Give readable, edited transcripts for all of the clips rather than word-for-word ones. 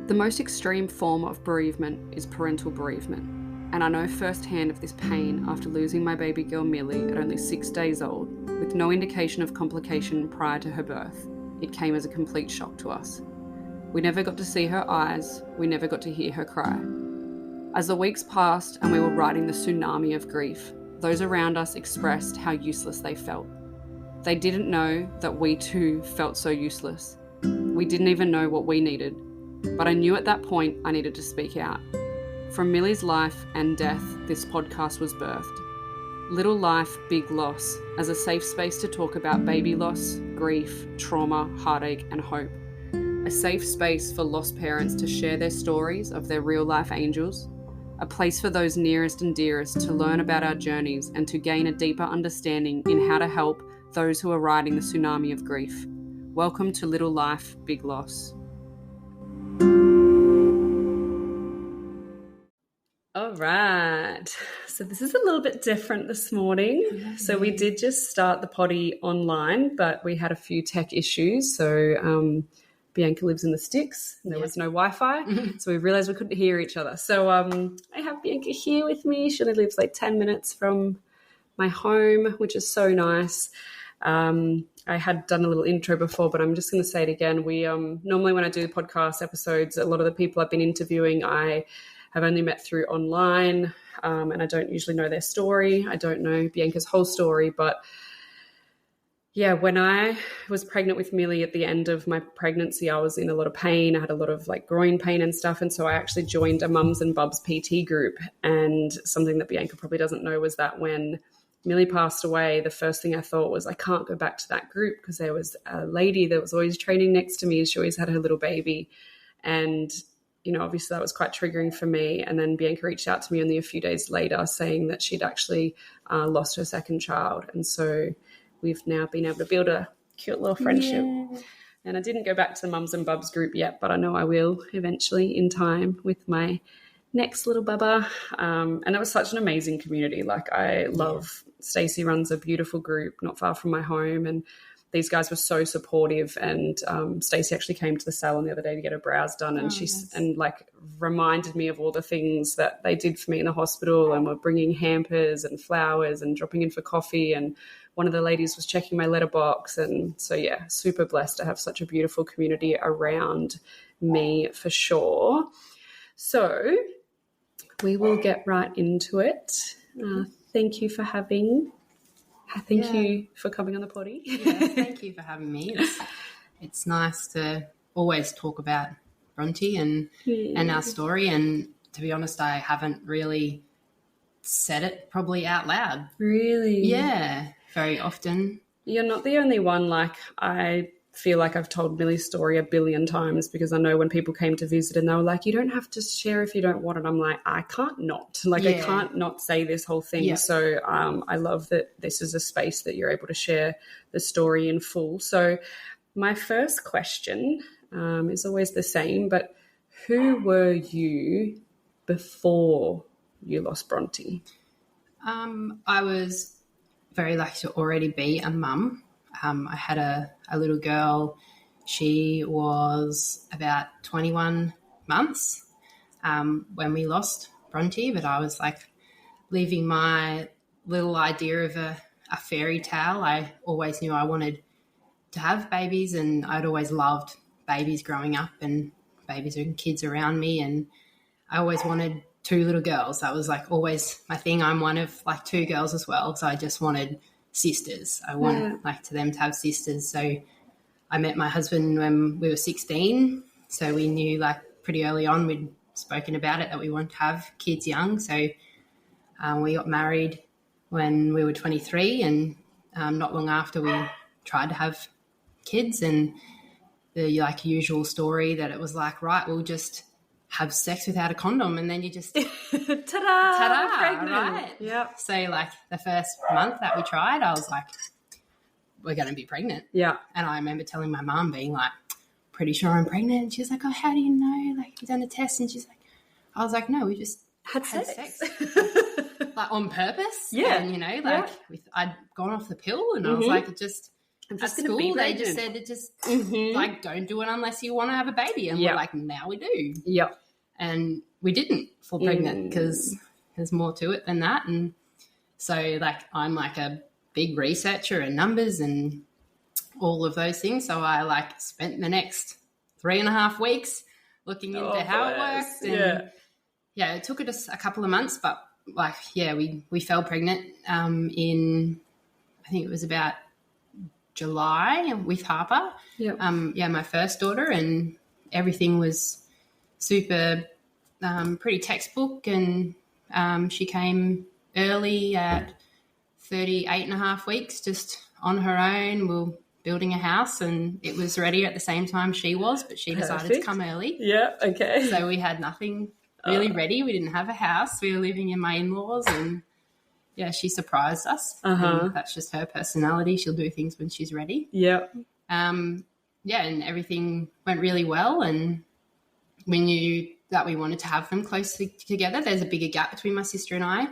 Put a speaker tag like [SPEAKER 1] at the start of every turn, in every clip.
[SPEAKER 1] The most extreme form of bereavement is parental bereavement, and I know firsthand of this pain after losing my baby girl Milli at only 6 days old, with no indication of complication prior to her birth. It came as a complete shock to us. We never got to see her eyes, we never got to hear her cry. As the weeks passed and we were riding the tsunami of grief, those around us expressed how useless they felt. They didn't know that we too felt so useless. We didn't even know what we needed, but I knew at that point I needed to speak out. From Milli's life and death, this podcast was birthed. Little Life, Big Loss, as a safe space to talk about baby loss, grief, trauma, heartache, and hope. A safe space for lost parents to share their stories of their real-life angels. A place for those nearest and dearest to learn about our journeys and to gain a deeper understanding in how to help those who are riding the tsunami of grief. Welcome to Little Life, Big Loss. All right, so this is a little bit different this morning. So we did just start the potty online, but we had a few tech issues. So Bianca lives in the sticks and there was no Wi-Fi, so we realised we couldn't hear each other. So I have Bianca here with me. She only lives like 10 minutes from my home, which is so nice. I had done a little intro before, but I'm just going to say it again. We normally when I do podcast episodes, a lot of the people I've been interviewing, I have only met through online, and I don't usually know their story. I don't know Bianca's whole story, but yeah, when I was pregnant with Milli at the end of my pregnancy, I was in a lot of pain. I had a lot of like groin pain and stuff, and so I actually joined a Mums and Bubs PT group. And something that Bianca probably doesn't know was that when Milli passed away, the first thing I thought was I can't go back to that group because there was a lady that was always training next to me. She always had her little baby, and you know, obviously that was quite triggering for me. And then Bianca reached out to me only a few days later saying that she'd actually lost her second child. And so we've now been able to build a cute little friendship. Yeah. And I didn't go back to the Mums and Bubs group yet, but I know I will eventually in time with my next little bubba. And it was such an amazing community. Like I love, Stacey runs a beautiful group not far from my home, and these guys were so supportive. And Stacey actually came to the salon the other day to get her brows done, and and like reminded me of all the things that they did for me in the hospital, and were bringing hampers and flowers and dropping in for coffee. And one of the ladies was checking my letterbox. And so, yeah, super blessed to have such a beautiful community around me for sure. So we will get right into it. Thank you for having Thank you for coming on the potty.
[SPEAKER 2] Yes, thank you for having me. It's nice to always talk about Bronte and our story. And to be honest, I haven't really said it probably out loud.
[SPEAKER 1] Really?
[SPEAKER 2] Yeah, very often.
[SPEAKER 1] You're not the only one. Like I feel like I've told Milli's story 1 billion times, because I know when people came to visit and they were like, you don't have to share if you don't want it. I'm like, I can't not. Like, I can't not say this whole thing. Yeah. So I love that this is a space that you're able to share the story in full. So my first question is always the same, but who were you before you lost Bronte?
[SPEAKER 2] I was very lucky to already be a mum. I had a little girl. She was about 21 months when we lost Bronte, but I was like living my little idea of a fairy tale. I always knew I wanted to have babies, and I'd always loved babies growing up and babies and kids around me, and I always wanted 2 little girls. That was like always my thing. I'm one of like 2 girls as well, so I just wanted sisters. I want like to them to have sisters. So I met my husband when we were 16. So we knew like pretty early on, we'd spoken about it, that we wanted to have kids young. So we got married when we were 23, and not long after we tried to have kids, and the like usual story that it was like, right, we'll just have sex without a condom, and then you just
[SPEAKER 1] ta-da, pregnant.
[SPEAKER 2] Right?
[SPEAKER 1] Yep.
[SPEAKER 2] So like the first month that we tried, I was like, we're going to be pregnant.
[SPEAKER 1] Yeah.
[SPEAKER 2] And I remember telling my mum, being like, pretty sure I'm pregnant. And she was like, oh, how do you know? Like, you done a test? And she's like, I was like, no, we just
[SPEAKER 1] had sex.
[SPEAKER 2] Like on purpose.
[SPEAKER 1] Yeah.
[SPEAKER 2] And, you know, like I'd gone off the pill, and I was like, it just
[SPEAKER 1] I'm
[SPEAKER 2] at
[SPEAKER 1] just going to
[SPEAKER 2] school,
[SPEAKER 1] be
[SPEAKER 2] they
[SPEAKER 1] pregnant.
[SPEAKER 2] just said it just like, don't do it unless you want to have a baby. And we're like, now we do.
[SPEAKER 1] Yep.
[SPEAKER 2] And we didn't fall pregnant because there's more to it than that. And so like I'm like a big researcher and numbers and all of those things. So I like spent the next 3.5 weeks looking into how it worked. And it took us a couple of months, but like, we fell pregnant in, I think it was about July with Harper. My first daughter, and everything was super pretty textbook, and she came early at 38.5 weeks, just on her own. We were building a house, and it was ready at the same time she was, but she decided to come early.
[SPEAKER 1] Yeah, okay.
[SPEAKER 2] So we had nothing really ready. We didn't have a house. We were living in my in-laws, and she surprised us. That's just her personality. She'll do things when she's ready.
[SPEAKER 1] Yeah.
[SPEAKER 2] And everything went really well, and we knew that we wanted to have them closely together. There's a bigger gap between my sister and I.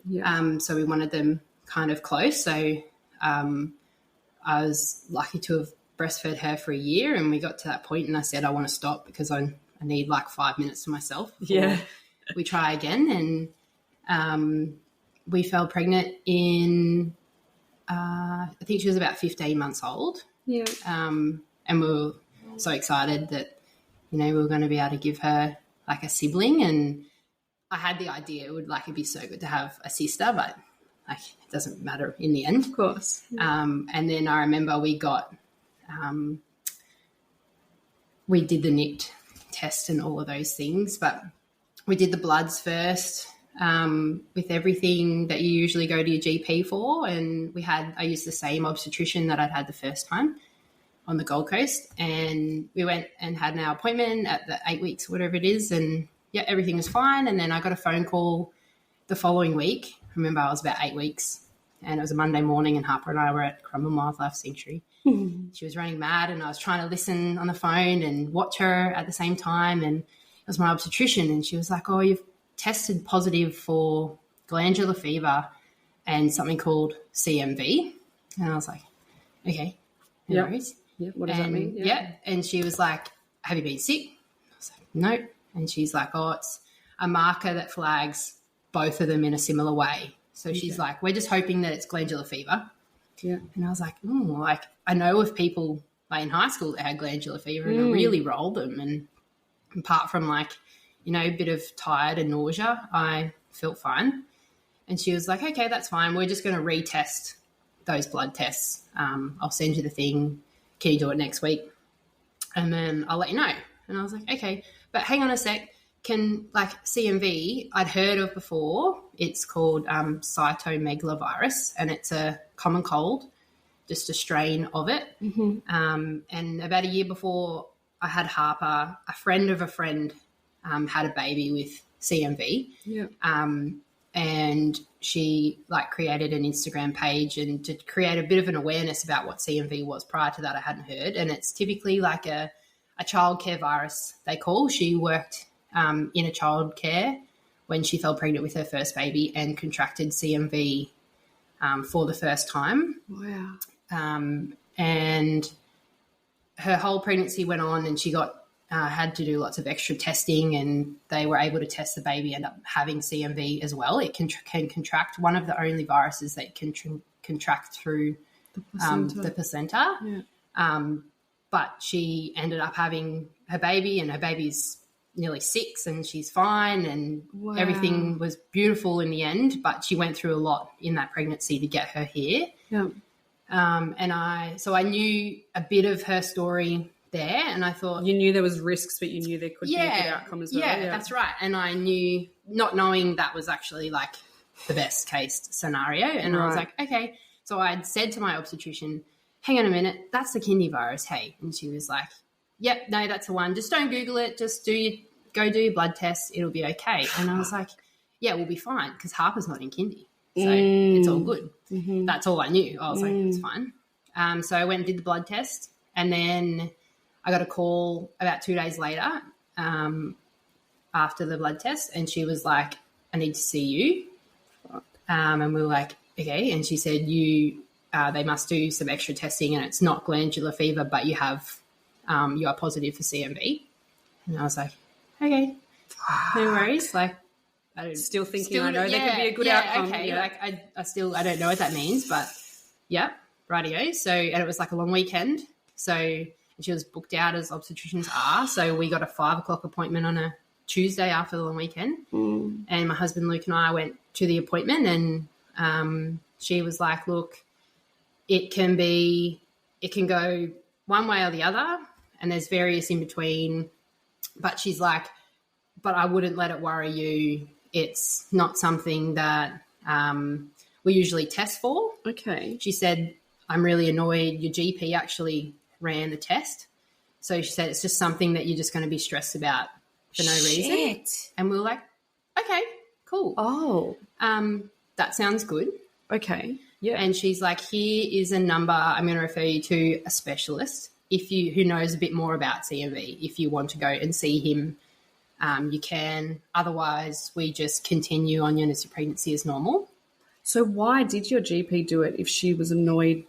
[SPEAKER 2] Yeah. So we wanted them kind of close. So I was lucky to have breastfed her for a year, and we got to that point and I said, I want to stop because I need like 5 minutes to myself before we try again. And we fell pregnant in, I think she was about 15 months old. Yeah. And we were so excited that, we were going to be able to give her like a sibling. And I had the idea it'd be so good to have a sister, but like it doesn't matter in the end.
[SPEAKER 1] Of course.
[SPEAKER 2] And then I remember we got, we did the NIPT test and all of those things, but we did the bloods first. With everything that you usually go to your GP for. And I used the same obstetrician that I'd had the first time on the Gold Coast. And we went and had our appointment at the 8 weeks, whatever it is. And everything was fine. And then I got a phone call the following week. I remember I was about 8 weeks, and it was a Monday morning, and Harper and I were at Crumlin Wildlife Sanctuary. She was running mad, and I was trying to listen on the phone and watch her at the same time. And it was my obstetrician, and she was like, oh, you've tested positive for glandular fever and something called CMV. And I was like, okay, no worries.
[SPEAKER 1] Yeah, what does that mean?
[SPEAKER 2] Yeah. And she was like, have you been sick? I was like, no. And she's like, oh, it's a marker that flags both of them in a similar way. So she's like, we're just hoping that it's glandular fever. Yeah. And I was like, I know of people like in high school that had glandular fever and I really rolled them. And apart from like, a bit of tired and nausea, I felt fine. And she was like, okay, that's fine. We're just going to retest those blood tests. I'll send you the thing. Can you do it next week? And then I'll let you know. And I was like, okay, but hang on a sec. Can CMV, I'd heard of before. It's called cytomegalovirus, and it's a common cold, just a strain of it. And about a year before I had Harper, a friend of a friend had a baby with CMV. Yeah. And she created an Instagram page and to create a bit of an awareness about what CMV was. Prior to that, I hadn't heard. And it's typically like a childcare virus, they call. She worked in a childcare when she fell pregnant with her first baby and contracted CMV for the first time. Wow. And her whole pregnancy went on, and she got had to do lots of extra testing, and they were able to test the baby, end up having CMV as well. It can contract, one of the only viruses that can contract through the placenta. Yeah. But she ended up having her baby, and her baby's nearly 6 and she's fine, and everything was beautiful in the end, but she went through a lot in that pregnancy to get her here. Yeah. So I knew a bit of her story there, and I thought...
[SPEAKER 1] You knew there was risks, but you knew there could be a good outcome as well.
[SPEAKER 2] Yeah, that's right. And I knew, not knowing that was actually the best case scenario, and I was like, okay. So I'd said to my obstetrician, hang on a minute, that's the kidney virus, hey. And she was like, yep, no, that's the one. Just don't Google it. Just go do your blood tests. It'll be okay. And I was like, yeah, we'll be fine because Harper's not in kindy. So it's all good. Mm-hmm. That's all I knew. I was like, it's fine. So I went and did the blood test, and then I got a call about 2 days later after the blood test, and she was like, I need to see you. And we were like, okay. And she said, you they must do some extra testing, and it's not glandular fever, but you are positive for CMV. And I was like, okay, no worries. Like, I don't
[SPEAKER 1] Still thinking, I know there could be a good outcome.
[SPEAKER 2] Okay,
[SPEAKER 1] Yeah.
[SPEAKER 2] like I don't know what that means, but yeah, rightio. So, and it was like a long weekend. So, and she was booked out as obstetricians are. So we got a 5 o'clock appointment on a Tuesday after the long weekend. And my husband Luke and I went to the appointment, and she was like, look, it can go one way or the other, and there's various in between. But she's like, but I wouldn't let it worry you. It's not something that we usually test for.
[SPEAKER 1] Okay.
[SPEAKER 2] She said, I'm really annoyed. Your GP actually ran the test. So she said, it's just something that you're just going to be stressed about for no reason. And we were like, okay, cool.
[SPEAKER 1] Oh.
[SPEAKER 2] That sounds good.
[SPEAKER 1] Okay. Yeah.
[SPEAKER 2] And she's like, here is a number. I'm going to refer you to a specialist who knows a bit more about CMV. If you want to go and see him, you can. Otherwise, we just continue on your pregnancy as normal.
[SPEAKER 1] So why did your GP do it if she was annoyed?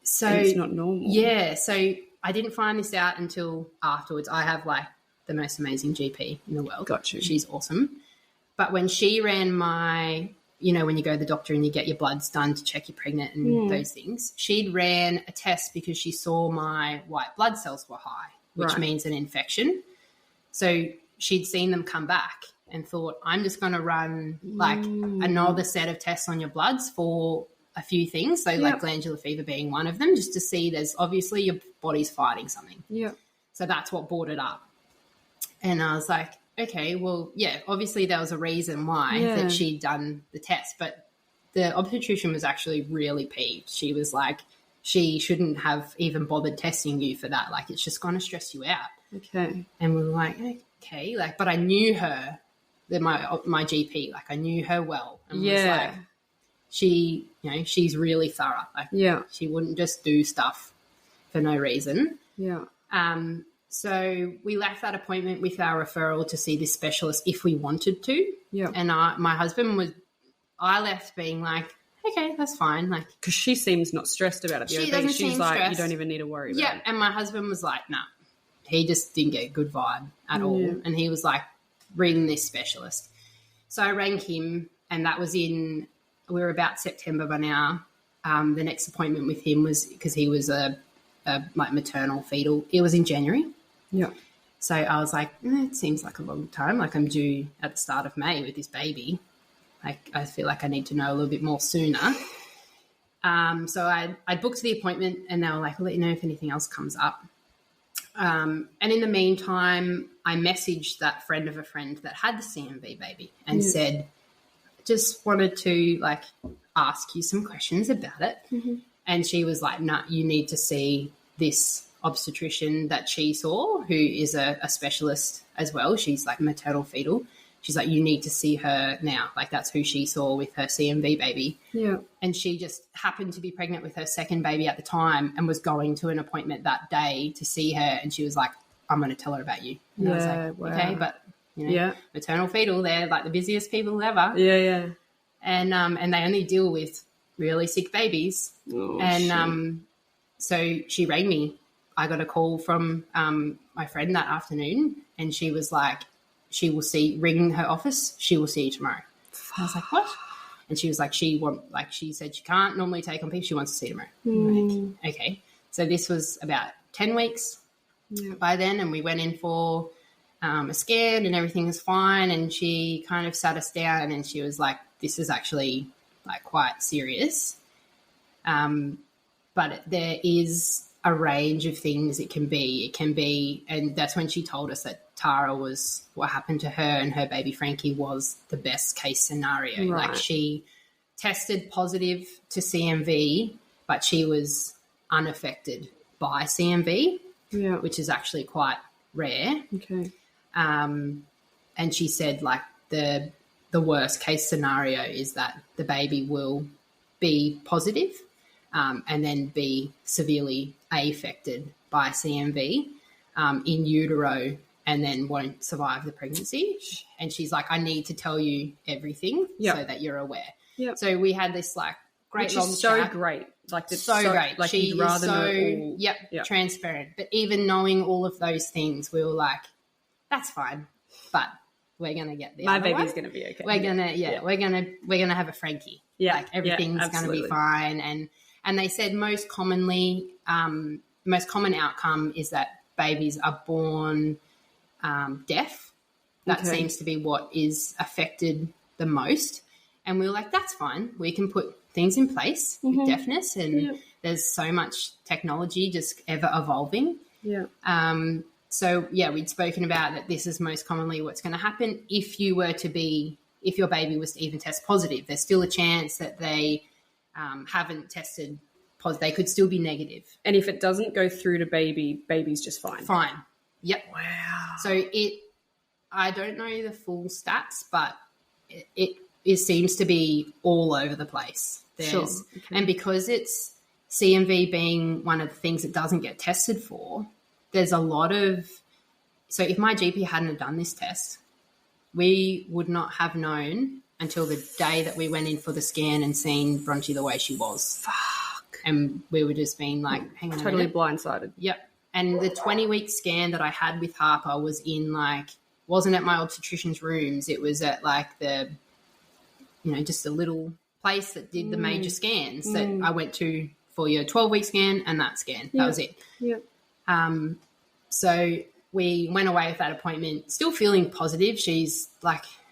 [SPEAKER 2] So
[SPEAKER 1] it's not normal.
[SPEAKER 2] Yeah. So I didn't find this out until afterwards. I have like the most amazing GP in the world.
[SPEAKER 1] Got you.
[SPEAKER 2] She's awesome. But when she ran when you go to the doctor and you get your bloods done to check you're pregnant and those things, she'd ran a test because she saw my white blood cells were high, which means an infection. So she'd seen them come back and thought, I'm just going to run like another set of tests on your bloods for a few things. So like glandular fever being one of them, just to see there's obviously your body's fighting something.
[SPEAKER 1] Yeah.
[SPEAKER 2] So that's what brought it up. And I was like, okay, well, yeah, obviously there was a reason why that she'd done the test, but the obstetrician was actually really peeved. She was like, she shouldn't have even bothered testing you for that. Like, it's just going to stress you out.
[SPEAKER 1] Okay.
[SPEAKER 2] And we were like, okay, like, but I knew her, my GP, like I knew her well. And was like, she's really thorough. Like, she wouldn't just do stuff for no reason.
[SPEAKER 1] Yeah.
[SPEAKER 2] So we left that appointment with our referral to see this specialist if we wanted to.
[SPEAKER 1] Yeah.
[SPEAKER 2] And my husband I left being like, okay, that's fine. Like,
[SPEAKER 1] because she seems not stressed about it. She's like,
[SPEAKER 2] stressed.
[SPEAKER 1] You don't even need to worry about it.
[SPEAKER 2] Yeah. And my husband was like, nah, he just didn't get a good vibe at all. And he was like, ring this specialist. So I rang him, and that was we were about September by now. The next appointment with him was because he was a like maternal fetal. It was in January.
[SPEAKER 1] Yeah.
[SPEAKER 2] So I was like, it seems like a long time. Like, I'm due at the start of May with this baby. Like, I feel like I need to know a little bit more sooner. So I booked the appointment, and they were like, I'll let you know if anything else comes up. And in the meantime, I messaged that friend of a friend that had the CMV baby and said, just wanted to like ask you some questions about it. Mm-hmm. And she was like, no, you need to see this obstetrician that she saw, who is a specialist as well. She's like maternal fetal. She's like, you need to see her now. Like, that's who she saw with her CMV baby. Yeah. And she just happened to be pregnant with her second baby at the time and was going to an appointment that day to see her. And she was like, I'm going to tell her about you. And I was like, okay, but maternal fetal, they're like the busiest people ever. Yeah, yeah. And they only deal with really sick babies. Oh, and so she rang me. I got a call from my friend that afternoon, and she was like, ring her office, she will see you tomorrow. I was like, what? And she was like, she said she can't normally take on people, she wants to see you tomorrow. Like, okay. So this was about 10 weeks by then, and we went in for a scan and everything was fine, and she kind of sat us down and she was like, this is actually like quite serious. But there is a range of things it can be, and that's when she told us that Tara was what happened to her, and her baby Frankie was the best case scenario. Right. Like, she tested positive to CMV, but she was unaffected by CMV, which is actually quite rare. Okay. And she said, like, the worst case scenario is that the baby will be positive and then be severely affected by CMV in utero, and then won't survive the pregnancy. And she's like, I need to tell you everything so that you're aware. Yep. So we had this like great
[SPEAKER 1] Which
[SPEAKER 2] long
[SPEAKER 1] is so
[SPEAKER 2] chat.
[SPEAKER 1] great. Like it's
[SPEAKER 2] so great.
[SPEAKER 1] Like
[SPEAKER 2] she
[SPEAKER 1] you'd rather
[SPEAKER 2] is so
[SPEAKER 1] know all.
[SPEAKER 2] yep, transparent. But even knowing all of those things, we were like, that's fine, but we're gonna get the
[SPEAKER 1] My
[SPEAKER 2] other
[SPEAKER 1] baby's
[SPEAKER 2] one.
[SPEAKER 1] gonna be okay.
[SPEAKER 2] We're gonna have a Frankie.
[SPEAKER 1] Yeah,
[SPEAKER 2] like everything's gonna be fine. And they said most common outcome is that babies are born deaf. That seems to be what is affected the most. And we were like, that's fine. We can put things in place with deafness, and there's so much technology just ever evolving.
[SPEAKER 1] Yeah.
[SPEAKER 2] So, we'd spoken about that this is most commonly what's going to happen if your baby was to even test positive. There's still a chance that they haven't tested positive. They could still be negative.
[SPEAKER 1] And if it doesn't go through to baby's just fine.
[SPEAKER 2] Fine. Yep.
[SPEAKER 1] Wow.
[SPEAKER 2] So I don't know the full stats, but it seems to be all over the place.
[SPEAKER 1] Sure. Okay.
[SPEAKER 2] And because it's CMV being one of the things that doesn't get tested for, there's a lot of... So if my GP hadn't have done this test, we would not have known until the day that we went in for the scan and seen Bronte the way she was.
[SPEAKER 1] Fuck.
[SPEAKER 2] And we were just being like, hang on
[SPEAKER 1] totally
[SPEAKER 2] a minute.
[SPEAKER 1] blindsided.
[SPEAKER 2] Yep. And the 20-week scan that I had with Harper was in wasn't at my obstetrician's rooms. It was at the, just a little place that did the major scans that I went to for your 12-week scan and that scan. That was it.
[SPEAKER 1] Yeah.
[SPEAKER 2] So we went away with that appointment still feeling positive. She's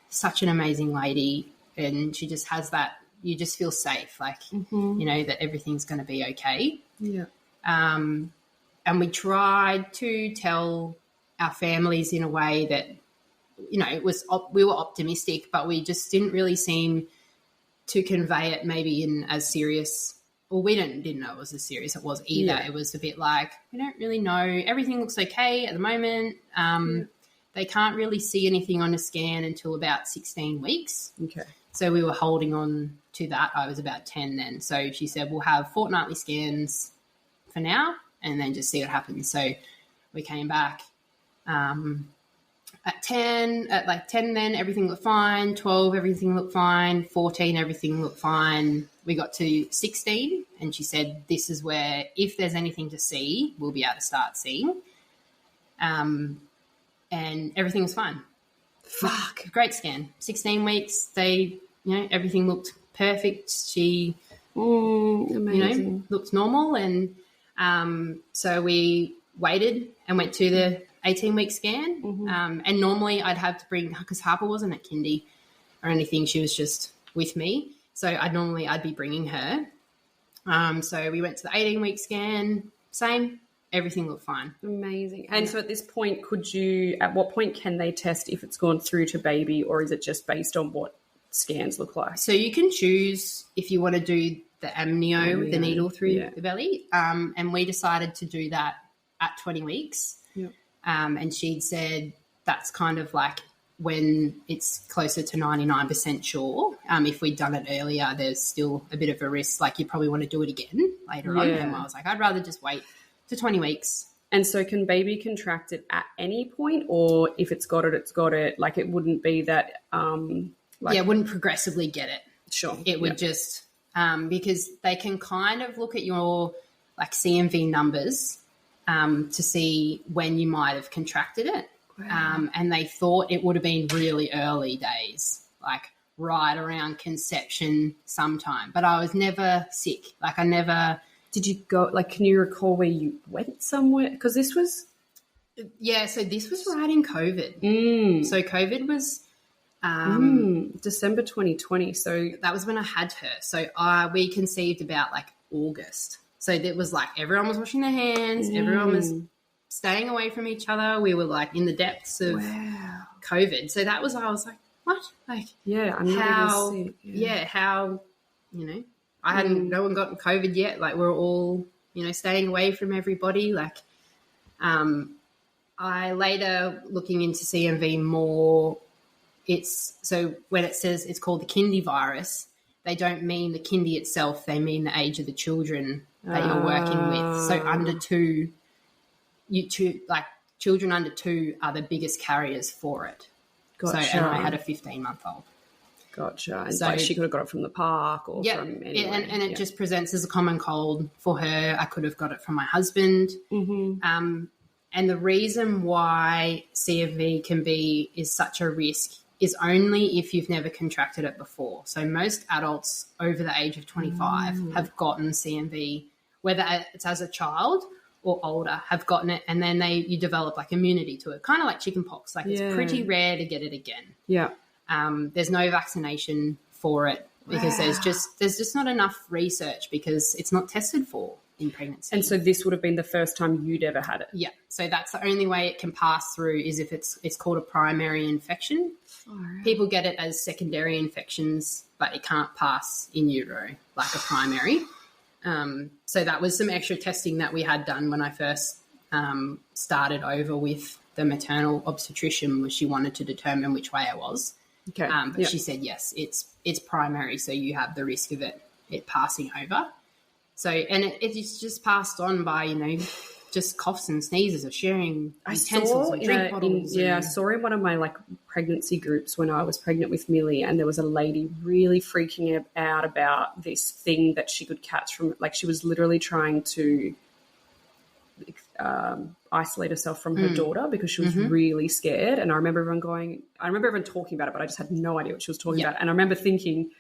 [SPEAKER 2] such an amazing lady, and she just has that, you just feel safe, that everything's going to be okay.
[SPEAKER 1] Yeah.
[SPEAKER 2] And we tried to tell our families in a way that, we were optimistic, but we just didn't really seem to convey it maybe in as serious. Well, we didn't know it was as serious as it was either. Yeah. It was a bit we don't really know. Everything looks okay at the moment. They can't really see anything on a scan until about 16 weeks.
[SPEAKER 1] Okay.
[SPEAKER 2] So we were holding on to that. I was about 10 then. So she said, we'll have fortnightly scans for now and then just see what happens. So we came back at 10 then everything looked fine. 12, everything looked fine. 14, everything looked fine. We got to 16 and she said, this is where if there's anything to see, we'll be able to start seeing. And everything was fine.
[SPEAKER 1] Fuck.
[SPEAKER 2] Great scan. 16 weeks, everything looked perfect. She,
[SPEAKER 1] amazing.
[SPEAKER 2] Looked normal. And so we waited and went to the 18-week scan. And normally I'd have to bring, because Harper wasn't at kindy or anything, she was just with me. So I'd be bringing her. So we went to the 18-week scan, same, everything looked fine.
[SPEAKER 1] Amazing. And so at this point, at what point can they test if it's gone through to baby, or is it just based on what scans look like?
[SPEAKER 2] So you can choose if you want to do the amnio with the needle through the belly. And we decided to do that at 20 weeks.
[SPEAKER 1] Yep.
[SPEAKER 2] And she'd said that's kind of when it's closer to 99% sure. If we'd done it earlier, there's still a bit of a risk. You probably want to do it again later on. And I was like, I'd rather just wait to 20 weeks.
[SPEAKER 1] And so can baby contract it at any point, or if it's got it, it's got it? It wouldn't be that...
[SPEAKER 2] it wouldn't progressively get it.
[SPEAKER 1] Sure.
[SPEAKER 2] It would just... because they can kind of look at your CMV numbers to see when you might have contracted it. Wow. And they thought it would have been really early days, right around conception sometime. But I was never sick. I never...
[SPEAKER 1] Did you go, can you recall where you went somewhere? Because this was...
[SPEAKER 2] Yeah, so this was right in COVID. So COVID was...
[SPEAKER 1] December 2020. So
[SPEAKER 2] that was when I had her. So we conceived about August. So it was everyone was washing their hands. Everyone was staying away from each other. We were in the depths of COVID. So that was, I was like, what?
[SPEAKER 1] I'm not even sick.
[SPEAKER 2] How, I hadn't, no one gotten COVID yet. We're all, staying away from everybody. I later looking into CMV more, so when it says it's called the kindy virus, they don't mean the kindy itself. They mean the age of the children that you're working with. So under 2, children under 2 are the biggest carriers for it.
[SPEAKER 1] Gotcha.
[SPEAKER 2] So, and I had a 15-month-old.
[SPEAKER 1] Gotcha. And
[SPEAKER 2] So-
[SPEAKER 1] like she could have got it from the park or
[SPEAKER 2] Yeah,
[SPEAKER 1] from anywhere.
[SPEAKER 2] and it just presents as a common cold for her. I could have got it from my husband. And the reason why CMV is such a risk is only if you've never contracted it before. So most adults over the age of 25 have gotten CMV, whether it's as a child or older, have gotten it, and then you develop like immunity to it, kind of like chickenpox. Like it's pretty rare to get it again.
[SPEAKER 1] Yeah.
[SPEAKER 2] There's no vaccination for it because there's just not enough research because it's not tested for in pregnancy.
[SPEAKER 1] And so this would have been the first time you'd ever had it?
[SPEAKER 2] Yeah. So that's the only way it can pass through is if it's called a primary infection. People get it as secondary infections, but it can't pass in utero like a primary. So that was some extra testing that we had done when I first started over with the maternal obstetrician, where she wanted to determine which way I was.
[SPEAKER 1] Okay.
[SPEAKER 2] But she said, yes, it's primary, so you have the risk of it passing over. So, and it's just passed on by, just coughs and sneezes or sharing utensils and drink bottles.
[SPEAKER 1] I saw in one of my like pregnancy groups when I was pregnant with Milli, and there was a lady really freaking out about this thing that she could catch from, like she was literally trying to isolate herself from her daughter because she was really scared. And I remember everyone talking about it, but I just had no idea what she was talking about. And I remember thinking,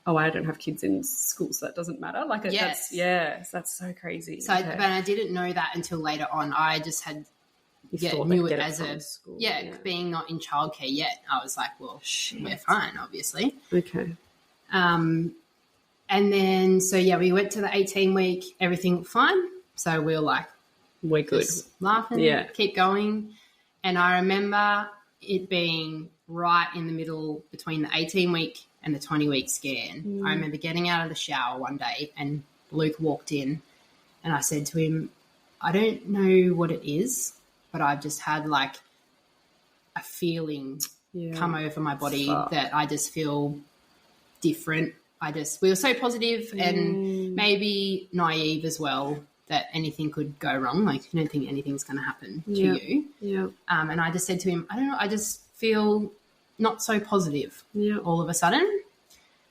[SPEAKER 1] oh, I don't have kids in school, so that doesn't matter. Like, that's so crazy.
[SPEAKER 2] So, but I didn't know that until later on. I just had knew it as being not in childcare yet. I was like, well, we're fine, obviously.
[SPEAKER 1] Okay.
[SPEAKER 2] And then, we went to the 18-week, everything fine. So we were like,
[SPEAKER 1] we're good.
[SPEAKER 2] Just laughing, keep going. And I remember it being right in the middle between the 18-week and the 20-week scan. I remember getting out of the shower one day and Luke walked in and I said to him, I don't know what it is, but I've just had like a feeling come over my body that I just feel different. We were so positive and maybe naive as well that anything could go wrong. Like you don't think anything's going to happen to you.
[SPEAKER 1] Yeah.
[SPEAKER 2] And I just said to him, I don't know, I just feel not so positive all of a sudden.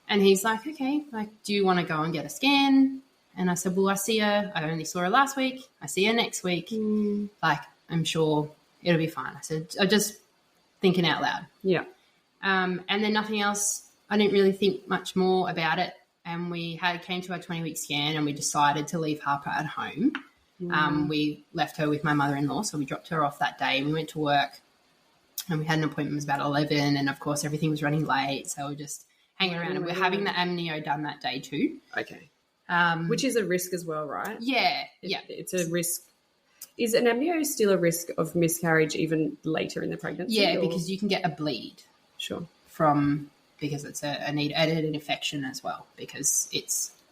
[SPEAKER 2] And he's like, okay, like, do you want to go and get a scan? And I said, well, I only saw her last week. I see her next week. Like, I'm sure it'll be fine. I said, I'm just thinking out loud.
[SPEAKER 1] Yeah.
[SPEAKER 2] And then nothing else. I didn't really think much more about it. And we came to our 20-week scan and we decided to leave Harper at home. We left her with my mother-in-law, so we dropped her off that day. We went to work and we had an appointment. It was about 11 and, of course, everything was running late. So we were just hanging around and we're having the amnio done that day too.
[SPEAKER 1] Okay. Which is a risk as well, right?
[SPEAKER 2] Yeah.
[SPEAKER 1] It's a risk. Is an amnio still a risk of miscarriage even later in the pregnancy?
[SPEAKER 2] Yeah, because you can get a bleed.
[SPEAKER 1] Sure.
[SPEAKER 2] Because it's an infection as well, because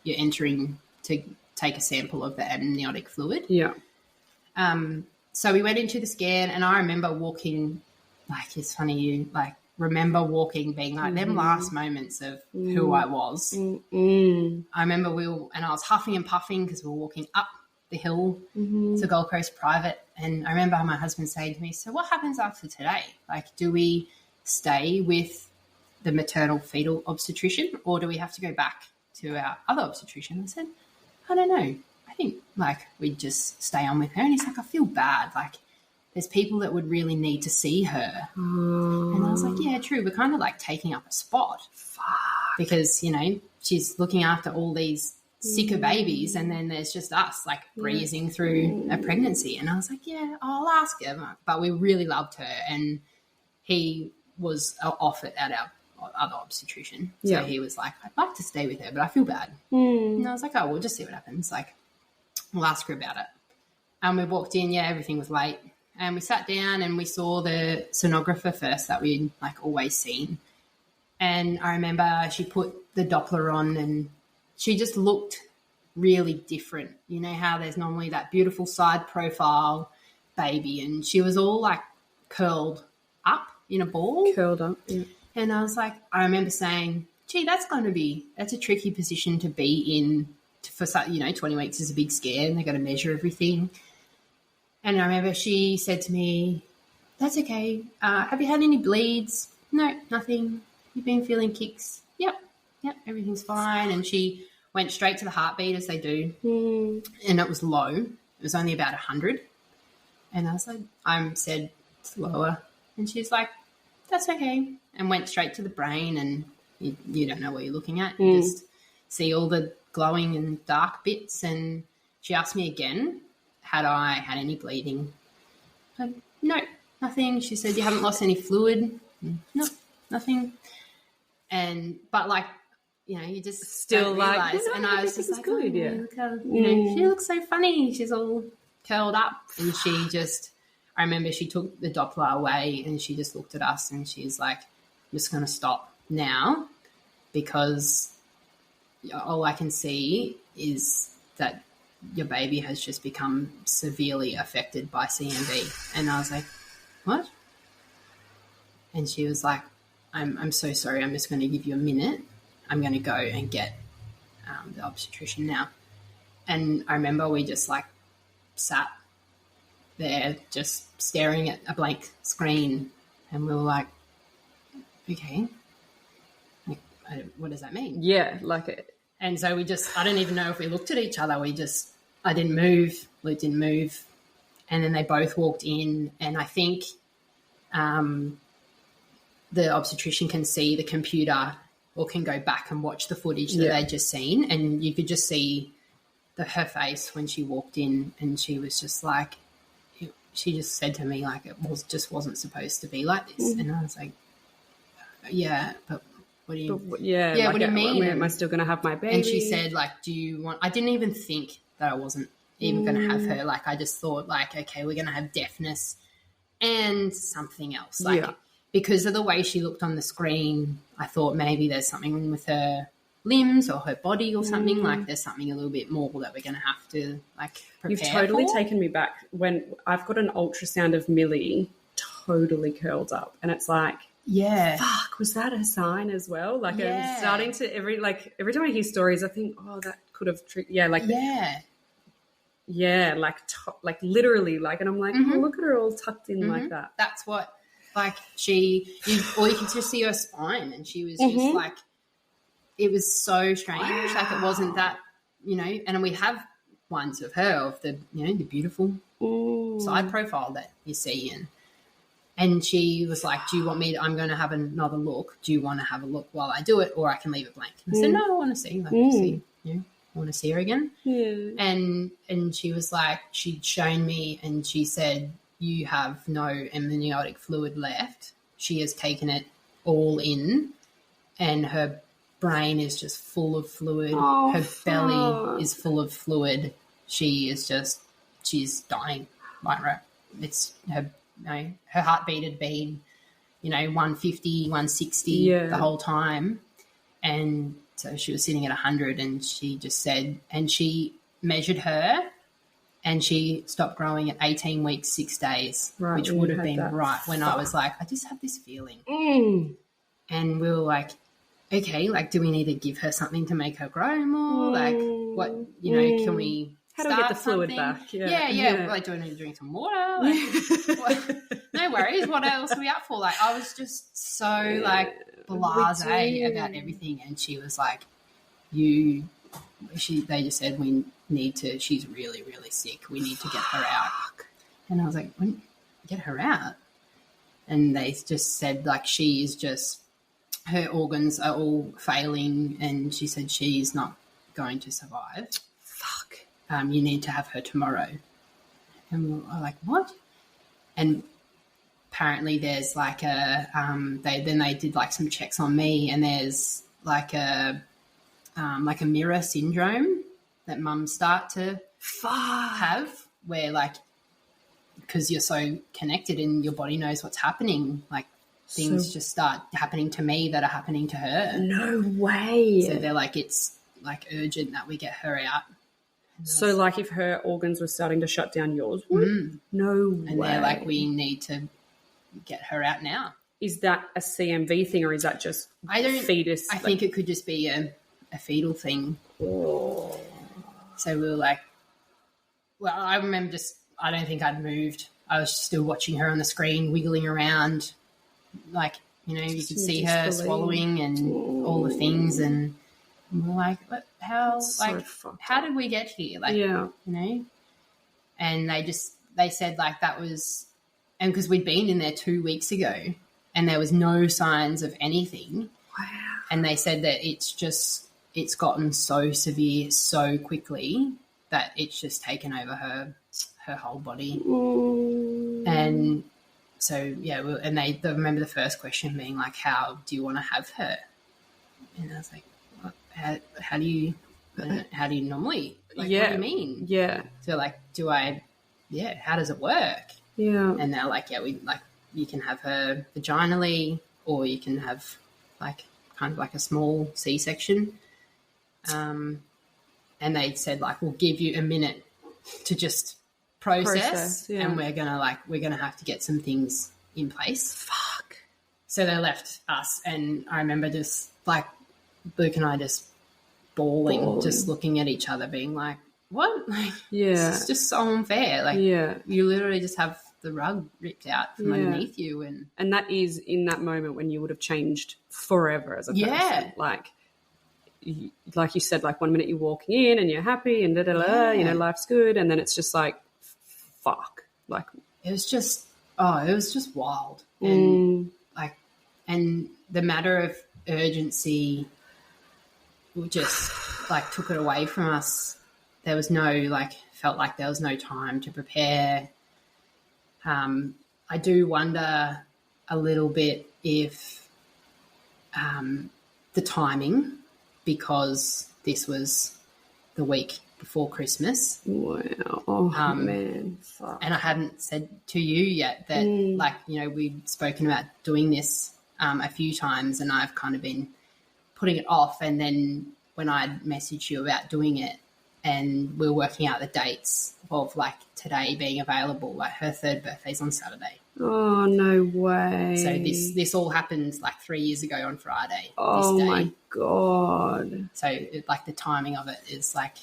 [SPEAKER 2] you're entering to take a sample of the amniotic fluid.
[SPEAKER 1] Yeah.
[SPEAKER 2] So we went into the scan and I remember walking, like, it's funny, you like remember walking, being like them last moments of who I was. I remember I was huffing and puffing because we were walking up the hill to Gold Coast Private. And I remember my husband saying to me, so what happens after today? Like, do we stay with the maternal fetal obstetrician or do we have to go back to our other obstetrician? I said, I don't know. I think like we'd just stay on with her. And he's like, I feel bad. Like there's people that would really need to see her. And I was like, yeah, true. We're kind of like taking up a spot. Because, she's looking after all these sicker babies and then there's just us like breezing through a pregnancy. And I was like, yeah, I'll ask her. But we really loved her and he was off it at our other obstetrician. So he was like, I'd like to stay with her, but I feel bad. And I was like, oh, we'll just see what happens. Like, we'll ask her about it. And we walked in, everything was late. And we sat down and we saw the sonographer first that we'd like always seen. And I remember she put the Doppler on and she just looked really different. You know how there's normally that beautiful side profile baby and she was all like curled up in a ball.
[SPEAKER 1] Curled up, yeah.
[SPEAKER 2] And I was like, I remember saying, gee, that's a tricky position to be in for, 20 weeks is a big scare and they've got to measure everything. And I remember she said to me, that's okay. Have you had any bleeds? No, nothing. you've been feeling kicks? Yep, everything's fine. And she went straight to the heartbeat as they do. And it was low. It was only about 100. And I said, it's lower. And she's like, that's okay. And went straight to the brain, and you don't know what you're looking at. You just see all the glowing and dark bits. And she asked me again, had I had any bleeding? I said, no, nothing. She said, you haven't lost any fluid? No, nothing. But like, you know, you just
[SPEAKER 1] still like,
[SPEAKER 2] realize. And I was just like,
[SPEAKER 1] good,
[SPEAKER 2] oh, look how, you know, she looks so funny. She's all curled up. And she just, I remember she took the Doppler away and she just looked at us and she's like, I'm just going to stop now because all I can see is that your baby has just become severely affected by CMV. And I was like, what? And she was like, I'm so sorry. I'm just going to give you a minute. I'm going to go and get the obstetrician now. And I remember we just like sat there just staring at a blank screen, and we were like, okay, like, what does that mean?
[SPEAKER 1] Yeah, like it.
[SPEAKER 2] And so we just, I don't even know if we looked at each other. I didn't move, Luke didn't move. And then they both walked in, and I think the obstetrician can see the computer or can go back and watch the footage that they'd just seen, and you could just see her face when she walked in, and she was just like, she just said to me, like, it wasn't supposed to be like this. And I was like, yeah, but what do you
[SPEAKER 1] what do
[SPEAKER 2] you mean?
[SPEAKER 1] Am I still going to have my baby?
[SPEAKER 2] And she said, like, do you want, I didn't even think that I wasn't even going to have her. Like, I just thought, like, okay, we're going to have deafness and something else. Like, because of the way she looked on the screen, I thought maybe there's something with her limbs or her body or something. Like, there's something a little bit more that we're going to have to, like, prepare
[SPEAKER 1] You've totally
[SPEAKER 2] for.
[SPEAKER 1] taken me back when I've got an ultrasound of Milli totally curled up, and it's like,
[SPEAKER 2] yeah,
[SPEAKER 1] fuck, was that a sign as well? Like, I'm starting to every time I hear stories, I think, oh, that could have like literally, like, and I'm like, oh, look at her all tucked in like that.
[SPEAKER 2] That's what, like, you could just see her spine, and she was just like, it was so strange. Wow. Like, it wasn't that, you know, and we have ones of her of the, you know, the beautiful side profile that you see, and she was like, do you want me to, I'm going to have another look. Do you want to have a look while I do it, or I can leave it blank? And I said, no, I want to see. Like, see, you know, I want to see her again. Yeah. And she was like, she'd shown me, and she said, you have no amniotic fluid left. She has taken it all in, and her brain is just full of fluid.
[SPEAKER 1] Oh,
[SPEAKER 2] her belly is full of fluid. She's dying. Right. It's her, you know, her heartbeat had been, you know, 150, 160 the whole time. And so she was sitting at 100, and she just said, and she measured her, and she stopped growing at 18 weeks, 6 days, which would have been right when I was like, I just have this feeling. And we were like, okay, like, do we need to give her something to make her grow more? Like, what, you know, can we
[SPEAKER 1] How do we get the fluid back?
[SPEAKER 2] Yeah. Like, do I need to drink some water? Like, no worries. What else are we up for? Like, I was just so, like, blasé about everything. And she was like, they just said, we need to, she's really, really sick. We need to get her out. And I was like, get her out? And they just said, like, she is just, her organs are all failing, and she said she's not going to survive.
[SPEAKER 1] Fuck.
[SPEAKER 2] You need to have her tomorrow. And we were like, what? And apparently there's like they did like some checks on me, and there's like a mirror syndrome that mums start to have, where, like, because you're so connected and your body knows what's happening, like, things just start happening to me that are happening to her.
[SPEAKER 1] No way.
[SPEAKER 2] So they're like, it's like urgent that we get her out.
[SPEAKER 1] So, like, if her organs were starting to shut down, yours would? No way.
[SPEAKER 2] And they're like, we need to get her out now.
[SPEAKER 1] Is that a CMV thing, or is that just fetus?
[SPEAKER 2] I think it could just be a fetal thing.
[SPEAKER 1] Oh.
[SPEAKER 2] So we were like, well, I remember I don't think I'd moved. I was still watching her on the screen, wiggling around, like, You know, you
[SPEAKER 1] Just
[SPEAKER 2] could
[SPEAKER 1] in
[SPEAKER 2] see her
[SPEAKER 1] disbelief.
[SPEAKER 2] swallowing and all the things, and we're like, what, how,
[SPEAKER 1] That's
[SPEAKER 2] like,
[SPEAKER 1] so fucked
[SPEAKER 2] how
[SPEAKER 1] up.
[SPEAKER 2] did we get here? Like,
[SPEAKER 1] Yeah.
[SPEAKER 2] you know, and they said like that was, and because we'd been in there 2 weeks ago and there was no signs of anything.
[SPEAKER 1] Wow.
[SPEAKER 2] And they said that it's gotten so severe so quickly that it's just taken over her whole body. And so, yeah, and they remember the first question being like, how do you want to have her? And I was like, what? How do you normally, like,
[SPEAKER 1] Yeah.
[SPEAKER 2] what do you mean?
[SPEAKER 1] Yeah.
[SPEAKER 2] So like, how does it work?
[SPEAKER 1] Yeah.
[SPEAKER 2] And they're like, you can have her vaginally, or you can have like kind of like a small C-section. And they said like, we'll give you a minute to just process
[SPEAKER 1] yeah.
[SPEAKER 2] and we're gonna have to get some things in place.
[SPEAKER 1] Fuck.
[SPEAKER 2] So they left us, and I remember just like Luke and I just bawling, just looking at each other, being like, what? Like,
[SPEAKER 1] yeah,
[SPEAKER 2] it's just so unfair. Like,
[SPEAKER 1] yeah,
[SPEAKER 2] you literally just have the rug ripped out from underneath you,
[SPEAKER 1] and that is in that moment when you would have changed forever as a person. Like you said, like 1 minute you're walking in and you're happy and you know, life's good, and then it's just like, fuck. Like
[SPEAKER 2] it was just wild, and like, and the matter of urgency just like took it away from us. There was felt like there was no time to prepare. I do wonder a little bit if the timing, because this was the week before Christmas.
[SPEAKER 1] Wow. Oh, man. Fuck.
[SPEAKER 2] And I hadn't said to you yet that, like, you know, we've spoken about doing this a few times, and I've kind of been putting it off. And then when I messaged you about doing it, and we're working out the dates of like today being available, like her third birthday's on Saturday.
[SPEAKER 1] Oh, no way.
[SPEAKER 2] So this all happened like 3 years ago on Friday.
[SPEAKER 1] Oh,
[SPEAKER 2] this day.
[SPEAKER 1] my God.
[SPEAKER 2] So like the timing of it is like,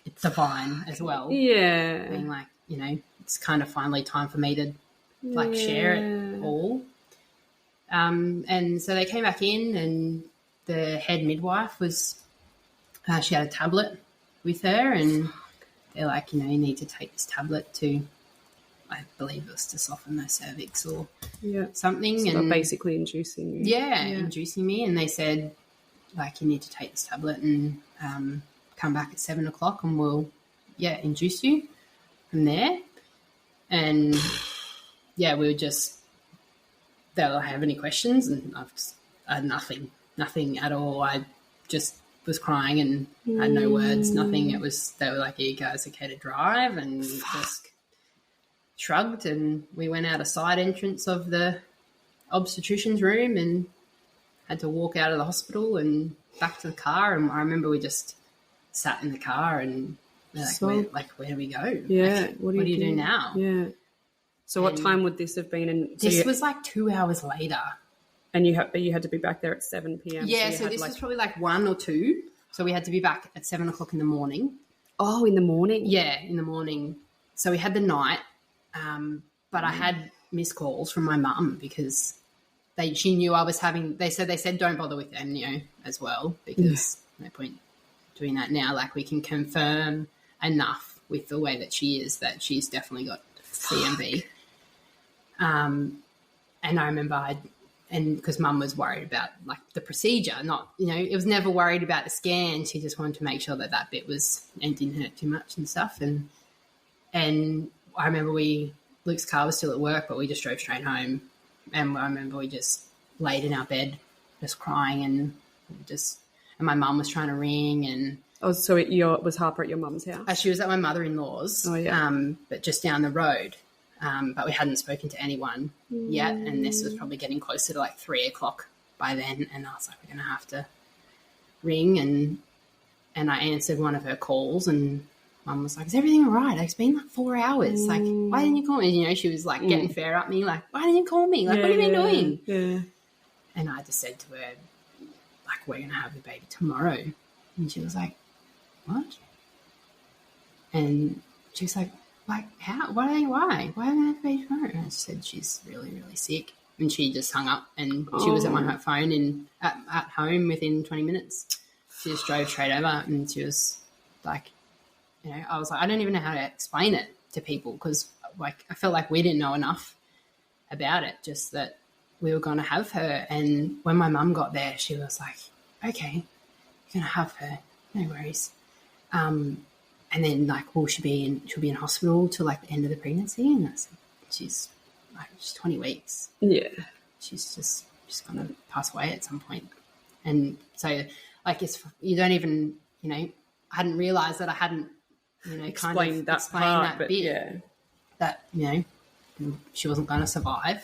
[SPEAKER 2] it's divine as well.
[SPEAKER 1] Yeah.
[SPEAKER 2] Being like, you know, it's kind of finally time for me to like share it all. And so they came back in, and the head midwife was, she had a tablet with her, and they're like, you know, you need to take this tablet to, I believe it was to soften the cervix or something.
[SPEAKER 1] So
[SPEAKER 2] and
[SPEAKER 1] basically inducing you.
[SPEAKER 2] Yeah, inducing me. And they said, like, you need to take this tablet and come back at 7 o'clock and we'll, induce you from there. And, we were just, they'll have any questions, and I had nothing at all. I just was crying and had no words, nothing. It was, they were like, are you guys okay to drive? And just shrugged, and we went out a side entrance of the obstetrician's room and had to walk out of the hospital and back to the car. And I remember we just sat in the car and we're like, where do we go?
[SPEAKER 1] Yeah.
[SPEAKER 2] Like, what do you do now?
[SPEAKER 1] Yeah. So what time would this have been? And
[SPEAKER 2] this was like 2 hours later.
[SPEAKER 1] And you had to be back there at 7 p.m.
[SPEAKER 2] Yeah, so this was probably like 1 or 2. So we had to be back at 7 o'clock in the morning.
[SPEAKER 1] Oh, in the morning?
[SPEAKER 2] Yeah, in the morning. So we had the night, but I had missed calls from my mum because she knew I was having. They said don't bother with amnio as well, because no point doing that now. Like, we can confirm enough with the way that she is that she's definitely got CMV. And I remember because mum was worried about like the procedure, not, you know, it was never worried about the scan. She just wanted to make sure that bit didn't hurt too much and stuff. And I remember Luke's car was still at work, but we just drove straight home. And I remember we just laid in our bed, just crying, and my mum was trying to ring. And
[SPEAKER 1] so was Harper at your mum's house?
[SPEAKER 2] She was at my mother-in-law's, but just down the road. But we hadn't spoken to anyone yet, and this was probably getting closer to like 3 o'clock by then. And I was like, we're going to have to ring. And I answered one of her calls, and Mum was like, is everything all right? It's been like 4 hours. Like, why didn't you call me? You know, she was like getting fair at me, like, why didn't you call me? Like, what have you been doing?
[SPEAKER 1] Yeah.
[SPEAKER 2] And I just said to her, like, we're going to have the baby tomorrow. And she was like, what? And she was like, how? Why? Why haven't I had a baby tomorrow? And I said, she's really, really sick. and she just hung up, and she was at my phone and at home within 20 minutes. She just drove straight over, and she was like, you know, I was like, I don't even know how to explain it to people, because like I felt like we didn't know enough about it, just that we were going to have her. And when my mum got there, she was like, okay, you're going to have her, no worries. And then like, well, she'll be in hospital till like the end of the pregnancy. And I said, she's 20 weeks.
[SPEAKER 1] Yeah.
[SPEAKER 2] She's going to pass away at some point. And so like, you don't even, you know, I hadn't realised that I hadn't, you know, explained that bit. Yeah. That, you know, she wasn't going to survive.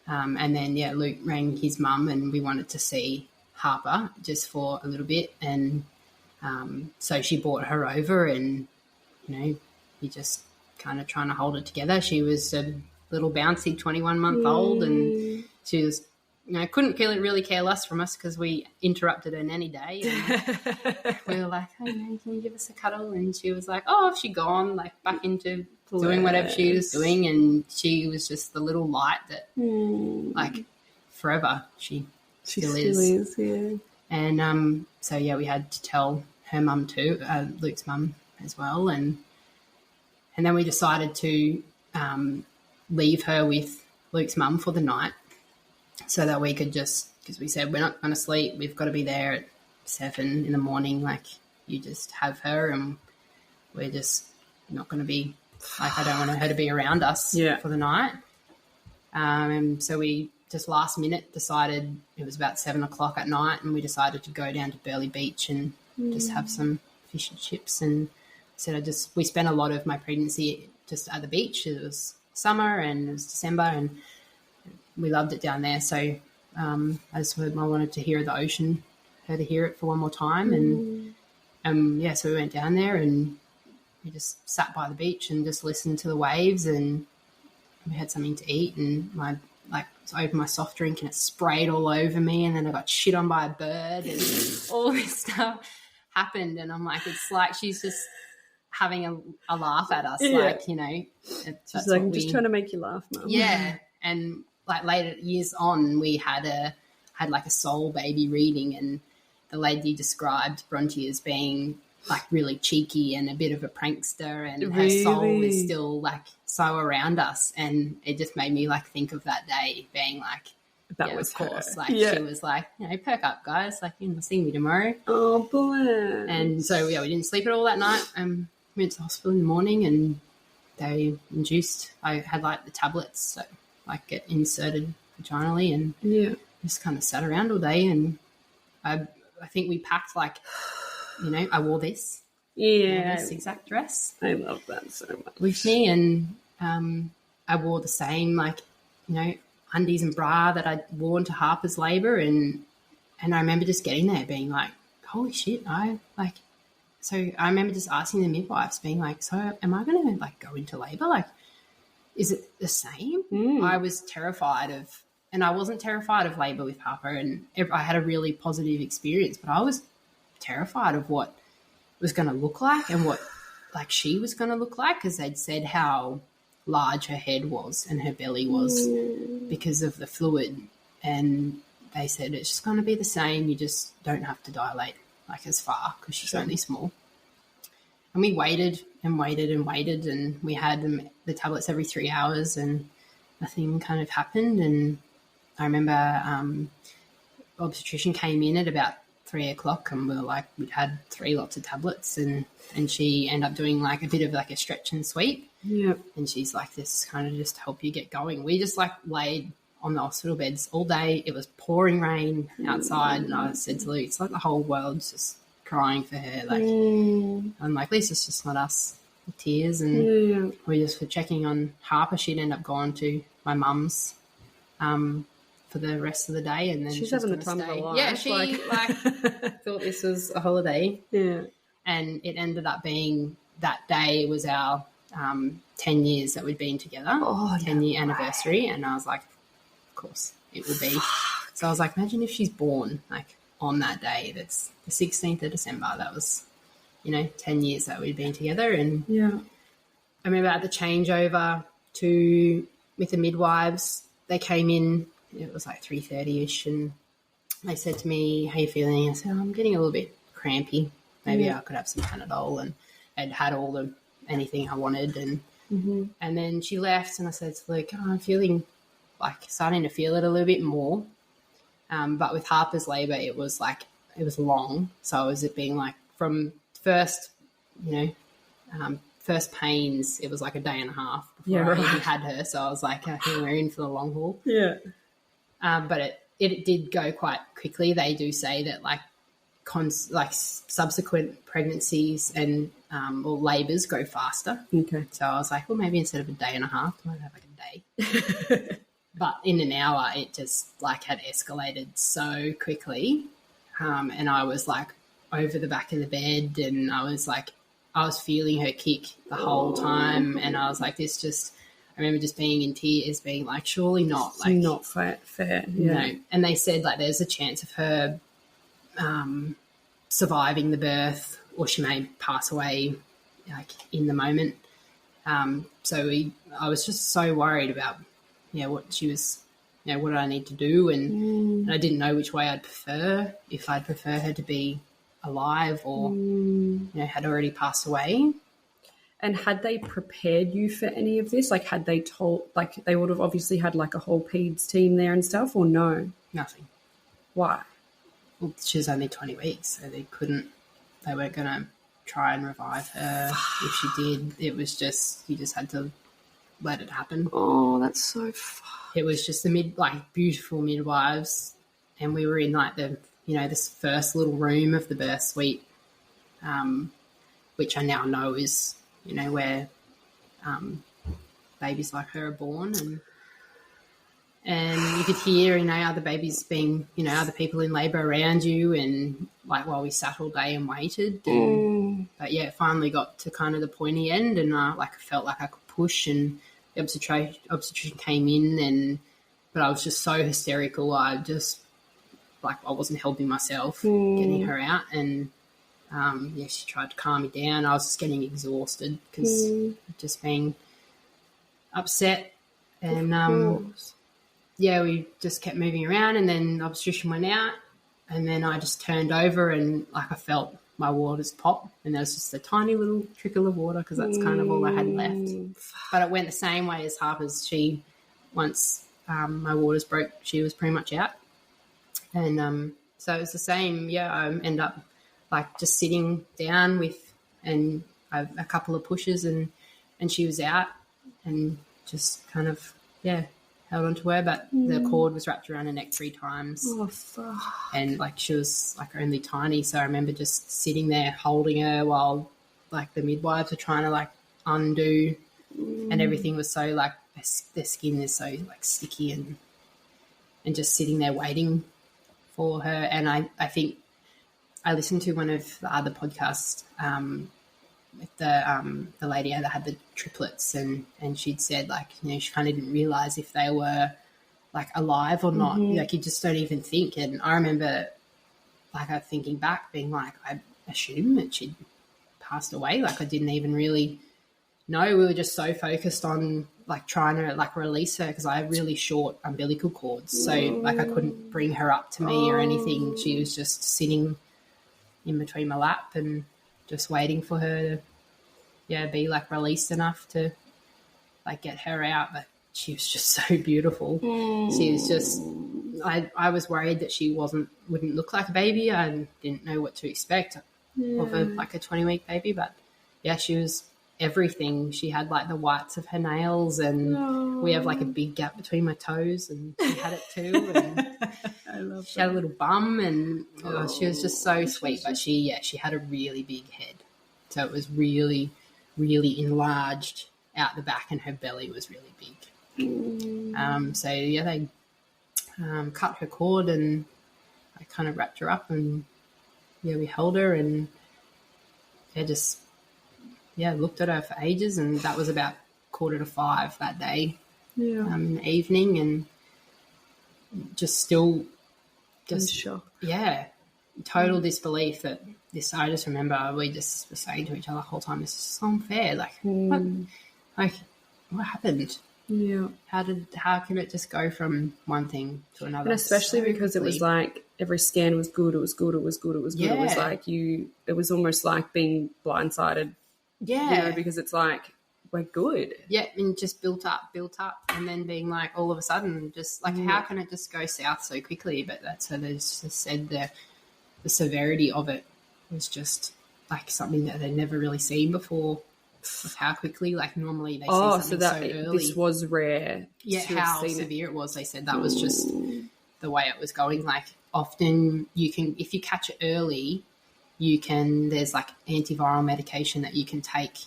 [SPEAKER 2] And then, yeah, Luke rang his mum, and we wanted to see Harper just for a little bit. And so she brought her over, and, you know, we just kind of trying to hold it together. She was a little bouncy 21-month-old, and she was, you know, couldn't really care less from us because we interrupted her nanny day. And we were like, hey, man, can you give us a cuddle? And she was like, oh, she gone, like back into doing whatever she was doing. And she was just the little light that, like, forever she still is.
[SPEAKER 1] Yeah.
[SPEAKER 2] And so, yeah, we had to tell her mum too, Luke's mum as well. And then we decided to leave her with Luke's mum for the night, so that we could just, because we said we're not going to sleep, we've got to be there at 7 in the morning, like you just have her, and we're just not going to be, like, I don't want her to be around us for the night. And so we just last minute decided, it was about 7 o'clock at night, and we decided to go down to Burleigh Beach and just have some fish and chips. And so we spent a lot of my pregnancy just at the beach. It was summer and it was December, and we loved it down there. So I wanted to hear the ocean, her to hear it for one more time. And so we went down there, and we just sat by the beach and just listened to the waves, and we had something to eat, and I opened my soft drink and it sprayed all over me, and then I got shit on by a bird, and all this stuff happened. And I'm like, it's like she's just having a laugh at us, like, you know.
[SPEAKER 1] She's like, I'm just trying to make you laugh, Mum.
[SPEAKER 2] Yeah. And like later years on, we had like a soul baby reading, and the lady described Bronte as being like really cheeky and a bit of a prankster, and her soul is still like so around us. And it just made me like think of that day being like,
[SPEAKER 1] that was
[SPEAKER 2] of course
[SPEAKER 1] her.
[SPEAKER 2] Like she was like, you know, perk up guys, like, you know, see me tomorrow.
[SPEAKER 1] Oh boy.
[SPEAKER 2] And so we didn't sleep at all that night. Went to the hospital in the morning, and they induced, I had like the tablets, so like get inserted vaginally, and just kind of sat around all day. And I think we packed, like, you know, I wore this.
[SPEAKER 1] Yeah.
[SPEAKER 2] This exact dress.
[SPEAKER 1] I love that so much.
[SPEAKER 2] With me, and I wore the same, like, you know, undies and bra that I'd worn to Harper's labour, and I remember just getting there being like, holy shit, so I remember just asking the midwives, being like, so am I going to like go into labour? Like, is it the same? I was terrified of, and I wasn't terrified of labour with Harper, and I had a really positive experience, but I was terrified of what it was going to look like, and what like she was going to look like, because they'd said how large her head was and her belly was because of the fluid, and they said it's just going to be the same, you just don't have to dilate like as far because she's only small. And we waited and waited and waited, and we had the tablets every 3 hours, and nothing kind of happened. And I remember obstetrician came in at about 3 o'clock, and we were like, we'd had 3 lots of tablets, and she ended up doing like a bit of like a stretch and sweep.
[SPEAKER 1] Yeah.
[SPEAKER 2] And she's like, this kind of just help you get going. We just like laid on the hospital beds all day. It was pouring rain outside, and I said to Luke, it's like the whole world's just crying for her. Like, I'm like, at least it's just not us with tears. And we just were checking on Harper. She'd end up going to my mum's for the rest of the day, and then
[SPEAKER 1] she's having the time of her life.
[SPEAKER 2] Yeah, she thought this was a holiday. Yeah. And it ended up being that day was our 10 years that we'd been together, 10-year anniversary. And I was like, of course it will be. So I was like, imagine if she's born like on that day, that's the 16th of December. That was, 10 years that we'd been together. And I remember at the changeover with the midwives, they came in, it was like 3:30ish, and they said to me, "How you feeling?" I said, "I'm getting a little bit crampy. Maybe I could have some Panadol." And I'd had anything I wanted, and then she left, and I said to Luke, "I'm feeling like starting to feel it a little bit more." But with Harper's labour, it was long, so it being like from first, first pains, it was like a day and a half before I even had her. So I was like, I think we're in for the long haul.
[SPEAKER 1] Yeah.
[SPEAKER 2] But it did go quite quickly. They do say that subsequent pregnancies and or labours go faster.
[SPEAKER 1] Okay.
[SPEAKER 2] So I was like, well, maybe instead of a day and a half, I might have like a day. But in an hour, it just had escalated so quickly. And I was like over the back of the bed, and I was feeling her kick the whole time. And I was like, I remember just being in tears, being like, surely not. Like,
[SPEAKER 1] not fair. Yeah.
[SPEAKER 2] No. And they said there's a chance of her surviving the birth, or she may pass away in the moment. So I was just so worried about what she was, what did I need to do, and I didn't know which way I'd prefer, if I'd prefer her to be alive or had already passed away.
[SPEAKER 1] And had they prepared you for any of this? Like, had they told, they would have obviously had a whole peds team there and stuff, or no?
[SPEAKER 2] Nothing.
[SPEAKER 1] Why?
[SPEAKER 2] Well, she was only 20 weeks, so they weren't going to try and revive her. If she did, it was you just had to let it happen.
[SPEAKER 1] Oh, that's so fun.
[SPEAKER 2] It was just the beautiful midwives, and we were in this first little room of the birth suite, which I now know is where babies like her are born, and you could hear other babies being other people in labour around you, and while we sat all day and waited. But yeah, it finally got to kind of the pointy end, and I felt like I could push, and the obstetrician came in, but I was just so hysterical. I just I wasn't helping myself getting her out, and she tried to calm me down. I was just getting exhausted because just being upset, and we just kept moving around, and then the obstetrician went out, and then I just turned over, and I felt my waters pop, and there was just a tiny little trickle of water, because that's kind of all I had left. But it went the same way as Harper's. Once my waters broke, she was pretty much out. And so it was the same. Yeah, I ended up just sitting down and a couple of pushes, and she was out, and just kind of, held on to her, but the cord was wrapped around her neck 3 times.
[SPEAKER 1] Oh, fuck.
[SPEAKER 2] And she was only tiny, so I remember just sitting there holding her while the midwives were trying to undo, and everything was so their skin is so sticky, and just sitting there waiting for her. And I think I listened to one of the other podcasts with the lady that had the triplets, and she'd said she kind of didn't realise if they were alive or not. You just don't even think. And I remember thinking back, being I assumed that she'd passed away. I didn't even really know. We were just so focused on trying to release her, because I have really short umbilical cords, so I couldn't bring her up to me or anything. She was just sitting in between my lap and just waiting for her to be released enough to get her out. But she was just so beautiful. She was just, I was worried that she wouldn't look like a baby. I didn't know what to expect of a 20-week baby, but she was everything. She had the whites of her nails, and we have a big gap between my toes, and she had it too. And
[SPEAKER 1] I love
[SPEAKER 2] she had a little bum, and she was just so sweet. But she had a really big head, so it was really, really enlarged out the back, and her belly was really big. So they cut her cord, and I kind of wrapped her up, and we held her, and just looked at her for ages. And that was about 4:45 that day, in the evening, and just in shock. Total disbelief that this. I just remember we were saying to each other the whole time, "This is so unfair. What happened?"
[SPEAKER 1] Yeah.
[SPEAKER 2] How can it just go from one thing to another?
[SPEAKER 1] And especially
[SPEAKER 2] so
[SPEAKER 1] because
[SPEAKER 2] quickly?
[SPEAKER 1] it was like every scan was good, it was good, it was good, it was good. It was
[SPEAKER 2] Yeah.
[SPEAKER 1] like it was almost like being blindsided,
[SPEAKER 2] Yeah.
[SPEAKER 1] because it's like, we're good.
[SPEAKER 2] Yeah, and just built up, and then being like all of a sudden just like, how can it just go south so quickly? But that's how they just said the severity of it was just like something that they'd never really seen before. Of how quickly, like normally they see something so early.
[SPEAKER 1] This was rare.
[SPEAKER 2] Yeah, how severe it was. They said that was just the way it was going. Like often you can, if you catch it early, there's like antiviral medication that you can take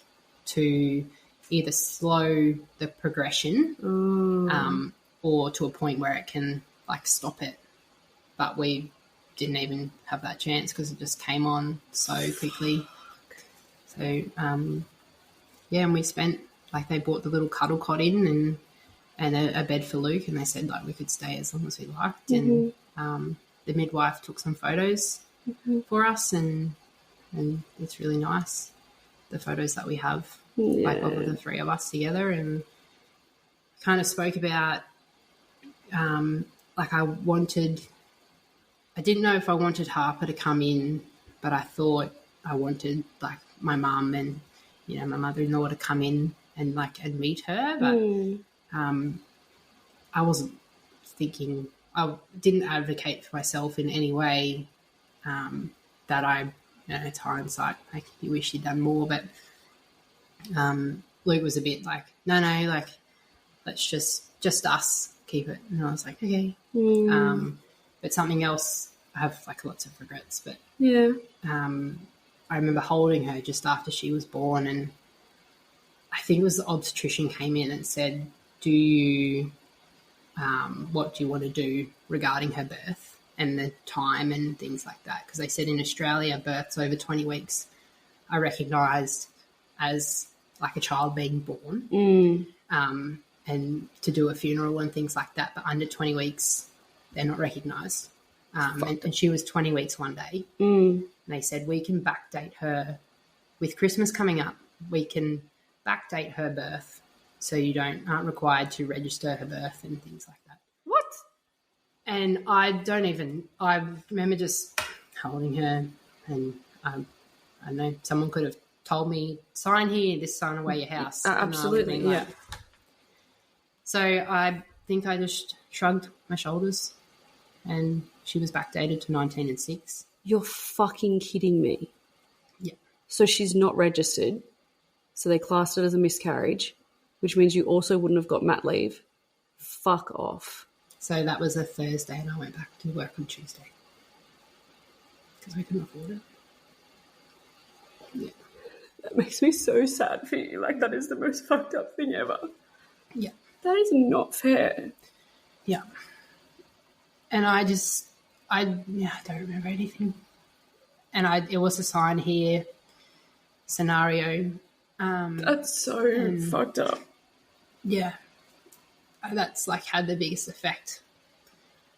[SPEAKER 2] to either slow the progression or to a point where it can like stop it. But we didn't even have that chance because it just came on so quickly. So, yeah, and we spent, like they bought the little cuddle cot in and a bed for Luke, and they said like we could stay as long as we liked. And the midwife took some photos for us, and it's really nice, the photos that we have, like of the three of us together, and kind of spoke about like I didn't know if I wanted Harper to come in, but I thought I wanted like my mum and my mother-in-law to come in and like and meet her, but I wasn't thinking, I didn't advocate for myself in any way, that I, it's hindsight, like you wish you'd done more, but Luke was a bit like, no, like let's just us keep it, and I was like, okay. But something else, I have like lots of regrets, but I remember holding her just after she was born, and I think it was the obstetrician came in and said, do you what do you want to do regarding her birth and the time and things like that? Because they said in Australia, births over 20 weeks are recognised as like a child being born, and to do a funeral and things like that. But under 20 weeks, they're not recognised. And she was 20 weeks one day. And they said, we can backdate her with Christmas coming up. We can backdate her birth so you aren't required to register her birth and things like that.
[SPEAKER 1] What?
[SPEAKER 2] And I remember just holding her, and I don't know, someone could have told me, sign here, this sign away your house.
[SPEAKER 1] Absolutely,
[SPEAKER 2] like, So I think I just shrugged my shoulders, and she was backdated to 19 and 6.
[SPEAKER 1] You're fucking kidding me.
[SPEAKER 2] Yeah.
[SPEAKER 1] So she's not registered, so they classed it as a miscarriage, which means you also wouldn't have got mat leave. Fuck off.
[SPEAKER 2] So that was a Thursday, and I went back to work on Tuesday because we couldn't afford it. Yeah.
[SPEAKER 1] That makes me so sad for you. Like, that is the most fucked up thing ever.
[SPEAKER 2] Yeah.
[SPEAKER 1] That is not fair.
[SPEAKER 2] Yeah. And I don't remember anything. And it was a sign here scenario.
[SPEAKER 1] That's so fucked up.
[SPEAKER 2] Yeah. That's like had the biggest effect,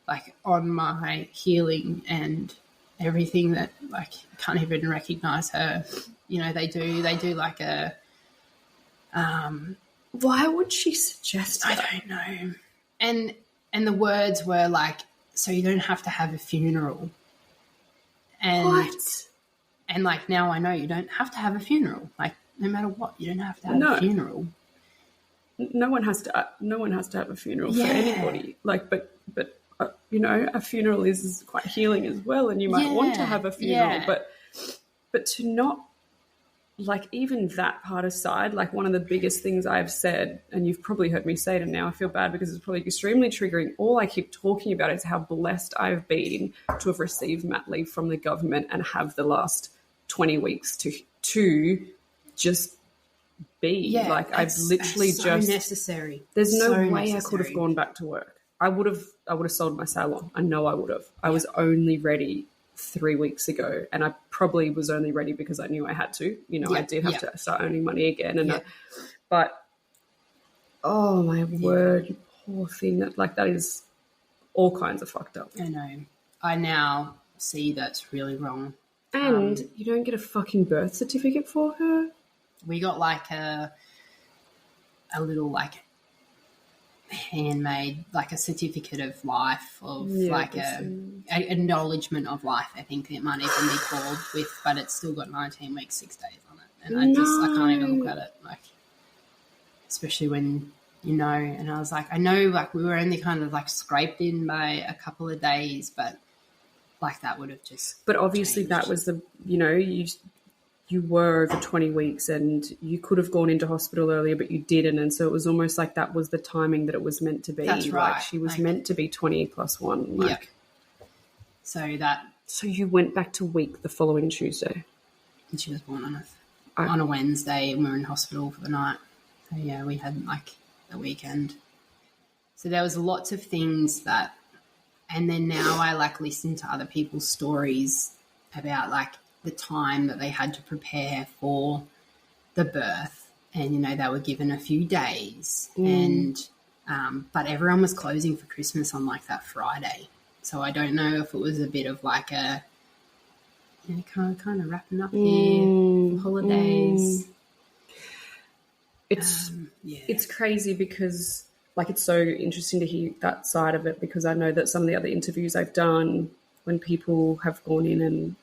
[SPEAKER 2] like on my healing and everything, that like I can't even recognize her. They do like a,
[SPEAKER 1] why would she suggest that?
[SPEAKER 2] I don't know. And the words were like, so you don't have to have a funeral. And
[SPEAKER 1] what?
[SPEAKER 2] And like, now I know you don't have to have a funeral. Like, no matter what, you don't have to have a funeral.
[SPEAKER 1] No one has to have a funeral for anybody. Like, but a funeral is quite healing as well, and you might want to have a funeral, but to not, like, even that part aside, like one of the biggest things I've said, and you've probably heard me say it, and now I feel bad because it's probably extremely triggering. All I keep talking about is how blessed I've been to have received mat leave from the government and have the last 20 weeks to just be. Like, I've literally
[SPEAKER 2] so
[SPEAKER 1] just
[SPEAKER 2] necessary.
[SPEAKER 1] There's no way I could have gone back to work. I would have sold my salon. I know I would have. I was only ready 3 weeks ago, and I probably was only ready because I knew I had to. I did have to start earning money again, and but oh my word, you poor thing! That is all kinds of fucked up.
[SPEAKER 2] I know. I now see that's really wrong.
[SPEAKER 1] And you don't get a fucking birth certificate for her.
[SPEAKER 2] We got like a little like handmade, like a certificate of life, of like a acknowledgement of life, I think it might even be called, but it's still got 19 weeks, 6 days on it. And I can't even look at it, like, especially when, and I was like, I know, like, we were only kind of like scraped in by a couple of days, but like that would have just.
[SPEAKER 1] But obviously
[SPEAKER 2] changed.
[SPEAKER 1] that was you were over 20 weeks and you could have gone into hospital earlier, but you didn't. And so it was almost like that was the timing that it was meant to be.
[SPEAKER 2] That's right.
[SPEAKER 1] Like she was meant to be 20 plus 1. Like,
[SPEAKER 2] yeah. So
[SPEAKER 1] you went back to week the following Tuesday.
[SPEAKER 2] And she was born on a Wednesday, and we were in hospital for the night. So yeah, we had like the weekend. So there was lots of things that, and then now I like listen to other people's stories about like the time that they had to prepare for the birth, and they were given a few days, and but everyone was closing for Christmas on like that Friday, so I don't know if it was a bit of like a kind of wrapping up here for holidays.
[SPEAKER 1] It's crazy because like it's so interesting to hear that side of it, because I know that some of the other interviews I've done when people have gone in and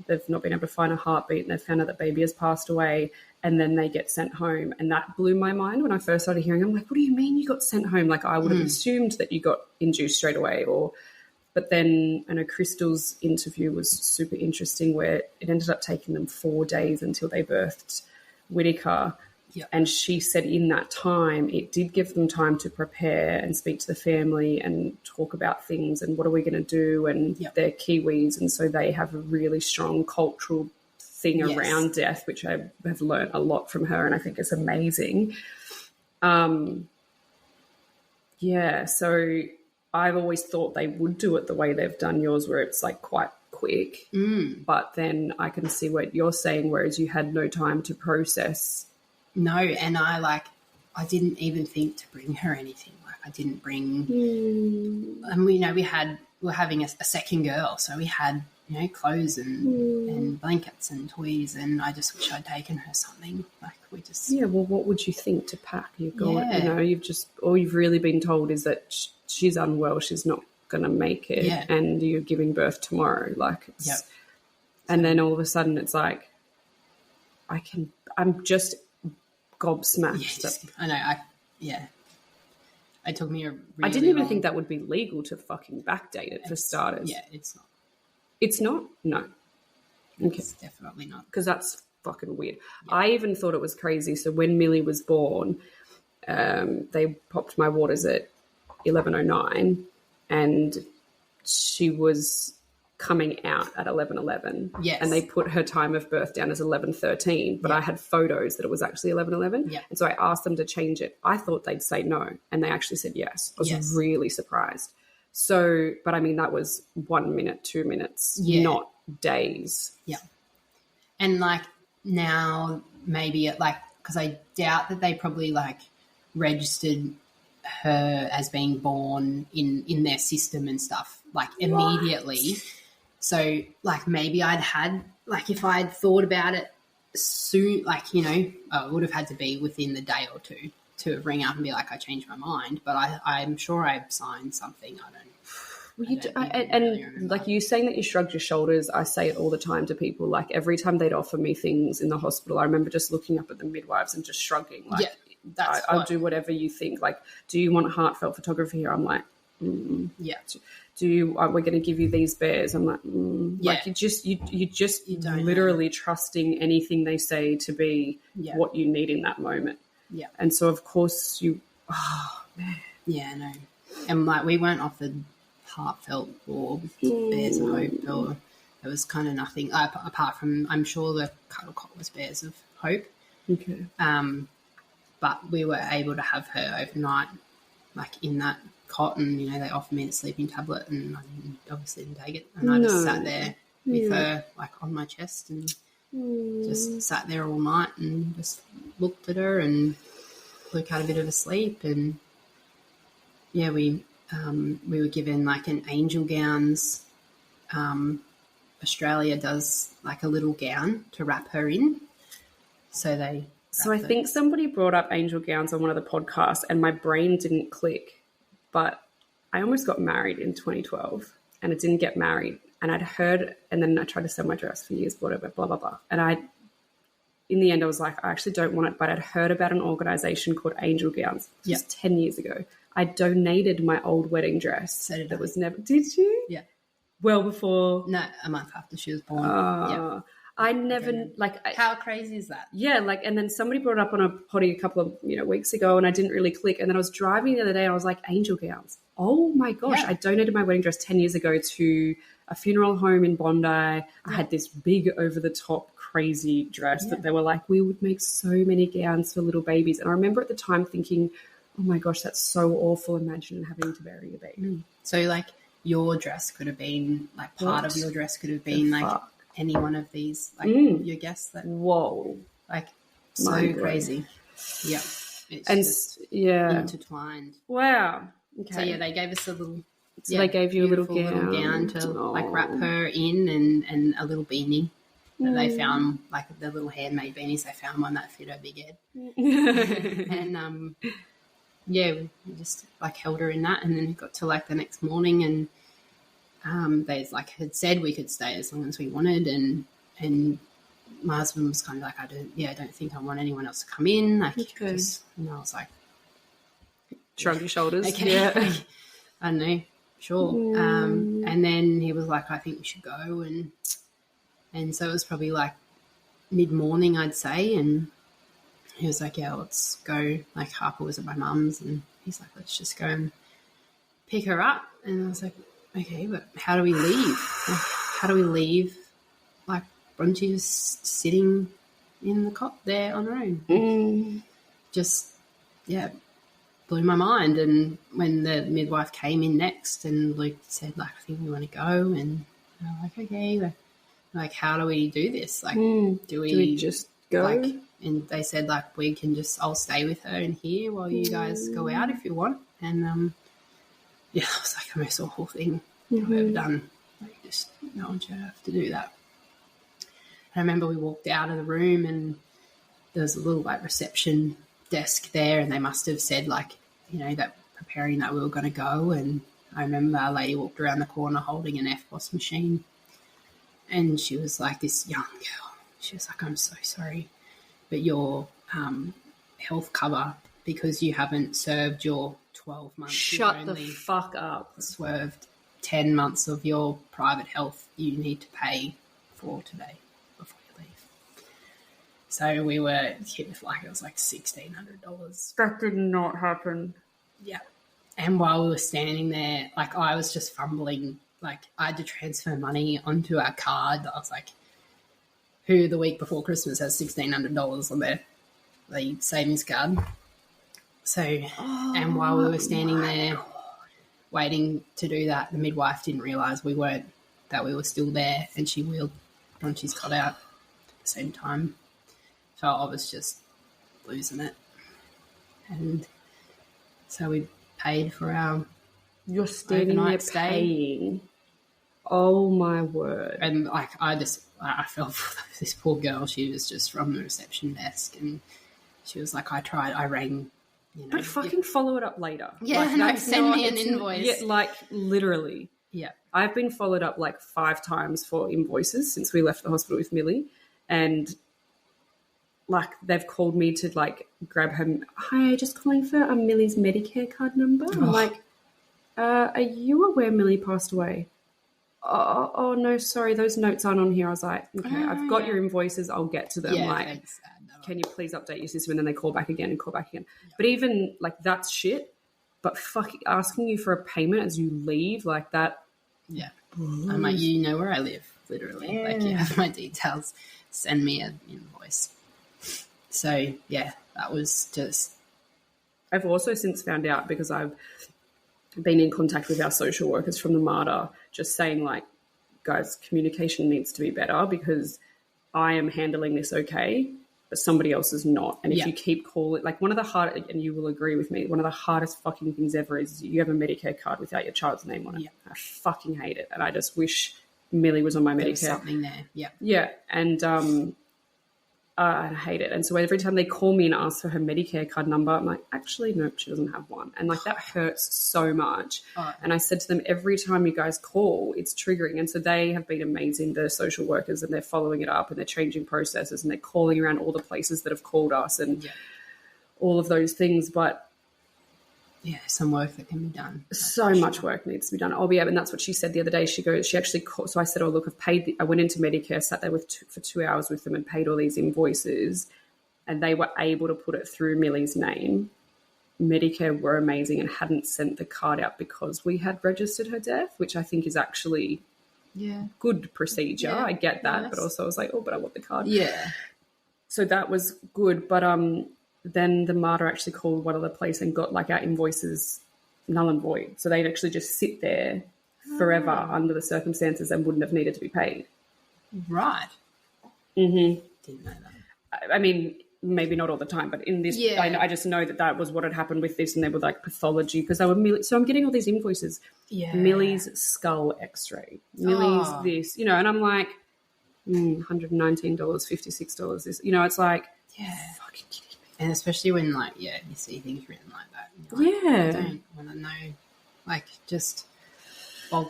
[SPEAKER 1] they've not been able to find a heartbeat and they've found out that baby has passed away, and then they get sent home. And that blew my mind when I first started hearing. I'm like, what do you mean you got sent home? Like I would have assumed that you got induced straight away. But then I know Crystal's interview was super interesting, where it ended up taking them 4 days until they birthed Whittaker.
[SPEAKER 2] Yep.
[SPEAKER 1] And she said in that time, it did give them time to prepare and speak to the family and talk about things and what are we going to do, and they're Kiwis, and so they have a really strong cultural thing around death, which I have learned a lot from her, and I think is amazing. So I've always thought they would do it the way they've done yours, where it's like quite quick. But then I can see what you're saying, whereas you had no time to process.
[SPEAKER 2] No, and I didn't even think to bring her anything. Like I didn't bring, and we we're having a second girl, so we had clothes and blankets and toys, and I just wish I'd taken her something. Like we just
[SPEAKER 1] well, what would you think to pack? You've gone, you've just all you've really been told is that she's unwell, she's not going to make it, and you're giving birth tomorrow. Like, and then all of a sudden it's like, I'm just gobsmacked.
[SPEAKER 2] I know. It took me
[SPEAKER 1] I didn't even think that would be legal to fucking backdate it for starters.
[SPEAKER 2] Yeah, it's not.
[SPEAKER 1] It's not? No. Okay.
[SPEAKER 2] It's definitely not.
[SPEAKER 1] Because that's fucking weird. Yeah. I even thought it was crazy. So when Milli was born, they popped my waters at 11:09 and she was coming out at 11:11.
[SPEAKER 2] Yes.
[SPEAKER 1] And they put her time of birth down as 11:13, but I had photos that it was actually 11:11.
[SPEAKER 2] Yeah.
[SPEAKER 1] And so I asked them to change it. I thought they'd say no, and they actually said yes. I was really surprised. So, but I mean, that was 1 minute, 2 minutes, not days.
[SPEAKER 2] Yeah. And like now maybe because I doubt that they probably like registered her as being born in their system and stuff like immediately. So like maybe I'd had, like if I'd thought about it soon, like, it would have had to be within the day or two to ring up and be like, I changed my mind. But I'm sure I signed something.
[SPEAKER 1] And like you saying that you shrugged your shoulders, I say it all the time to people. Like every time they'd offer me things in the hospital, I remember just looking up at the midwives and just shrugging. Like, I'll do whatever you think. Like, do you want heartfelt photography here? I'm like, we're going to give you these bears. I'm like, like you don't literally trusting anything they say to be what you need in that moment.
[SPEAKER 2] Yeah.
[SPEAKER 1] And so of course man.
[SPEAKER 2] Yeah, no. And like we weren't offered heartfelt or bears of hope, or there was kind of nothing apart from, I'm sure the cuddle cot was bears of hope.
[SPEAKER 1] Okay.
[SPEAKER 2] But we were able to have her overnight, like in that cot, and they offered me the sleeping tablet, and I obviously didn't take it, and I just sat there with her like on my chest and just sat there all night and just looked at her, and Luke had a bit of a sleep, and we were given like an angel gowns. Australia does like a little gown to wrap her in, so I think
[SPEAKER 1] somebody brought up angel gowns on one of the podcasts and my brain didn't click. but I almost got married in 2012 and I didn't get married. And I'd heard, and then I tried to sell my dress for years, whatever, blah, blah, blah. And in the end, I was like, I actually don't want it, but I'd heard about an organization called Angel Gowns. It was 10 years ago. I donated my old wedding dress.
[SPEAKER 2] So did
[SPEAKER 1] that
[SPEAKER 2] I.
[SPEAKER 1] was never, did you?
[SPEAKER 2] Yeah.
[SPEAKER 1] Well before.
[SPEAKER 2] No, a month after she was born.
[SPEAKER 1] I never,
[SPEAKER 2] how crazy is that?
[SPEAKER 1] Yeah, and then somebody brought it up on a potty a couple of weeks ago, and I didn't really click. And then I was driving the other day, and I was like, Angel Gowns. Oh my gosh! Yeah. I donated my wedding dress 10 years ago to a funeral home in Bondi. I had this big, over-the-top, crazy dress that they were like, we would make so many gowns for little babies. And I remember at the time thinking, oh my gosh, that's so awful. Imagine having to bury a baby.
[SPEAKER 2] So your dress could have been part of your dress could have been any one of these your guests that so crazy. Yeah. It's intertwined.
[SPEAKER 1] Wow. Okay.
[SPEAKER 2] So they gave us a little
[SPEAKER 1] they gave you a little
[SPEAKER 2] gown to wrap her in and a little beanie that they found, the little handmade beanies they found one that fit her big head. And we just held her in that, and then it got to the next morning, and they had said we could stay as long as we wanted, and my husband was kind of I don't think I want anyone else to come in, and I was like,
[SPEAKER 1] shrug your shoulders.
[SPEAKER 2] Okay, yeah. I don't know, sure. And then he was like, I think we should go, and so it was probably mid morning, I'd say, and he was like, yeah, let's go. Harper was at my mum's, and he's like, let's just go and pick her up. And I was like, okay, but how do we leave? How do we leave? Bronte was sitting in the cot there on her own. Just, blew my mind. And when the midwife came in next and Luke said, I think we want to go, and I'm like, okay, how do we do this? Do we just go? And they said, we can I'll stay with her in here while you guys go out if you want. And, it was the most awful thing I've ever done. No one should have to do that. And I remember we walked out of the room, and there was a little, reception desk there, and they must have said, that preparing that we were going to go. And I remember a lady walked around the corner holding an FBOS machine, and she was this young girl. She was like, I'm so sorry, but your health cover, because you haven't served your 12 months.
[SPEAKER 1] Shut the fuck up.
[SPEAKER 2] Swerved 10 months of your private health you need to pay for today before you leave. So we were hit with it was $1,600.
[SPEAKER 1] That did not happen.
[SPEAKER 2] Yeah. And while we were standing there, I was just fumbling. I had to transfer money onto our card. I was like, who the week before Christmas has $1,600 on their savings card? So, and while we were standing there waiting to do that, the midwife didn't realise that we were still there, and she wheeled Bronte's cot out at the same time. So I was just losing it. And so we paid for our
[SPEAKER 1] You're standing there paying. Oh, my word.
[SPEAKER 2] And I felt for this poor girl. She was just from the reception desk, and she was like, I rang.
[SPEAKER 1] But fucking follow it up later.
[SPEAKER 2] Yeah, send me an invoice.
[SPEAKER 1] Yeah, literally.
[SPEAKER 2] Yeah.
[SPEAKER 1] I've been followed up 5 times for invoices since we left the hospital with Milli, and they've called me to grab her. Hi, just calling for Milli's Medicare card number. I'm like, are you aware Milli passed away? Oh no, sorry, those notes aren't on here. I was like, okay, I've got your invoices. I'll get to them.
[SPEAKER 2] Thanks.
[SPEAKER 1] Can you please update your system? And then they call back again and call back again. Yeah. But even that's shit. But asking you for a payment as you leave that. Yeah.
[SPEAKER 2] I'm like, you know where I live, literally.
[SPEAKER 1] Yeah.
[SPEAKER 2] You have my details. Send me an invoice. So, that was just...
[SPEAKER 1] I've also since found out, because I've been in contact with our social workers from the MARTA, just saying, guys, communication needs to be better, because I am handling this okay, but somebody else is not. And if you keep calling, one of the hard, and you will agree with me, one of the hardest fucking things ever is you have a Medicare card without your child's name on it. Yeah. I fucking hate it. And I just wish Milli was on my Medicare.
[SPEAKER 2] There's something there. Yeah.
[SPEAKER 1] Yeah. And I hate it. And so every time they call me and ask for her Medicare card number, I'm like, actually, nope, she doesn't have one. And like that hurts so much. And I said to them, every time you guys call, it's triggering. And so they have been amazing, the social workers, and they're following it up and they're changing processes and they're calling around all the places that have called us and all of those things. But
[SPEAKER 2] yeah, some work that can be done.
[SPEAKER 1] So much work needs to be done. Oh, yeah, and that's what she said the other day. She actually called. So I said, oh, look, I went into Medicare, sat there for 2 hours with them and paid all these invoices, and they were able to put it through Milli's name. Medicare were amazing and hadn't sent the card out because we had registered her death, which I think is actually good procedure. Yeah, I get that, but also I was like, oh, but I want the card.
[SPEAKER 2] Yeah.
[SPEAKER 1] So that was good, but then the martyr actually called one other place and got like our invoices null and void. So they'd actually just sit there forever under the circumstances and wouldn't have needed to be paid.
[SPEAKER 2] Right.
[SPEAKER 1] Mm-hmm.
[SPEAKER 2] Didn't know that.
[SPEAKER 1] I mean, maybe not all the time, but in this, I just know that was what had happened with this, and they were like pathology because they were so I'm getting all these invoices. Yeah. Milli's skull X-ray, Milli's this, and I'm like, $119, $56. This, it's like, fucking kidding.
[SPEAKER 2] And especially when, like, you see things written like that. And you're like, I don't want to know. Like, just tell me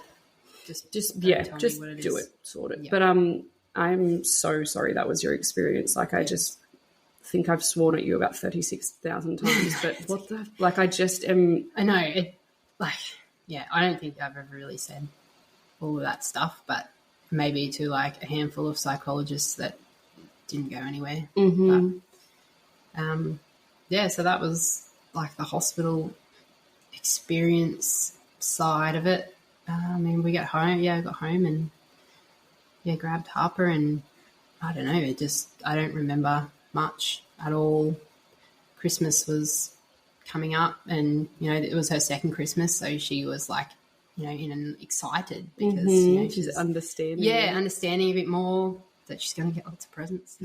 [SPEAKER 2] what it
[SPEAKER 1] do
[SPEAKER 2] is.
[SPEAKER 1] it, sort it.
[SPEAKER 2] Yeah.
[SPEAKER 1] But I'm so sorry that was your experience. Like, I just think I've sworn at you about 36,000 times. But what the, like, I just am.
[SPEAKER 2] I know it. Like, I don't think I've ever really said all of that stuff, but maybe to like a handful of psychologists that didn't go anywhere.
[SPEAKER 1] Mm-hmm.
[SPEAKER 2] But, so that was like the hospital experience side of it. I mean, we got home. I got home and grabbed Harper, and I don't know. I don't remember much at all. Christmas was coming up, and it was her second Christmas, so she was like, excited because
[SPEAKER 1] she's understanding.
[SPEAKER 2] Yeah, understanding a bit more that she's going to get lots of presents.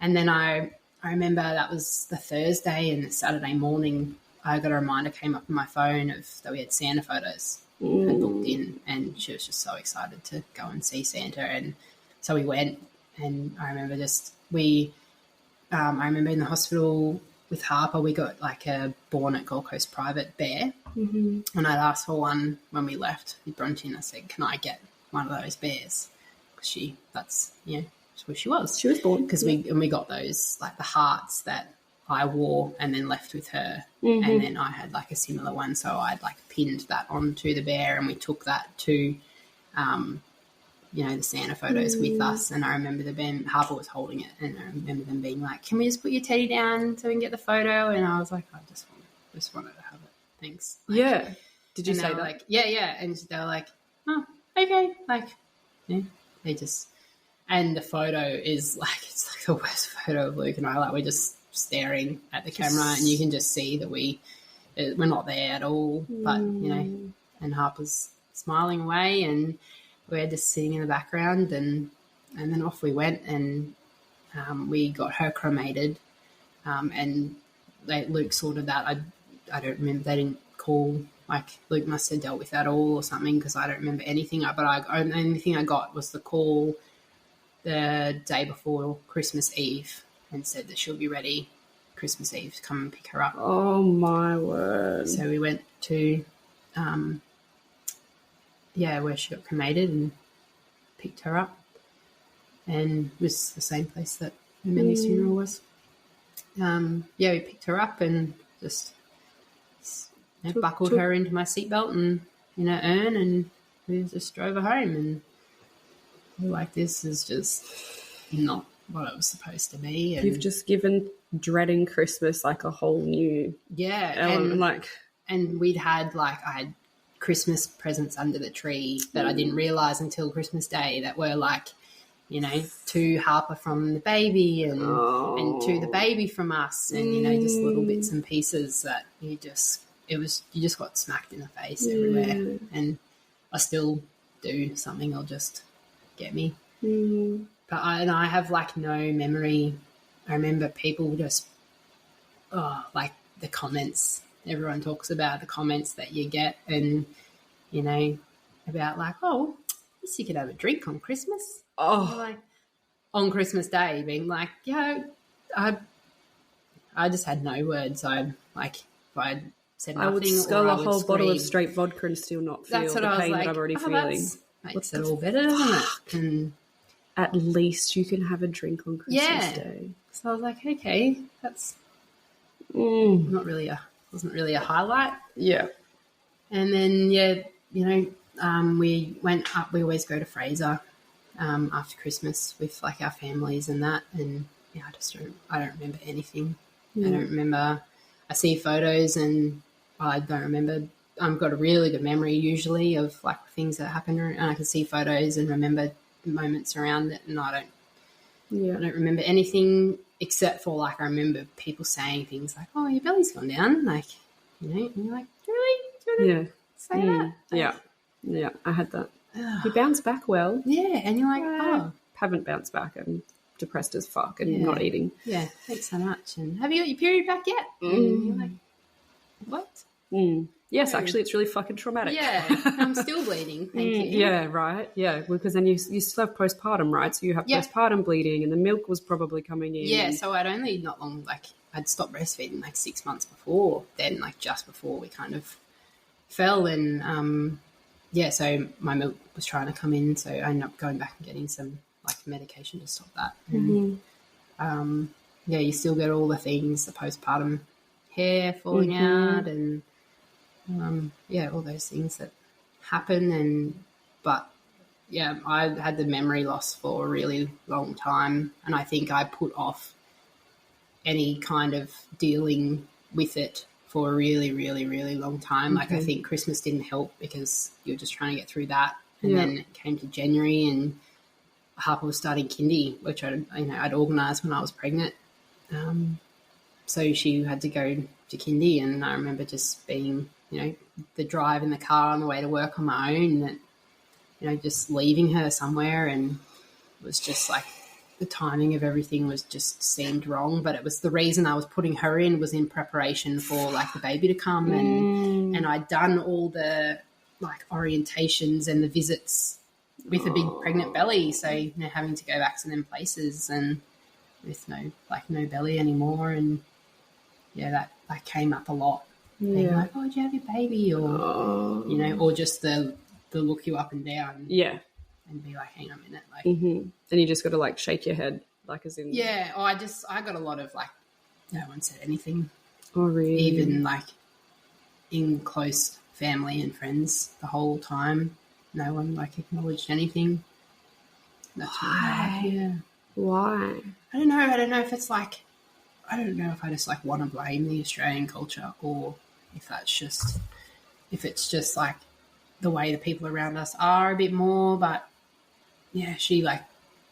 [SPEAKER 2] And then I remember that was the Thursday, and the Saturday morning I got a reminder came up on my phone that we had Santa photos and booked in, and she was just so excited to go and see Santa. And so we went, and I remember I remember in the hospital with Harper, we got like a Born at Gold Coast private bear, and I'd asked for one when we left with Bronte, and I said, can I get one of those bears? Because that's where she was.
[SPEAKER 1] She was born.
[SPEAKER 2] Because we got those, like the hearts that I wore and then left with her. And then I had like a similar one. So I'd like pinned that onto the bear, and we took that to, the Santa photos with us. And I remember Harper was holding it, and I remember them being like, can we just put your teddy down so we can get the photo? And I was like, I just wanted to have it. Thanks.
[SPEAKER 1] Like, Did you say that?
[SPEAKER 2] Like, yeah. And they were like, oh, okay. Like, they just... And the photo is like, it's like the worst photo of Luke and I. Like, we're just staring at the camera, and you can just see that we're not there at all. But, and Harper's smiling away, and we're just sitting in the background, and then off we went, and we got her cremated. And Luke sorted that. I don't remember. They didn't call. Like, Luke must have dealt with that all or something, because I don't remember anything. But the only thing I got was the call the day before Christmas Eve and said that she'll be ready Christmas Eve to come and pick her up.
[SPEAKER 1] Oh, my word.
[SPEAKER 2] So we went to, where she got cremated and picked her up. And it was the same place that Milli's funeral was. We picked her up and just buckled her into my seatbelt and in her urn, and we just drove her home. And like, this is just not what it was supposed to be. And
[SPEAKER 1] you've just given dreading Christmas like a whole new element.
[SPEAKER 2] And I had Christmas presents under the tree that I didn't realise until Christmas Day that were like, to Harper from the baby and to the baby from us, and just little bits and pieces that you just got smacked in the face everywhere. And I still do something, I'll just get me. But I have like no memory. I remember people just like the comments everyone talks about, the comments that you get, and about like, oh, you could have a drink on Christmas.
[SPEAKER 1] Oh,
[SPEAKER 2] like, on Christmas Day being like, yeah, I just had no words. I said nothing.
[SPEAKER 1] I would scull a whole
[SPEAKER 2] scream.
[SPEAKER 1] bottle of straight vodka and still not feel
[SPEAKER 2] That's what
[SPEAKER 1] the
[SPEAKER 2] I was
[SPEAKER 1] pain
[SPEAKER 2] like,
[SPEAKER 1] that I'm already feeling.
[SPEAKER 2] Makes it all better, doesn't it? And
[SPEAKER 1] at least you can have a drink on Christmas Day.
[SPEAKER 2] So I was like, okay, that's wasn't really a highlight.
[SPEAKER 1] Yeah.
[SPEAKER 2] And then we went up. We always go to Fraser after Christmas with like our families and that. And I don't remember anything. I don't remember. I see photos and I don't remember. I've got a really good memory usually of like things that happen, and I can see photos and remember moments around it, and I don't remember anything except for like I remember people saying things like, "Oh, your belly's gone down," like, and you're like, "Really? Do you want to say that?" Like,
[SPEAKER 1] yeah, I had that. You bounce back well.
[SPEAKER 2] Yeah, and you're like, "Oh,
[SPEAKER 1] haven't bounced back. I'm depressed as fuck and not eating."
[SPEAKER 2] Yeah, thanks so much. And have you got your period back yet? And you're like, "What?"
[SPEAKER 1] Yes, actually, it's really fucking traumatic.
[SPEAKER 2] Yeah, I'm still bleeding. Thank you.
[SPEAKER 1] Yeah, right. Yeah, because then you still have postpartum, right? So you have postpartum bleeding, and the milk was probably coming in.
[SPEAKER 2] Yeah, so I'd only not long, like I'd stopped breastfeeding like 6 months before then, like just before we kind of fell, and so my milk was trying to come in, so I ended up going back and getting some like medication to stop that. And, you still get all the things, the postpartum hair falling out, and all those things that happen. But I had the memory loss for a really long time, and I think I put off any kind of dealing with it for a really, really, really long time. Like I think Christmas didn't help because you're just trying to get through that, and then it came to January and Harper was starting kindy, which I'd organised when I was pregnant. So she had to go to kindy, and I remember just being, the drive in the car on the way to work on my own, and, just leaving her somewhere, and it was just like the timing of everything was just seemed wrong. But it was the reason I was putting her in was in preparation for like the baby to come, and I'd done all the like orientations and the visits with a big pregnant belly, so having to go back to them places and with no belly anymore, and that came up a lot. Being like, "Oh, did you have your baby?" Or or just the look you up and down, and be like, "Hang on a minute," like,
[SPEAKER 1] and you just got to like shake your head, like as in,
[SPEAKER 2] I got a lot of like, no one said anything.
[SPEAKER 1] Oh, really?
[SPEAKER 2] Even like in close family and friends, the whole time, no one like acknowledged anything. That's
[SPEAKER 1] Why? Why?
[SPEAKER 2] I don't know. I don't know if it's like, I don't know if I just like want to blame the Australian culture, or if it's just like the way the people around us are a bit more. But she like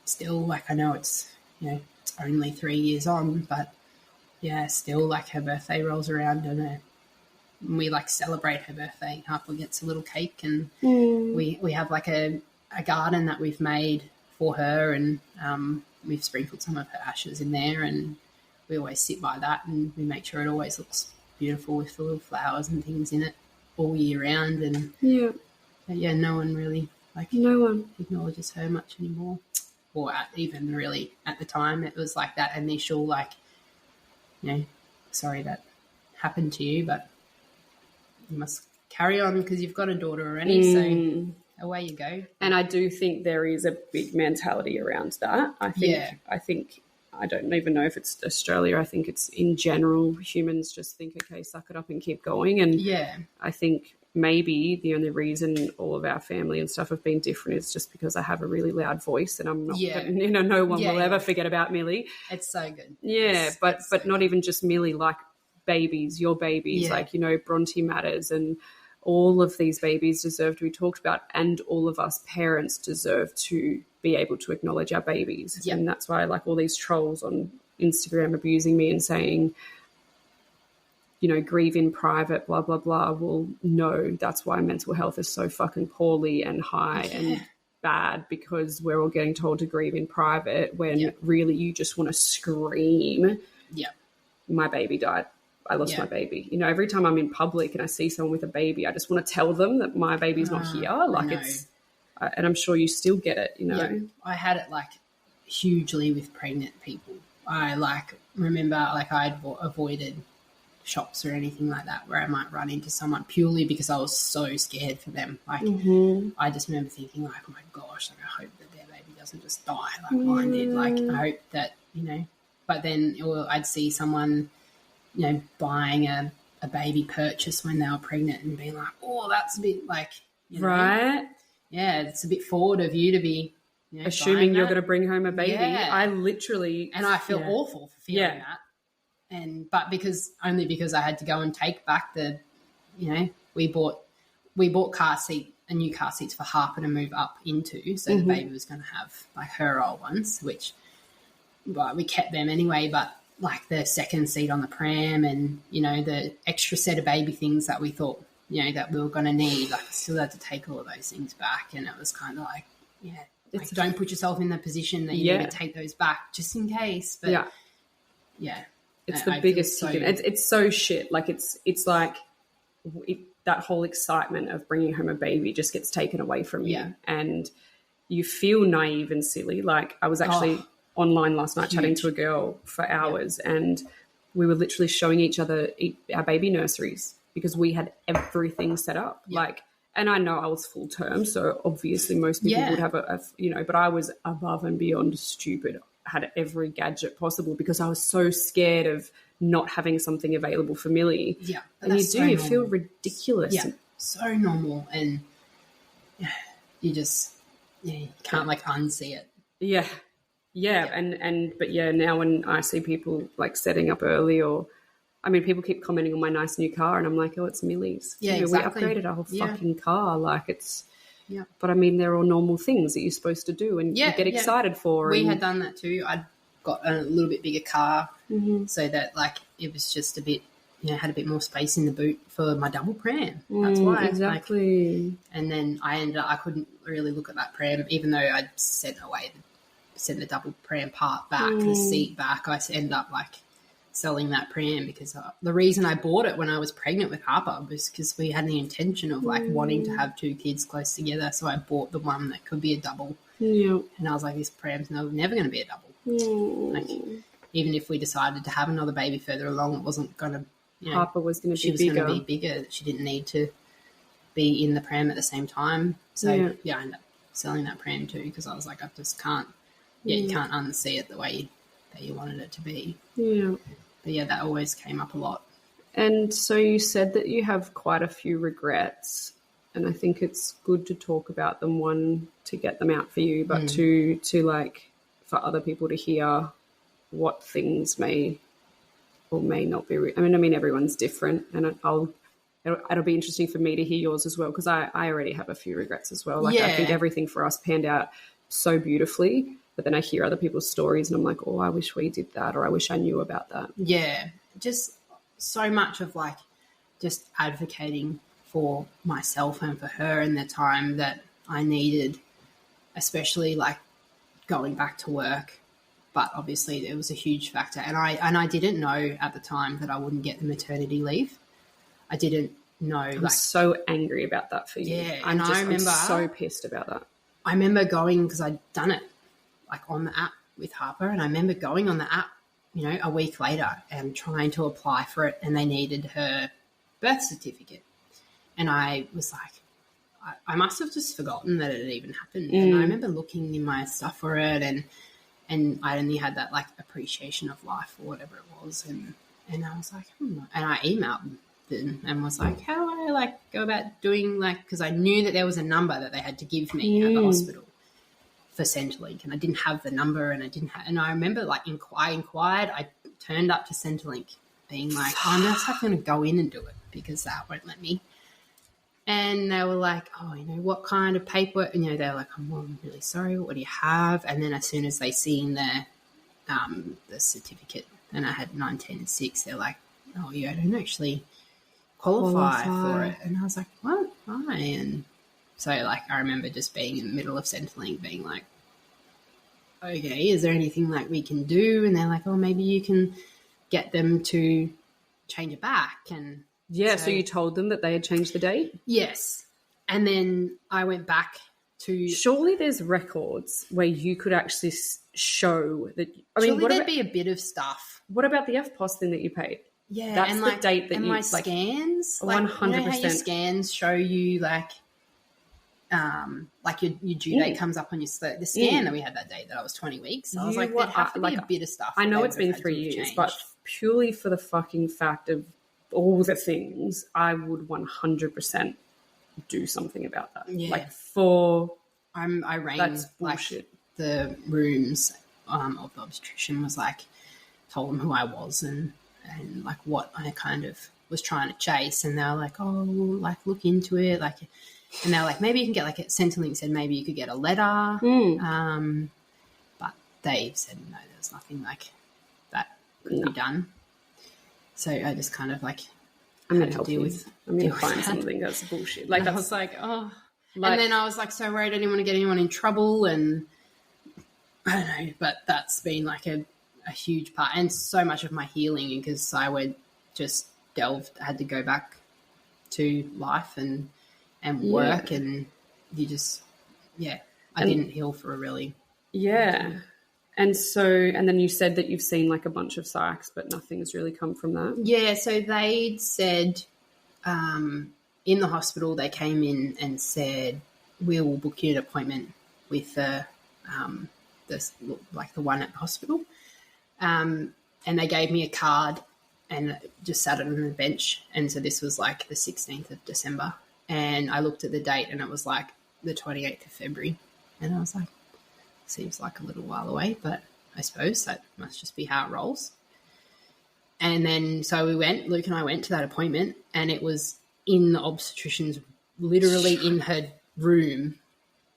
[SPEAKER 2] still like, I know it's, it's only 3 years on, but still like her birthday rolls around and we like celebrate her birthday. Harper gets a little cake, and we have like a garden that we've made for her, and we've sprinkled some of her ashes in there, and we always sit by that, and we make sure it always looks beautiful with the little flowers and things in it all year round. And no one really acknowledges her much anymore, or even really at the time it was like that initial like, sorry that happened to you, but you must carry on because you've got a daughter already, so away you go.
[SPEAKER 1] And I do think there is a big mentality around that. I think I don't even know if it's Australia. I think it's in general, humans just think, okay, suck it up and keep going. And I think maybe the only reason all of our family and stuff have been different is just because I have a really loud voice, and I'm not, no one will ever forget about Milli.
[SPEAKER 2] It's so good.
[SPEAKER 1] Yeah, but not even just Milli, like babies, your babies, like, Bronte matters, and all of these babies deserve to be talked about, and all of us parents deserve to be able to acknowledge our babies. And that's why I like all these trolls on Instagram abusing me and saying, grieve in private, blah, blah, blah. Well, no, that's why mental health is so fucking poorly and high and bad, because we're all getting told to grieve in private when really you just want to scream, my baby died. I lost my baby. Every time I'm in public and I see someone with a baby, I just want to tell them that my baby's not here. Like and I'm sure you still get it,
[SPEAKER 2] I had it like hugely with pregnant people. I remember I'd avoided shops or anything like that where I might run into someone purely because I was so scared for them. I just remember thinking oh my gosh, I hope that their baby doesn't just die like mine did. I hope that, but then I'd see someone, buying a baby purchase when they were pregnant and being like, oh, that's a bit
[SPEAKER 1] right.
[SPEAKER 2] Yeah, it's a bit forward of you to be
[SPEAKER 1] assuming you're going to bring home a baby.
[SPEAKER 2] Yeah.
[SPEAKER 1] I literally...
[SPEAKER 2] And I feel awful for feeling that. But because I had to go and take back we bought a new car seats for Harper to move up into, so the baby was going to have her old ones, which we kept them anyway, but the second seat on the pram and, the extra set of baby things that we thought, that we were going to need, I still had to take all of those things back. And it was kind of don't put yourself in the position that you need to take those back just in case. But
[SPEAKER 1] it's the biggest chicken. It's so shit. That whole excitement of bringing home a baby just gets taken away from you, and you feel naive and silly. I was actually online last night chatting to a girl for hours, and we were literally showing each other our baby nurseries because we had everything set up. And I know I was full term, so obviously most people would have but I was above and beyond stupid. I had every gadget possible because I was so scared of not having something available for Milli. Yeah. And you feel ridiculous.
[SPEAKER 2] Yeah, so normal. And you just, you can't unsee it.
[SPEAKER 1] Yeah. Yeah. But now when I see people setting up early people keep commenting on my nice new car and I'm like, oh, it's Milli's.
[SPEAKER 2] Yeah, exactly.
[SPEAKER 1] We upgraded our whole fucking car. But they're all normal things that you're supposed to do and you get excited for.
[SPEAKER 2] We had done that too. I'd got a little bit bigger car so that it was just a bit, had a bit more space in the boot for my double pram. That's why.
[SPEAKER 1] Exactly.
[SPEAKER 2] And then I couldn't really look at that pram, even though I'd sent the double pram part back, the seat back. I ended up selling that pram because the reason I bought it when I was pregnant with Harper was because we had the intention of wanting to have two kids close together. So I bought the one that could be a double.
[SPEAKER 1] Yeah.
[SPEAKER 2] And I was like, this pram's never going to be a double. Even if we decided to have another baby further along, it wasn't going to,
[SPEAKER 1] Harper was going to be bigger.
[SPEAKER 2] She was going to be bigger. She didn't need to be in the pram at the same time. So I ended up selling that pram too because I was like, I just can't, you can't unsee it the way that you wanted it to be.
[SPEAKER 1] Yeah.
[SPEAKER 2] But that always came up a lot.
[SPEAKER 1] And so you said that you have quite a few regrets, and I think it's good to talk about them. One, to get them out for you, but two, to for other people to hear what things may or may not be. I mean, everyone's different, and it'll be interesting for me to hear yours as well because I already have a few regrets as well. I think everything for us panned out so beautifully. But then I hear other people's stories and I'm like, oh, I wish we did that, or I wish I knew about that.
[SPEAKER 2] Yeah, just so much of just advocating for myself and for her in the time that I needed, especially going back to work. But obviously it was a huge factor. And I didn't know at the time that I wouldn't get the maternity leave. I didn't know.
[SPEAKER 1] I'm so angry about that for you.
[SPEAKER 2] Yeah,
[SPEAKER 1] I'm so pissed about that.
[SPEAKER 2] I remember going, because I'd done it on the app with Harper, and I remember going on the app, a week later and trying to apply for it, and they needed her birth certificate. And I was like, I must have just forgotten that it had even happened. And I remember looking in my stuff for it, and I only had that appreciation of life or whatever it was. And I was like, and I emailed them and was like, how do I go about doing because I knew that there was a number that they had to give me at the hospital for Centrelink, and I didn't have the number, and I remember I inquired, I turned up to Centrelink being like, I'm just going to go in and do it because that won't let me. And they were like, oh, what kind of paperwork? And they were like, I'm really sorry, what do you have? And then as soon as they seen the certificate, and I had 9, 10 and 6, they're like, oh, you don't actually qualify for it. And I was like, what? Why? And so I remember just being in the middle of Centrelink being like, okay, is there anything we can do? And they're like, oh, maybe you can get them to change it back. And
[SPEAKER 1] so you told them that they had changed the date?
[SPEAKER 2] Yes. And then I went back
[SPEAKER 1] Surely there's records where you could actually show that. I mean,
[SPEAKER 2] surely there'd be a bit of stuff.
[SPEAKER 1] What about the FPOS thing that you paid?
[SPEAKER 2] Yeah,
[SPEAKER 1] that's
[SPEAKER 2] and
[SPEAKER 1] the date that
[SPEAKER 2] and
[SPEAKER 1] you
[SPEAKER 2] my scans,
[SPEAKER 1] 100%.
[SPEAKER 2] You know how your scans show you like your due date comes up on your the scan that we had that day that I was 20 weeks. So I was like, there'd have to be a bit of stuff.
[SPEAKER 1] I know it's been 3 years, but purely for the fucking fact of all the things, I would 100% do something about that.
[SPEAKER 2] Yeah.
[SPEAKER 1] Like
[SPEAKER 2] I rang like the rooms of the obstetrician, was like, told them who I was and like what I kind of was trying to chase, and they were like, oh, like look into it, like, and they were like, maybe you can get like a Centrelink said maybe you could get a letter, but they said no, there was nothing like that could be done. So I just kind of like
[SPEAKER 1] I'm going to help you. I'm going to find something that's bullshit. Like,
[SPEAKER 2] I was like, oh. And then I was like so worried I didn't want to get anyone in trouble, and I don't know, but that's been like a huge part, and so much of my healing, because I would just had to go back to life and work, and you just, I didn't heal for a really
[SPEAKER 1] And so, and then you said that you've seen like a bunch of psychs, but nothing's really come from that. Yeah,
[SPEAKER 2] so they'd said in the hospital, they came in and said, we will book you an appointment with the one at the hospital. And they gave me a card and just sat it on the bench. And so this was like the 16th of December. And I looked at the date and it was like the 28th of February. And I was like, seems like a little while away, but I suppose that must just be how it rolls. And then so Luke and I went to that appointment, and it was in the obstetrician's, literally in her room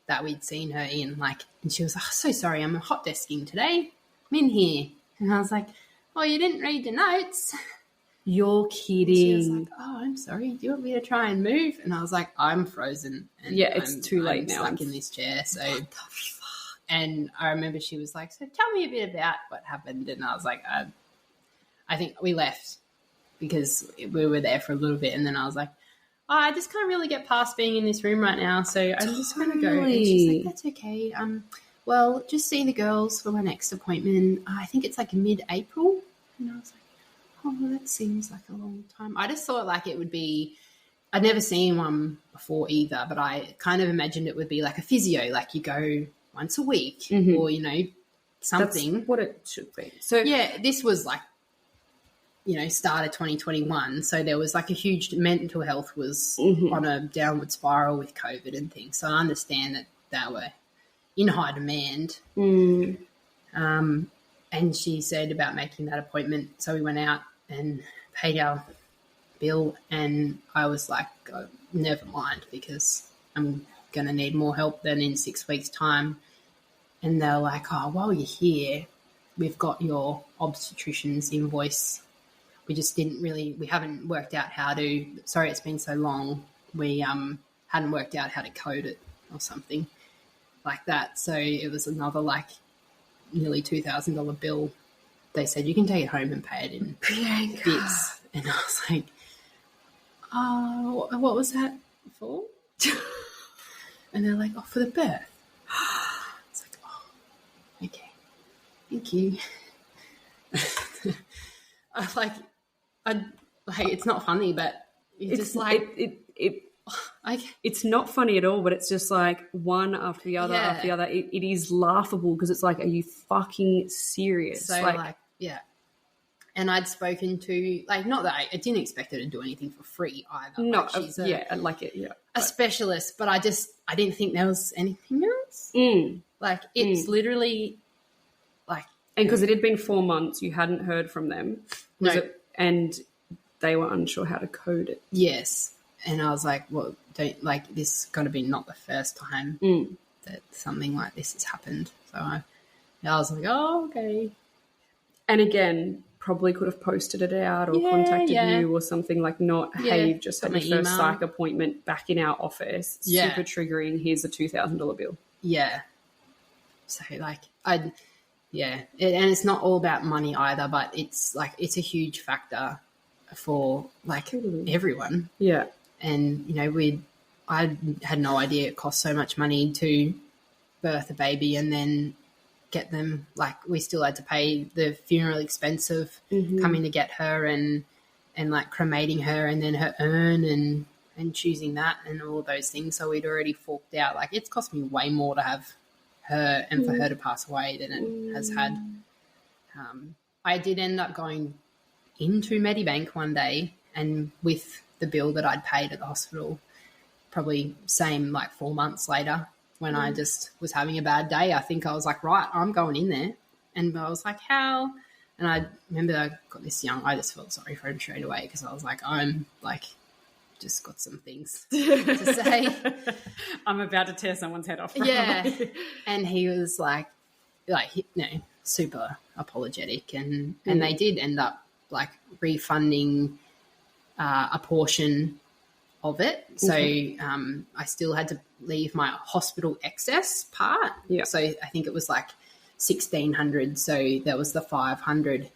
[SPEAKER 2] that we'd seen her in. Like, and she was like, oh, so sorry, I'm hot desking today. I'm in here. And I was like, oh, you didn't read the notes.
[SPEAKER 1] You're kidding.
[SPEAKER 2] She was like, oh, I'm sorry. Do you want me to try and move? And I was like, I'm frozen. And
[SPEAKER 1] it's too late now.
[SPEAKER 2] I'm stuck in this chair. So, what the fuck? And I remember she was like, so tell me a bit about what happened. And I was like, I think we left because we were there for a little bit. And then I was like, oh, I just can't really get past being in this room right now. So I'm just going to go. And she's like, that's okay. Well, just see the girls for my next appointment. I think it's like mid-April. And I was like, oh, well, that seems like a long time. I just thought like it would be, I'd never seen one before either, but I kind of imagined it would be like a physio, like you go once a week or, something.
[SPEAKER 1] That's what it should be. So
[SPEAKER 2] this was like, start of 2021. So there was like a huge mental health was on a downward spiral with COVID and things. So I understand that they were in high demand. And she said about making that appointment. So we went out and paid our bill, and I was like, oh, never mind, because I'm going to need more help than in 6 weeks' time. And they're like, oh, while you're here, we've got your obstetrician's invoice. We haven't worked out how to, sorry, it's been so long. We hadn't worked out how to code it or something like that. So it was another like nearly $2,000 bill. They said, you can take it home and pay it in bits. And I was like, oh, what was that for? And they're like, oh, for the birth. It's like, oh, okay, thank you. It's not funny, but it's just like
[SPEAKER 1] it's not funny at all, but it's just like one after the other after the other. It is laughable because it's like, are you fucking serious?
[SPEAKER 2] So and I'd spoken to, like, not that I didn't expect her to do anything for free either.
[SPEAKER 1] No,
[SPEAKER 2] like, she's a specialist, but I didn't think there was anything else. Like, it's literally like,
[SPEAKER 1] and because it had been 4 months, you hadn't heard from them, and they were unsure how to code it.
[SPEAKER 2] Yes, and I was like, well, this got to be not the first time that something like this has happened. So I was like, oh, okay.
[SPEAKER 1] And again, probably could have posted it out or contacted you or something, like, not, hey, you've just had your first psych appointment back in our office. Super triggering. Here's a $2,000 bill. Yeah.
[SPEAKER 2] So, like, and it's not all about money either, but it's like, it's a huge factor for like everyone.
[SPEAKER 1] Yeah.
[SPEAKER 2] And, I had no idea it cost so much money to birth a baby and then get them. Like, we still had to pay the funeral expense of coming to get her and like cremating her, and then her urn and choosing that and all of those things. So we'd already forked out. Like, it's cost me way more to have her and for her to pass away than it has had. I did end up going into Medibank one day, and with the bill that I'd paid at the hospital, probably same like 4 months later, when I just was having a bad day, I think I was like, right, I'm going in there. And I was like, how? And I remember I got this I just felt sorry for him straight away, because I was like, I'm like, just got some things to say.
[SPEAKER 1] I'm about to tear someone's head off.
[SPEAKER 2] Yeah. And he was like, super apologetic. And they did end up like refunding a portion of it. So I still had to leave my hospital excess part.
[SPEAKER 1] Yeah.
[SPEAKER 2] So I think it was like $1,600. So there was the $500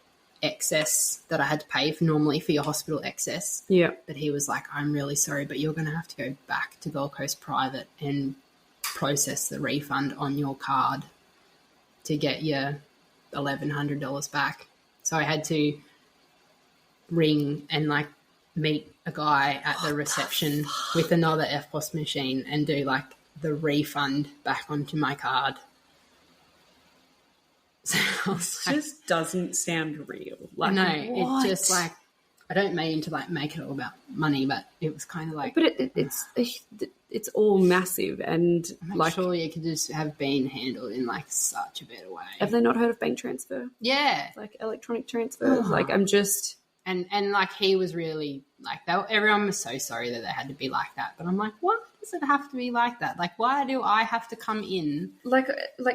[SPEAKER 2] excess that I had to pay for normally for your hospital excess.
[SPEAKER 1] Yeah.
[SPEAKER 2] But he was like, I'm really sorry, but you're going to have to go back to Gold Coast Private and process the refund on your card to get your $1,100 back. So I had to ring and like meet a guy at the reception with another EFTPOS machine and do like the refund back onto my card. So
[SPEAKER 1] This just doesn't sound real. Like,
[SPEAKER 2] no,
[SPEAKER 1] what?
[SPEAKER 2] it just like, I don't mean to like make it all about money, but it was kind of like.
[SPEAKER 1] But it's all massive, and
[SPEAKER 2] I'm
[SPEAKER 1] like,
[SPEAKER 2] surely it could just have been handled in like such a better way.
[SPEAKER 1] have they not heard of bank transfer?
[SPEAKER 2] Yeah,
[SPEAKER 1] Like electronic transfer? Like, I'm just.
[SPEAKER 2] and like he was really like, everyone was so sorry that they had to be like that, but I'm like, why does it have to be like that? Like, why do I have to come in?
[SPEAKER 1] Like,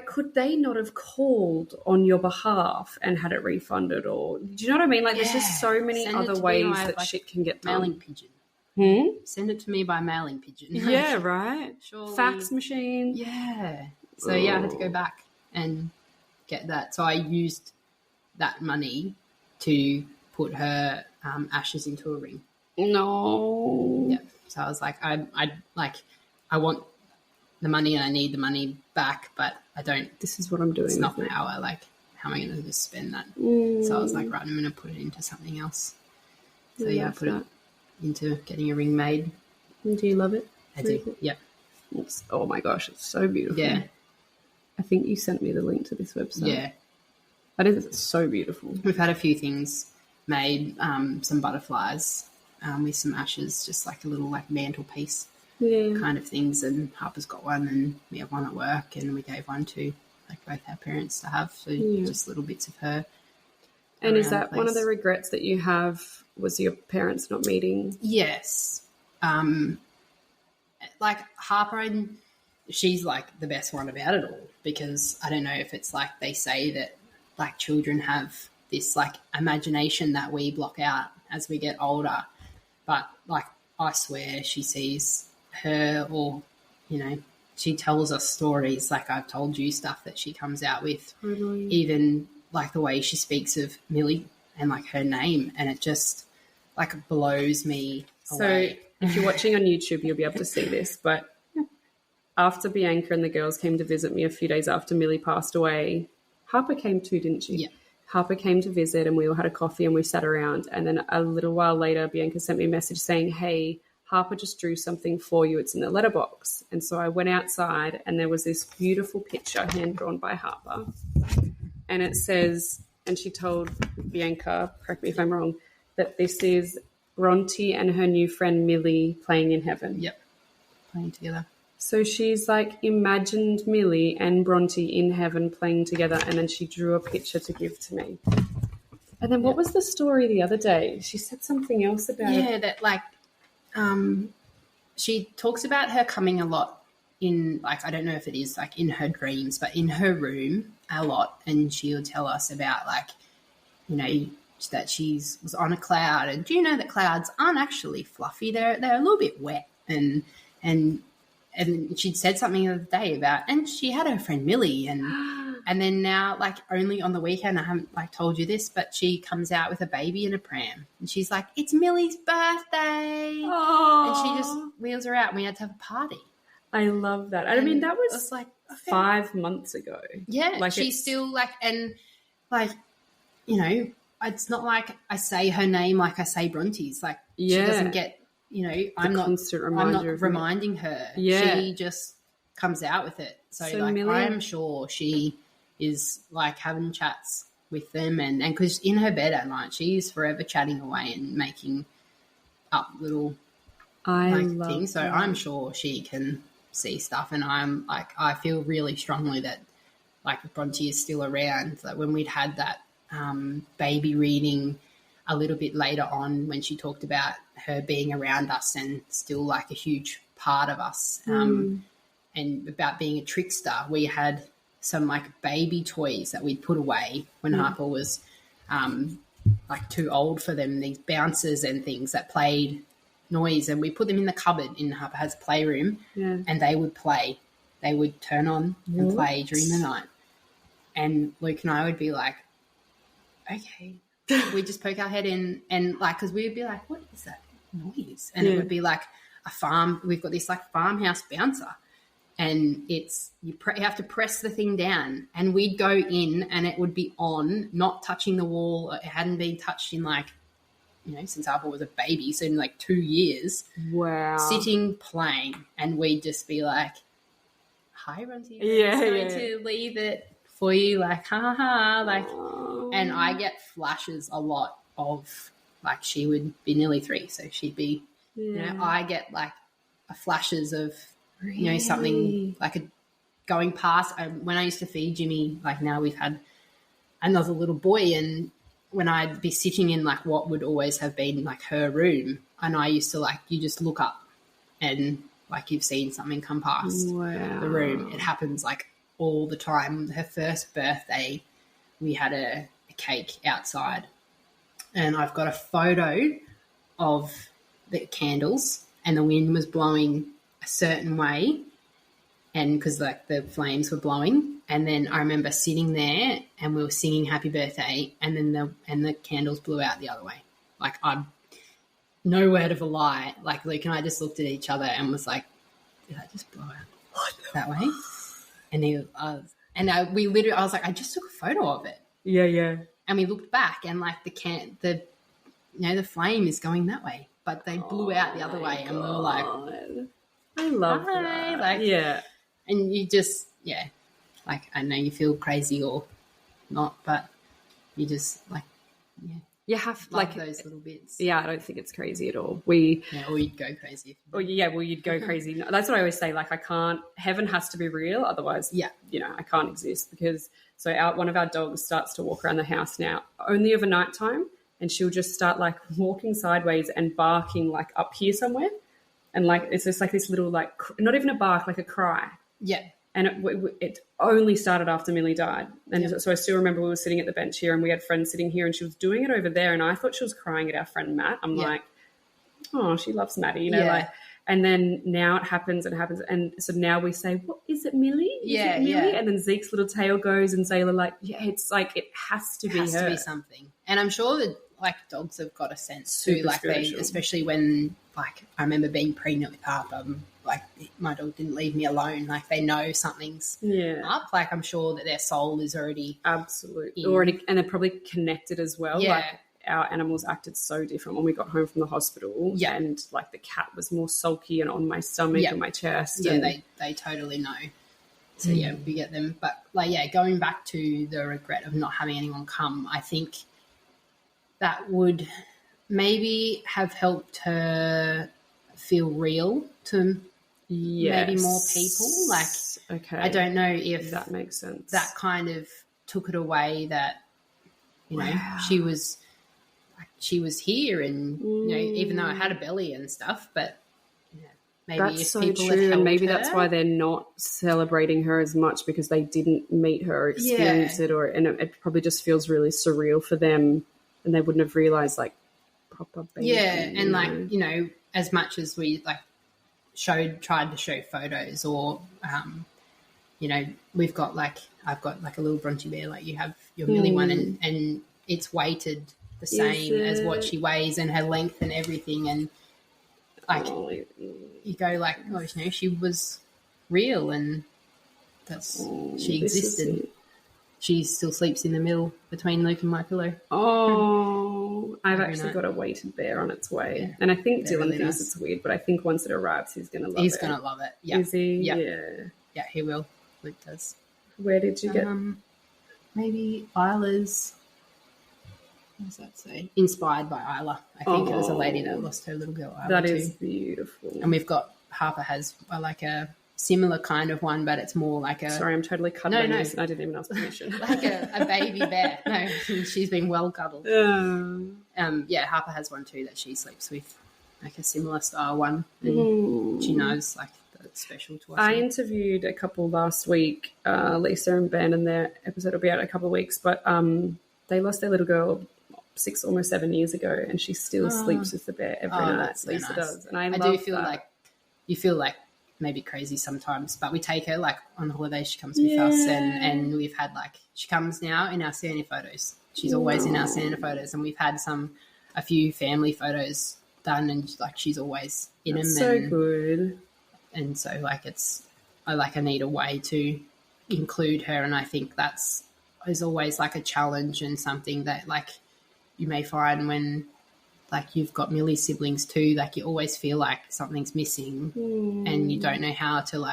[SPEAKER 1] could they not have called on your behalf and had it refunded? Or do you know what I mean? Like, there's just so many
[SPEAKER 2] Send it
[SPEAKER 1] other
[SPEAKER 2] to me
[SPEAKER 1] ways
[SPEAKER 2] by,
[SPEAKER 1] that
[SPEAKER 2] like,
[SPEAKER 1] shit can get done.
[SPEAKER 2] mailing pigeon. Send it to me by mailing pigeon.
[SPEAKER 1] Yeah, right.
[SPEAKER 2] Surely.
[SPEAKER 1] Fax machine.
[SPEAKER 2] Yeah. So yeah, I had to go back and get that. So I used that money to put her ashes into a ring.
[SPEAKER 1] No.
[SPEAKER 2] Yeah. So I was like, I want the money and I need the money back, but I don't.
[SPEAKER 1] This is what I'm doing.
[SPEAKER 2] It's not how am I going to just spend that? So I was like, right, I'm going to put it into something else. So I put it into getting a ring made.
[SPEAKER 1] Do you love it?
[SPEAKER 2] I do. Yeah.
[SPEAKER 1] Oh my gosh, it's so beautiful.
[SPEAKER 2] Yeah.
[SPEAKER 1] I think you sent me the link to this website.
[SPEAKER 2] Yeah.
[SPEAKER 1] That is so beautiful.
[SPEAKER 2] We've had a few things made, some butterflies with some ashes, just like a little like mantelpiece kind of things. And Harper's got one, and we have one at work, and we gave one to like both our parents to have. So just little bits of her.
[SPEAKER 1] And is that one of the regrets that you have, was your parents not meeting?
[SPEAKER 2] Yes. Like Harper, she's like the best one about it all, because I don't know if it's like they say that like children have this like imagination that we block out as we get older. But like, I swear she sees her, or, you know, she tells us stories. Like I've told you stuff that she comes out with, even like the way she speaks of Milli and like her name. And it just like blows me away.
[SPEAKER 1] So if you're watching on YouTube, you'll be able to see this. But after Bianca and the girls came to visit me a few days after Milli passed away, Harper came too, didn't she?
[SPEAKER 2] Yeah.
[SPEAKER 1] Harper came to visit, and we all had a coffee and we sat around. And then a little while later, Bianca sent me a message saying, hey, Harper just drew something for you. It's in the letterbox. And so I went outside, and there was this beautiful picture hand-drawn by Harper. And it says, and she told Bianca, correct me if I'm wrong, that this is Bronte and her new friend Milli playing in heaven.
[SPEAKER 2] Yep. Playing together.
[SPEAKER 1] So she's like imagined Milli and Bronte in heaven playing together, and then she drew a picture to give to me. And then what was the story the other day? She said something else about it.
[SPEAKER 2] Yeah, that like she talks about her coming a lot in, like, I don't know if it is like in her dreams, but in her room a lot. And she'll tell us about like, you know, that was on a cloud. And do you know that clouds aren't actually fluffy? They're a little bit wet. And and she'd said something the other day about, and she had her friend Milli, and then now, like, only on the weekend, I haven't, like, told you this, but she comes out with a baby in a pram, and she's like, it's Milli's birthday.
[SPEAKER 1] Aww.
[SPEAKER 2] And she just wheels her out, and we had to have a party.
[SPEAKER 1] I love that. I mean, that was
[SPEAKER 2] like
[SPEAKER 1] 5 months ago.
[SPEAKER 2] Yeah,
[SPEAKER 1] like
[SPEAKER 2] she's still, like, and, like, you know, it's not like I say her name like I say Bronte's. Like, she doesn't get, you know, I'm not reminding her.
[SPEAKER 1] Yeah.
[SPEAKER 2] She just comes out with it. So like,
[SPEAKER 1] Milli,
[SPEAKER 2] I'm sure she is, like, having chats with them, and because in her bed at night, she's forever chatting away and making up little things. So I'm sure she can see stuff, and I'm like, I feel really strongly that, like, Bronte is still around. Like, when we'd had that baby reading a little bit later on, when she talked about her being around us and still, like, a huge part of us, and about being a trickster, we had some, like, baby toys that we'd put away when Harper was like, too old for them, these bouncers and things that played noise, and we put them in the cupboard in Harper has playroom, and they would play. They would turn on and play during the night, and Luke and I would be like, okay. We'd just poke our head in, and, like, because we would be like, what is that noise? And it would be like a farm. We've got this, like, farmhouse bouncer, and it's you have to press the thing down, and we'd go in and it would be on, not touching the wall. It hadn't been touched in, like, you know, since Harper was a baby, so in, like, 2 years.
[SPEAKER 1] Wow.
[SPEAKER 2] Sitting, playing, and we'd just be like, hi, Bronte. I'm going to leave it for you, like, ha ha ha, like. And I get flashes a lot of, like, she would be nearly 3, so she'd be, you know, I get, like, flashes of, you know, something like going past. When I used to feed Jimmy, like, now we've had another little boy, and when I'd be sitting in, like, what would always have been, like, her room, and I used to, like, you just look up and, like, you've seen something come past the room. It happens, like, all the time. Her first birthday, we had a cake outside, and I've got a photo of the candles, and the wind was blowing a certain way, and because, like, the flames were blowing, and then I remember sitting there and we were singing happy birthday, and then the candles blew out the other way. Like, I'm no word of a lie. Like, Luke and I just looked at each other and was like, did that just blow out that way? And I was like, I just took a photo of it. Yeah. And we looked back, and, like, the flame is going that way, but they blew out the other way, and we were like,
[SPEAKER 1] I love that.
[SPEAKER 2] Like, and you just, like, I know you feel crazy or not, but you just, like,
[SPEAKER 1] you have,
[SPEAKER 2] like, those little bits.
[SPEAKER 1] Yeah, I don't think it's crazy at all.
[SPEAKER 2] Or you'd go crazy.
[SPEAKER 1] You'd go crazy. That's what I always say. Like, heaven has to be real, otherwise, you know, I can't exist. Because one of our dogs starts to walk around the house now, only over night time, and she'll just start, like, walking sideways and barking, like, up here somewhere, and, like, it's just like this little, like, not even a bark, like a cry.
[SPEAKER 2] Yeah.
[SPEAKER 1] And it only started after Milli died. And so I still remember we were sitting at the bench here, and we had friends sitting here, and she was doing it over there, and I thought she was crying at our friend Matt. I'm like, oh, she loves Maddie, you know, like. And then now it happens, and so now we say, what is it, Milli? Is it Milli? And then Zeke's little tail goes, and Zayla, like, it's like it has to be her. It has
[SPEAKER 2] to be something. And I'm sure that, like, dogs have got a sense too, like, they, especially when, like, I remember being pregnant with Harper, like, my dog didn't leave me alone. Like, they know something's up. Like, I'm sure that their soul is already
[SPEAKER 1] and they're probably connected as well. Like, our animals acted so different when we got home from the hospital. Yeah. And, like, the cat was more sulky and on my stomach and my chest.
[SPEAKER 2] Yeah, they totally know. So, we get them. But, like, going back to the regret of not having anyone come, I think that would maybe have helped her feel real to maybe more people. Like,
[SPEAKER 1] okay,
[SPEAKER 2] I don't know if
[SPEAKER 1] that makes sense.
[SPEAKER 2] That kind of took it away that, you know, she was here, and, you know, even though I had a belly and stuff, but maybe
[SPEAKER 1] that's
[SPEAKER 2] if
[SPEAKER 1] so
[SPEAKER 2] people
[SPEAKER 1] true,
[SPEAKER 2] had
[SPEAKER 1] and maybe
[SPEAKER 2] her,
[SPEAKER 1] that's why they're not celebrating her as much, because they didn't meet her or experience it, and it probably just feels really surreal for them, and they wouldn't have realized, like, proper baby.
[SPEAKER 2] And like, you know, as much as we, like, tried to show photos or, we've got I've got like a little Bronte bear, like you have your Milli one, and it's weighted the same as what she weighs and her length and everything. And you go like, oh, she was real, and she existed. She still sleeps in the middle between Luke and my pillow.
[SPEAKER 1] Oh, I've actually got a weighted bear on its way. Yeah, and I think Dylan really thinks it's weird, but I think once it arrives, he's going to love it.
[SPEAKER 2] He's going to love it. Yeah.
[SPEAKER 1] Is he?
[SPEAKER 2] Yeah.
[SPEAKER 1] Yeah.
[SPEAKER 2] Yeah, he will. Luke does.
[SPEAKER 1] Where did you get?
[SPEAKER 2] Maybe Isla's. What does that say? Inspired by Isla. I think it was a lady that lost her little girl Isla.
[SPEAKER 1] That is beautiful.
[SPEAKER 2] And we've got, Harper has like a similar kind of one, but it's more like a...
[SPEAKER 1] Sorry, I'm totally cuddling this and I didn't even ask permission.
[SPEAKER 2] Like a baby bear. No, she's been well cuddled. Harper has one too that she sleeps with, like a similar style one. And she knows like that it's special to us.
[SPEAKER 1] I interviewed a couple last week, Lisa and Ben, and their episode will be out in a couple of weeks, but they lost their little girl 6, almost 7 years ago, and she still sleeps with the bear every night. Lisa does. And I do feel
[SPEAKER 2] like you feel like maybe crazy sometimes, but we take her like on holiday. She comes with us, and we've had she comes now in our Santa photos. She's always in our Santa photos, and we've had a few family photos done, and she's always in them.
[SPEAKER 1] So good.
[SPEAKER 2] And so I need a way to include her, and I think is always like a challenge and something that you may find when you've got Milli siblings too, you always feel like something's missing and you don't know how to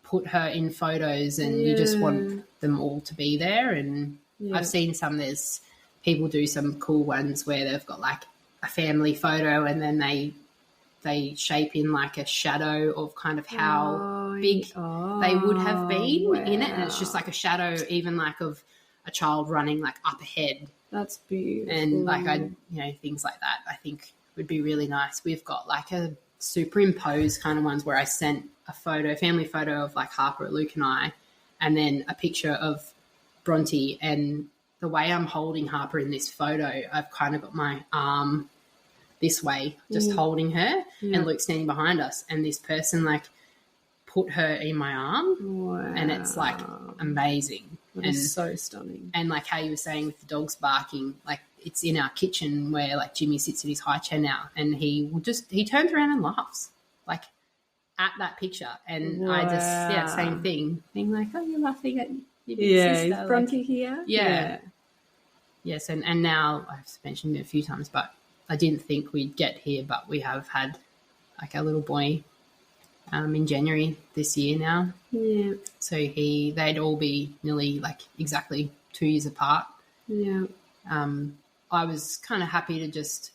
[SPEAKER 2] put her in photos, and you just want them all to be there. And I've seen there's people do some cool ones where they've got a family photo and then they shape in a shadow of kind of how big they would have been in it. And it's just a shadow even of a child running up ahead.
[SPEAKER 1] That's beautiful.
[SPEAKER 2] And things like that I think would be really nice. We've got a superimposed kind of ones where I sent a family photo of Harper, Luke and I, and then a picture of Bronte. And the way I'm holding Harper in this photo, I've kind of got my arm this way, just holding her, and Luke standing behind us. And this person put her in my arm, and it's amazing.
[SPEAKER 1] That is so stunning.
[SPEAKER 2] And how you were saying with the dogs barking, it's in our kitchen where Jimmy sits in his high chair now, and he turns around and laughs at that picture. And I just same thing, being oh, you're laughing at your big sister.
[SPEAKER 1] Is Bronte here?
[SPEAKER 2] Yes, and now I've mentioned it a few times, but I didn't think we'd get here, but we have had a little boy in January this year now.
[SPEAKER 1] Yeah.
[SPEAKER 2] So they'd all be nearly exactly 2 years apart.
[SPEAKER 1] Yeah.
[SPEAKER 2] I was kind of happy to just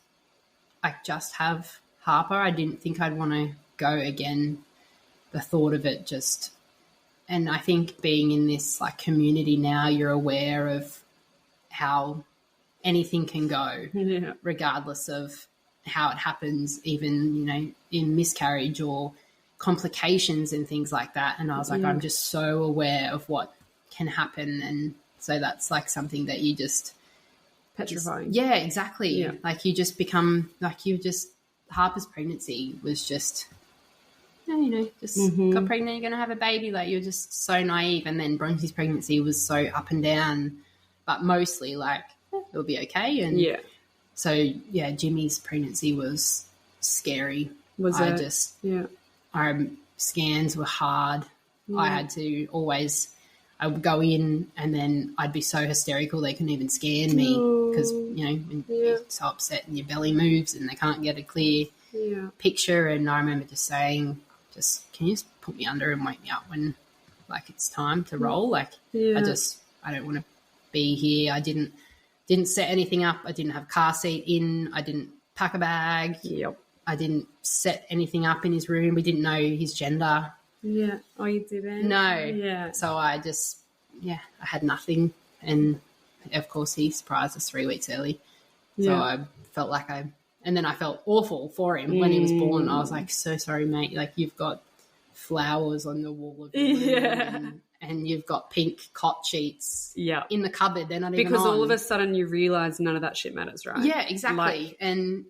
[SPEAKER 2] have Harper. I didn't think I'd want to go again. The thought of it and I think being in this community now, you're aware of how anything can go, regardless of how it happens, even, in miscarriage or complications and things like that. And I was I'm just so aware of what can happen. And so that's something that you just...
[SPEAKER 1] Petrifying.
[SPEAKER 2] Yeah, exactly. Yeah. You just become, Harper's pregnancy was just, got pregnant, you're going to have a baby. You're just so naive. And then Bronte's pregnancy was so up and down, but mostly it'll be okay. And so, Jimmy's pregnancy was scary. Our scans were hard. I had to I would go in and then I'd be so hysterical they couldn't even scan me because, you're so upset and your belly moves and they can't get a clear picture. And I remember just saying, can you just put me under and wake me up when it's time to roll? I don't want to be here. I didn't set anything up. I didn't have a car seat in. I didn't pack a bag.
[SPEAKER 1] Yep.
[SPEAKER 2] I didn't set anything up in his room. We didn't know his gender.
[SPEAKER 1] Yeah. Oh, you didn't?
[SPEAKER 2] No.
[SPEAKER 1] Yeah.
[SPEAKER 2] So I just, I had nothing. And, of course, he surprised us 3 weeks early. So I felt and then I felt awful for him when he was born. I was so sorry, mate. You've got flowers on the wall of your room and you've got pink cot sheets in the cupboard. They're not even on.
[SPEAKER 1] Because all of a sudden you realise none of that shit matters, right?
[SPEAKER 2] Yeah, exactly. And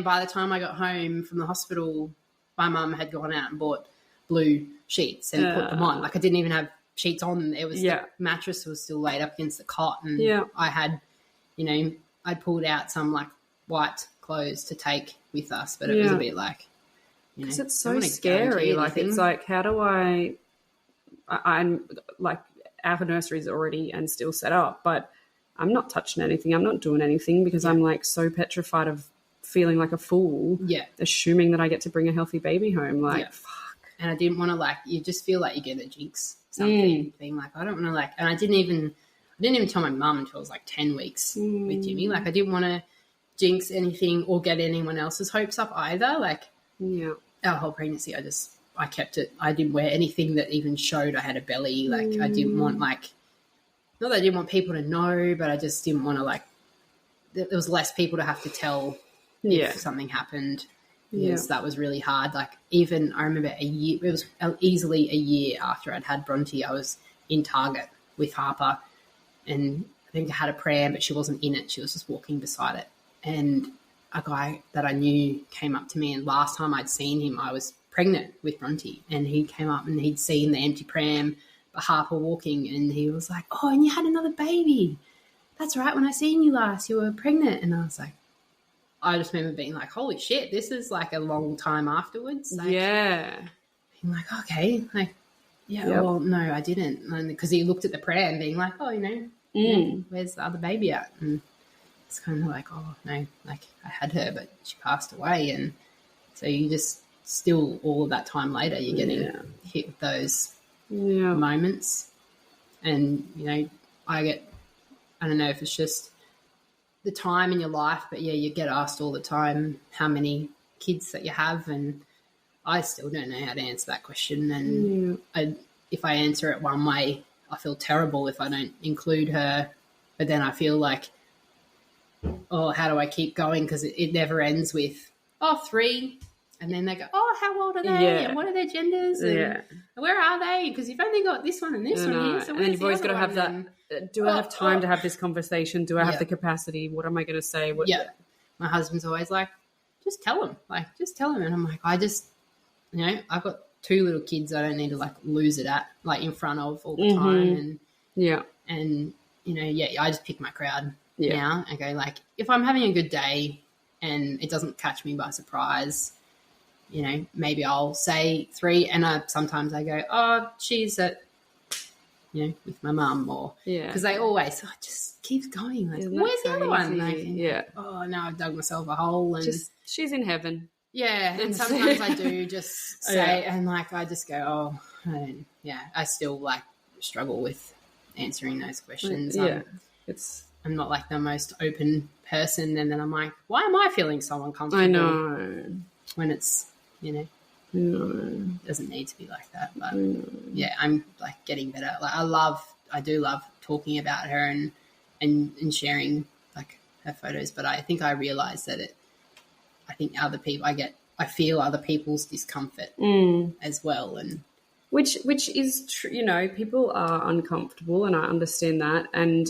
[SPEAKER 2] by the time I got home from the hospital, my mum had gone out and bought blue sheets and put them on. Like I didn't even have sheets on. It was the mattress was still laid up against the cot, and I had, I'd pulled out some like white clothes to take with us, but it was a bit like,
[SPEAKER 1] because it's so scary. Like it's like, how do I'm like, our nursery is already and still set up, but I'm not touching anything. I'm not doing anything because I'm like so petrified of feeling like a fool. Yeah. Assuming that I get to bring a healthy baby home. Like, fuck.
[SPEAKER 2] And I didn't want to like, you just feel like you're going to jinx something, being like, I don't want to like, and I didn't even tell my mum until I was like 10 weeks with Jimmy. Like I didn't want to jinx anything or get anyone else's hopes up either. Like our whole pregnancy, I kept it. I didn't wear anything that even showed I had a belly. Like I didn't want like, not that I didn't want people to know, but I just didn't want to like, there was less people to have to tell if something happened, because that was really hard. Like even I remember it was easily a year after I'd had Bronte, I was in Target with Harper, and I think I had a pram, but she wasn't in it. She was just walking beside it. And a guy that I knew came up to me, and last time I'd seen him, I was pregnant with Bronte, and he came up and he'd seen the empty pram, but Harper walking, and he was like, oh, and you had another baby. That's right. When I seen you last, you were pregnant. And I was like, I just remember being like, holy shit, this is like a long time afterwards. Like, being like, okay, like, well, no, I didn't. Because he looked at the pram being like, oh, where's the other baby at? And it's kind of like, oh, no, like I had her, but she passed away. And so you just still, all of that time later, you're getting hit with those moments. And, I don't know if it's just the time in your life, but you get asked all the time how many kids that you have, and I still don't know how to answer that question. And if I answer it one way, I feel terrible if I don't include her, but then I feel like, oh, how do I keep going? Because it never ends with, 3. And then they go, oh, how old are they? And what are their genders? And where are they? Because you've only got this one and this one here. So
[SPEAKER 1] and then you've always got to have that. Do I have time to have this conversation? Do I have the capacity? What am I going to say?
[SPEAKER 2] My husband's always like, just tell them. Like, just tell them. And I'm like, I just, I've got 2 little kids I don't need to, like, lose it at, like, in front of all the time. And, I just pick my crowd now and go, like, if I'm having a good day and it doesn't catch me by surprise, maybe I'll say 3, and sometimes I go, oh, she's at, with my mum, or because they always just keeps going. Like, where's the other one? Like, oh, now I've dug myself a hole, and
[SPEAKER 1] she's in heaven.
[SPEAKER 2] Yeah, and sometimes I do just say, and like I just go, oh, I still like struggle with answering those questions. I'm not like the most open person, and then I'm like, why am I feeling so uncomfortable?
[SPEAKER 1] I know
[SPEAKER 2] when it's. It doesn't need to be like that, but I'm like getting better. Like I do love talking about her and sharing like her photos, but I think I realized that I think other people, I feel other people's discomfort as well, and
[SPEAKER 1] which is true. People are uncomfortable, and I understand that, and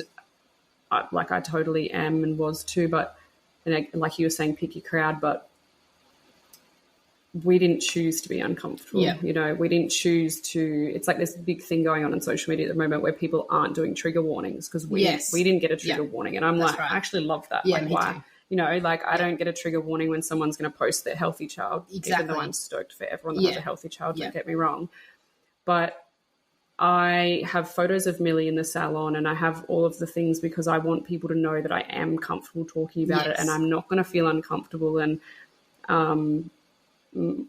[SPEAKER 1] I totally am and was too. But like you were saying, pick your crowd, but we didn't choose to be uncomfortable. We didn't choose to. It's like this big thing going on social media at the moment where people aren't doing trigger warnings because we didn't get a trigger warning, and I'm like, right. I actually love that. Like, why? Too. I don't get a trigger warning when someone's going to post their healthy child, even though I'm stoked for everyone that has a healthy child. Don't get me wrong, but I have photos of Milli in the salon, and I have all of the things because I want people to know that I am comfortable talking about it, and I'm not going to feel uncomfortable. And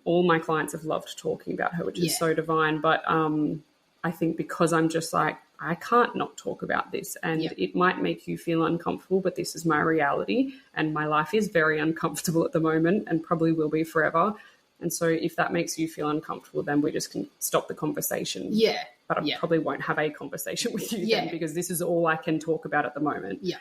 [SPEAKER 1] all my clients have loved talking about her, which is so divine. But I think because I'm just like, I can't not talk about this, and it might make you feel uncomfortable, but this is my reality, and my life is very uncomfortable at the moment and probably will be forever. And so if that makes you feel uncomfortable, then we just can stop the conversation. Yeah. But I probably won't have a conversation with you then, because this is all I can talk about at the moment. Yeah.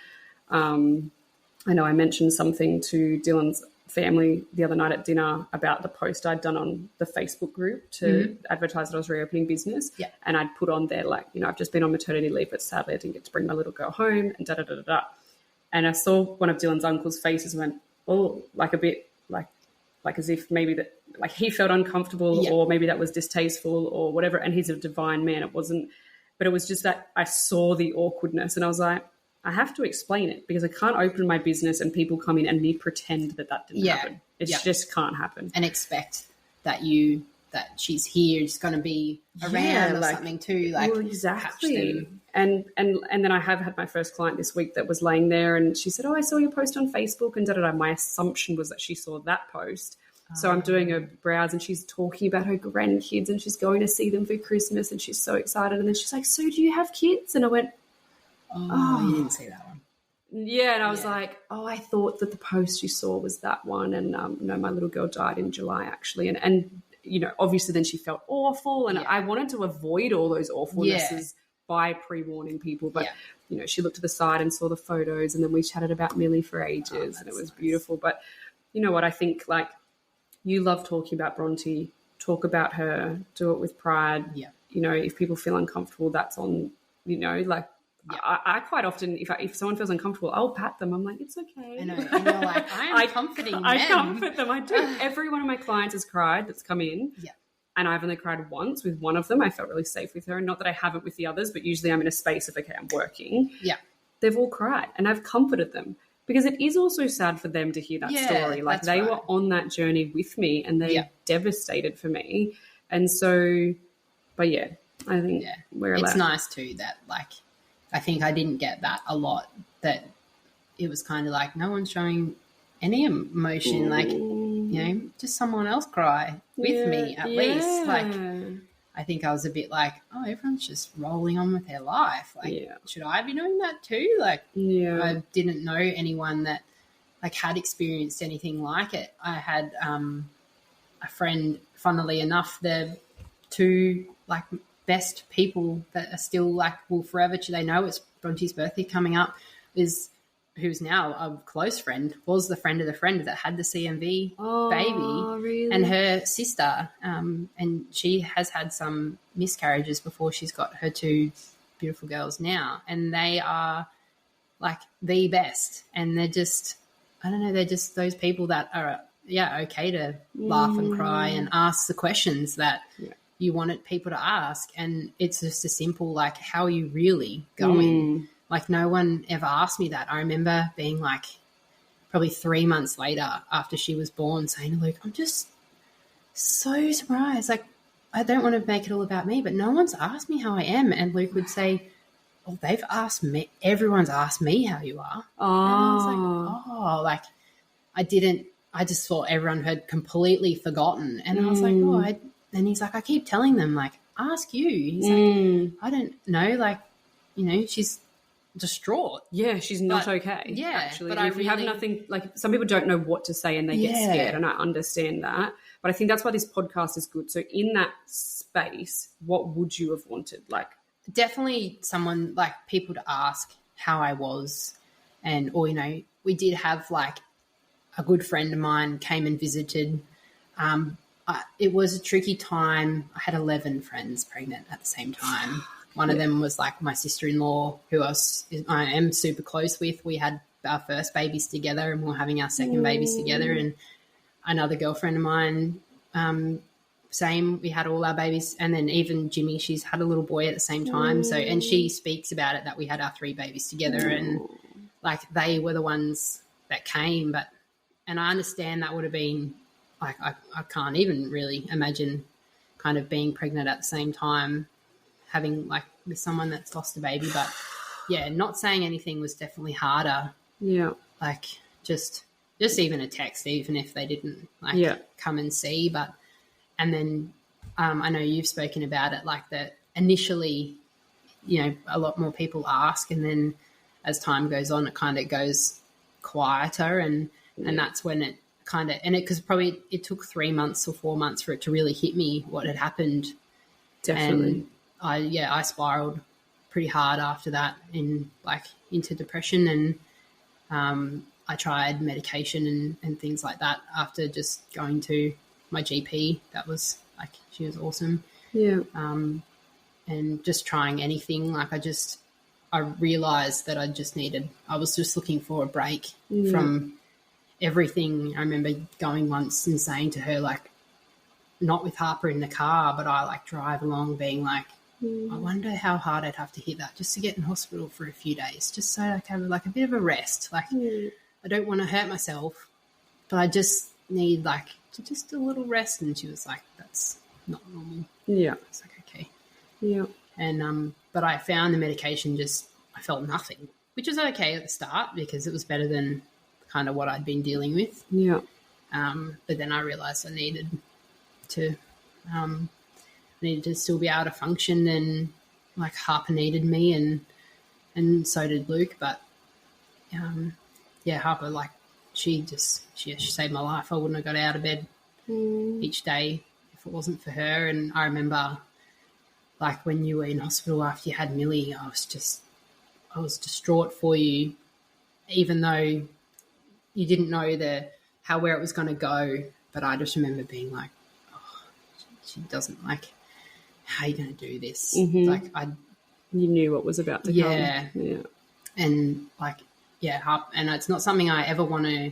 [SPEAKER 1] I know I mentioned something to Dylan's family the other night at dinner about the post I'd done on the Facebook group to advertise that I was reopening business. Yeah. And I'd put on there, like, I've just been on maternity leave, but sadly I didn't get to bring my little girl home, and da-da-da-da-da. And I saw one of Dylan's uncle's faces and went, oh, like a bit, like as if maybe that like he felt uncomfortable or maybe that was distasteful or whatever. And he's a divine man. It wasn't, but it was just that I saw the awkwardness and I was like, I have to explain it because I can't open my business and people come in and me pretend that didn't happen. It just can't happen.
[SPEAKER 2] And expect that she's here, just going to be around or something too. Like,
[SPEAKER 1] well, exactly. And then I have had my first client this week that was laying there and she said, oh, I saw your post on Facebook and da-da-da. My assumption was that she saw that post. So I'm doing a browse and she's talking about her grandkids and she's going to see them for Christmas and she's so excited. And then she's like, so do you have kids? And I went,
[SPEAKER 2] oh, you didn't see that one.
[SPEAKER 1] Yeah, and I was like, oh, I thought that the post you saw was that one. And no, my little girl died in July actually. And you know, obviously then she felt awful and I wanted to avoid all those awfulnesses by pre-warning people. But, you know, she looked to the side and saw the photos and then we chatted about Milli for ages and it was beautiful. But you know what, I think like you love talking about Bronte, talk about her, do it with pride. Yeah. You know, if people feel uncomfortable, that's on, you know, like I quite often, if someone feels uncomfortable, I'll pat them. I'm like, it's okay.
[SPEAKER 2] I know. And you're like, I'm comforting them.
[SPEAKER 1] I comfort them. I do. Every one of my clients has cried that's come in. Yeah. And I've only cried once with one of them. I felt really safe with her. Not that I haven't with the others, but usually I'm in a space of, okay, I'm working. Yeah. They've all cried and I've comforted them because it is also sad for them to hear that story. Like they were on that journey with me and they're devastated for me. And so, but I think we're allowed.
[SPEAKER 2] It's nice too that like, I think I didn't get that a lot, that it was kind of like no one's showing any emotion, like, you know, just someone else cry with me at least. Like, I think I was a bit like, oh, everyone's just rolling on with their life. Like, should I be doing that too? Like, I didn't know anyone that like had experienced anything like it. I had a friend, funnily enough, the two like best people that are still like will forever, they know it's Bronte's birthday coming up, is who's now a close friend, was the friend of the friend that had the CMV baby. Really? And her sister, and she has had some miscarriages before she's got her two beautiful girls now, and they are like the best, and they're just, I don't know, they're just those people that are okay to laugh and cry and ask the questions that you wanted people to ask. And it's just a simple, like, how are you really going? Like, no one ever asked me that. I remember being like probably 3 months later after she was born saying to Luke, I'm just so surprised. Like, I don't want to make it all about me, but no one's asked me how I am. And Luke would say, oh, they've asked me, everyone's asked me how you are. Oh. And I was like, I just thought everyone had completely forgotten. And I was like, and he's like, I keep telling them, like, ask you. He's like, I don't know, like, you know, she's distraught.
[SPEAKER 1] Yeah, she's not okay. Yeah, actually. But if you have nothing, like, some people don't know what to say and they get scared, and I understand that. But I think that's why this podcast is good. So in that space, what would you have wanted? Like,
[SPEAKER 2] definitely someone, like, people to ask how I was, and, or, you know, we did have like a good friend of mine came and visited. It was a tricky time. I had 11 friends pregnant at the same time. One of them was like my sister-in-law, who I am super close with. We had our first babies together and we're having our second babies together. And another girlfriend of mine, same, we had all our babies. And then even Jimmy, she's had a little boy at the same time. So, and she speaks about it, that we had our 3 babies together and like they were the ones that came. And I understand that would have been, like, I can't even really imagine kind of being pregnant at the same time, having like with someone that's lost a baby. But yeah, not saying anything was definitely harder. Yeah. Like just even a text, even if they didn't like come and see. But, and then I know you've spoken about it, like that initially, you know, a lot more people ask, and then as time goes on, it kind of goes quieter, and that's when it kind of, and it, because probably it took 3 months or 4 months for it to really hit me what had happened. Definitely. And I spiraled pretty hard after that into depression, and I tried medication and things like that after just going to my GP. That was like, she was awesome. Yeah. And just trying anything, like I realized that I was just looking for a break from everything. I remember going once and saying to her, like, not with Harper in the car, but I like drive along being like, I wonder how hard I'd have to hit that just to get in hospital for a few days, just so I can have like a bit of a rest. Like I don't want to hurt myself, but I just need like just a little rest. And she was like, that's not normal.
[SPEAKER 1] Yeah.
[SPEAKER 2] I was like, okay.
[SPEAKER 1] Yeah.
[SPEAKER 2] And but I found the medication I felt nothing, which was okay at the start because it was better than kind of what I'd been dealing with.
[SPEAKER 1] Yeah.
[SPEAKER 2] But then I realised I needed to still be able to function, and like Harper needed me, and so did Luke. But Harper, like she saved my life. I wouldn't have got out of bed each day if it wasn't for her. And I remember, like when you were in hospital after you had Milli, I was distraught for you, even though you didn't know where it was going to go. But I just remember being like, oh, she doesn't like. How are you going to do this? Like
[SPEAKER 1] you knew what was about to come. Yeah.
[SPEAKER 2] And like, and it's not something I ever want to,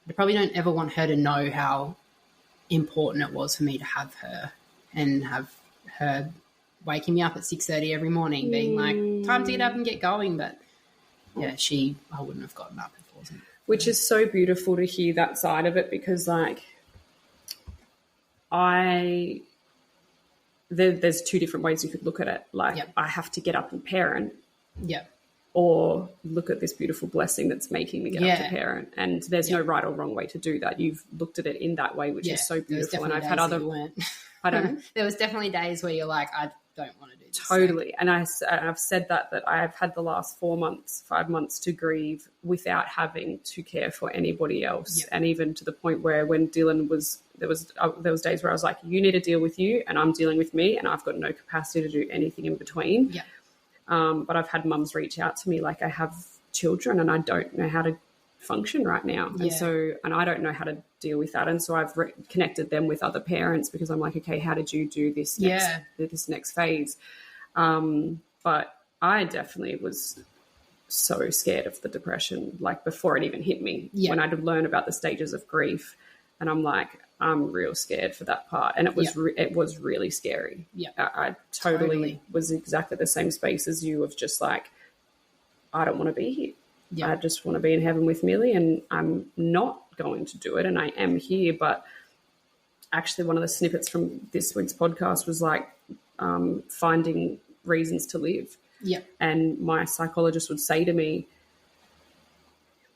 [SPEAKER 2] I probably don't ever want her to know how important it was for me to have her and have her waking me up at 6:30 every morning being like, time to get up and get going. But I wouldn't have gotten up if it wasn't.
[SPEAKER 1] Which is so beautiful to hear that side of it, because like there's two different ways you could look at it. Like I have to get up and parent.
[SPEAKER 2] Yeah.
[SPEAKER 1] Or look at this beautiful blessing that's making me get up to parent. And there's no right or wrong way to do that. You've looked at it in that way, which is so beautiful. And I've had other...
[SPEAKER 2] There was definitely days where you're like, I don't want to do this.
[SPEAKER 1] Totally. And I've said that I've had the last 5 months to grieve without having to care for anybody else. Yep. And even to the point where when Dylan was... There was days where I was like, you need to deal with you and I'm dealing with me, and I've got no capacity to do anything in between.
[SPEAKER 2] Yeah.
[SPEAKER 1] But I've had mums reach out to me like, I have children and I don't know how to function right now. And I don't know how to deal with that. And so I've connected them with other parents because I'm like, okay, how did you do this next phase? But I definitely was so scared of the depression, like before it even hit me, when I'd learn about the stages of grief. And I'm like, I'm real scared for that part. And it was really scary. Yeah. I totally was exactly the same space as you of just like, I don't want to be here. Yeah. I just want to be in heaven with Milli, and I'm not going to do it. And I am here. But actually one of the snippets from this week's podcast was like finding reasons to live. Yeah. And my psychologist would say to me,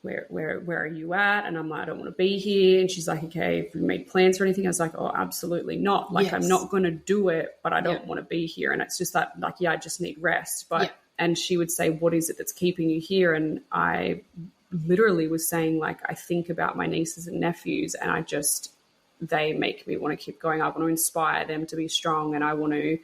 [SPEAKER 1] where are you at? And I'm like, I don't want to be here. And she's like, okay, have you made plans for anything? I was like, oh, absolutely not. Like, I'm not going to do it, but I don't want to be here. And it's just that, like, I just need rest. But, and she would say, what is it that's keeping you here? And I literally was saying, like, I think about my nieces and nephews, and they make me want to keep going. I want to inspire them to be strong, and I want to,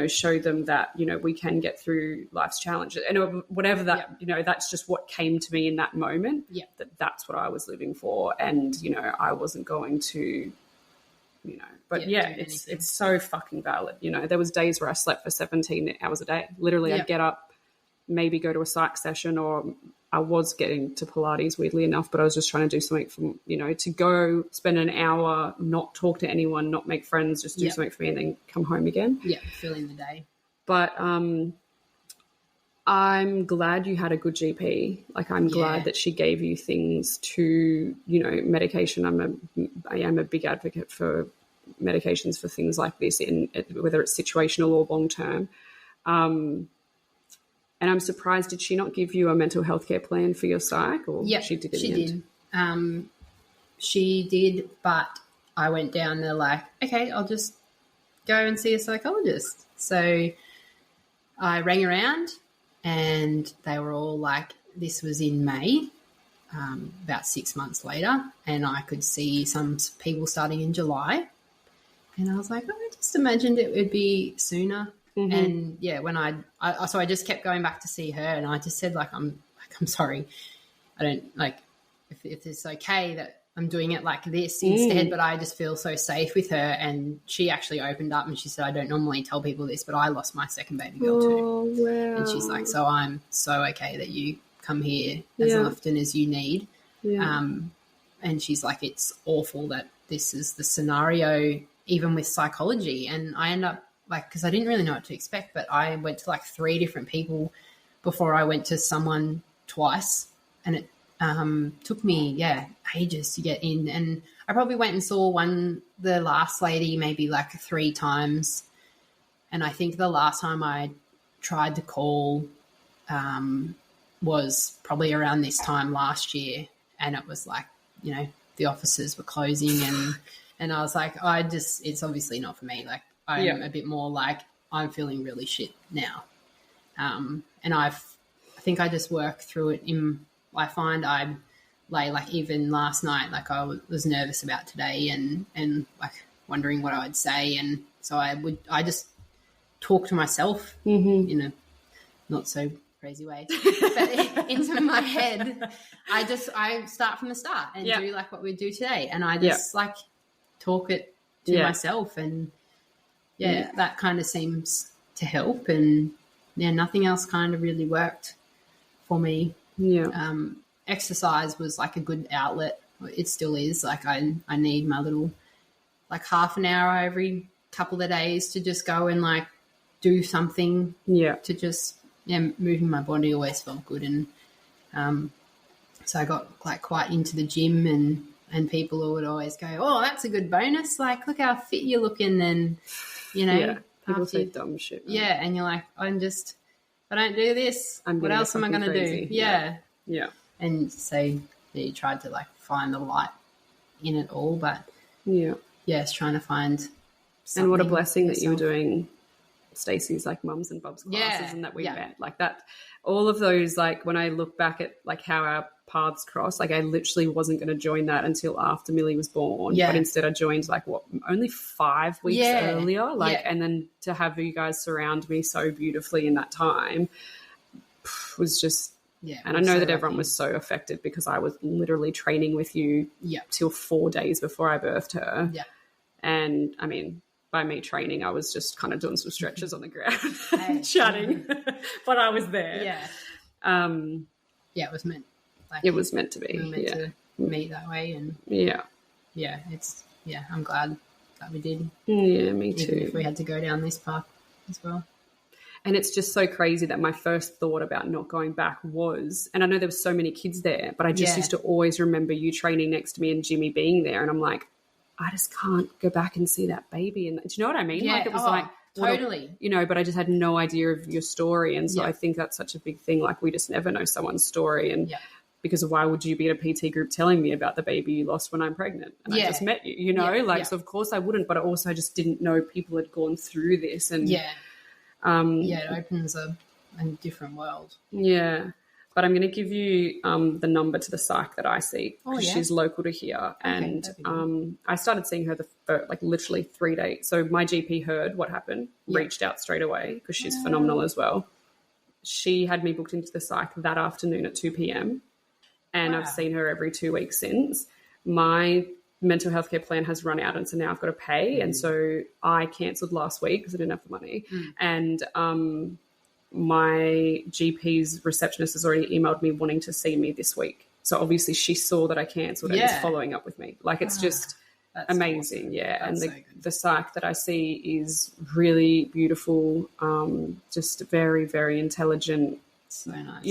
[SPEAKER 1] show them that, we can get through life's challenges and whatever that, that's just what came to me in that moment. Yeah. That's what I was living for. And, I wasn't going to, but it's so fucking valid. There was days where I slept for 17 hours a day. Literally I'd get up, maybe go to a psych session, or I was getting to Pilates, weirdly enough, but I was just trying to do something from, to go spend an hour, not talk to anyone, not make friends, just do something for me and then come home again. Yeah,
[SPEAKER 2] fill in the day.
[SPEAKER 1] But I'm glad you had a good GP. Like, I'm glad that she gave you things to, medication. I am a big advocate for medications for things like this, whether it's situational or long-term. And I'm surprised, did she not give you a mental health care plan for your psych? Or she did in the end?
[SPEAKER 2] She did, but I went down there like, okay, I'll just go and see a psychologist. So I rang around and they were all like, this was in May, about 6 months later, and I could see some people starting in July. And I was like, I just imagined it would be sooner. Mm-hmm. And when I just kept going back to see her, and I just said, I'm sorry, I don't like if it's okay that I'm doing it like this instead, but I just feel so safe with her. And she actually opened up and she said, I don't normally tell people this, but I lost my second baby girl too. Wow. And she's like, so I'm so okay that you come here as often as you need. Yeah. And she's like, it's awful that this is the scenario even with psychology. And I end up because I didn't really know what to expect, but I went to 3 different people before I went to someone twice, and it took me, ages to get in. And I probably went and saw the last lady maybe 3 times. And I think the last time I tried to call was probably around this time last year. And it was the offices were closing and I was like, it's obviously not for me. I'm a bit more I'm feeling really shit now. And I think I just work through it I find I lay even last night, I was nervous about today and wondering what I would say. And so I just talk to myself in a not so crazy way, but into my head. I start from the start and do what we do today. And I just talk it to myself. And that kind of seems to help. And nothing else kind of really worked for me. Exercise was a good outlet. It still is. I need my little half an hour every couple of days to just go and do something. To just moving my body always felt good. And so I got quite into the gym, and people would always go, oh, that's a good bonus, look how fit you're looking. And
[SPEAKER 1] people say dumb shit, right?
[SPEAKER 2] And you're if I don't do this, what else am I going to do?
[SPEAKER 1] Yeah.
[SPEAKER 2] And so you tried to find the light in it all, but it's trying to find something.
[SPEAKER 1] And what a blessing that you were doing Stacey's mums and Bob's classes and that we met that. All of those, when I look back at how our paths crossed, I literally wasn't going to join that until after Milli was born. But instead I joined only 5 weeks earlier. And then to have you guys surround me so beautifully in that time was just and I know that everyone was so affected because I was literally training with you till 4 days before I birthed her. And I mean, by me training, I was just kind of doing some stretches on the ground, chatting, but I was there. It was meant.
[SPEAKER 2] It was meant to be.
[SPEAKER 1] We were meant
[SPEAKER 2] to meet that way, and I'm glad that we did.
[SPEAKER 1] Yeah, me too.
[SPEAKER 2] Even if we had to go down this path as well.
[SPEAKER 1] And it's just so crazy that my first thought about not going back was, and I know there were so many kids there, but I just used to always remember you training next to me and Jimmy being there, and I'm like, I just can't go back and see that baby. And do you know what I mean?
[SPEAKER 2] Yeah.
[SPEAKER 1] It was
[SPEAKER 2] totally.
[SPEAKER 1] But I just had no idea of your story. And so I think that's such a big thing. We just never know someone's story. And because why would you be at a PT group telling me about the baby you lost when I'm pregnant? And I just met you, so of course I wouldn't, but I also just didn't know people had gone through this. And
[SPEAKER 2] it opens a different world.
[SPEAKER 1] Yeah. But I'm going to give you the number to the psych that I see because she's local to here. And I started seeing her literally 3 days. So my GP heard what happened, reached out straight away because she's phenomenal as well. She had me booked into the psych that afternoon at 2 p.m. And I've seen her every 2 weeks since. My mental health care plan has run out, and so now I've got to pay. And so I cancelled last week because I didn't have the money. And my GP's receptionist has already emailed me wanting to see me this week. So obviously she saw that I cancelled and is following up with me. It's just amazing. Awesome. Yeah.
[SPEAKER 2] That's
[SPEAKER 1] and the psych that I see is really beautiful, just very, very intelligent.
[SPEAKER 2] So nice.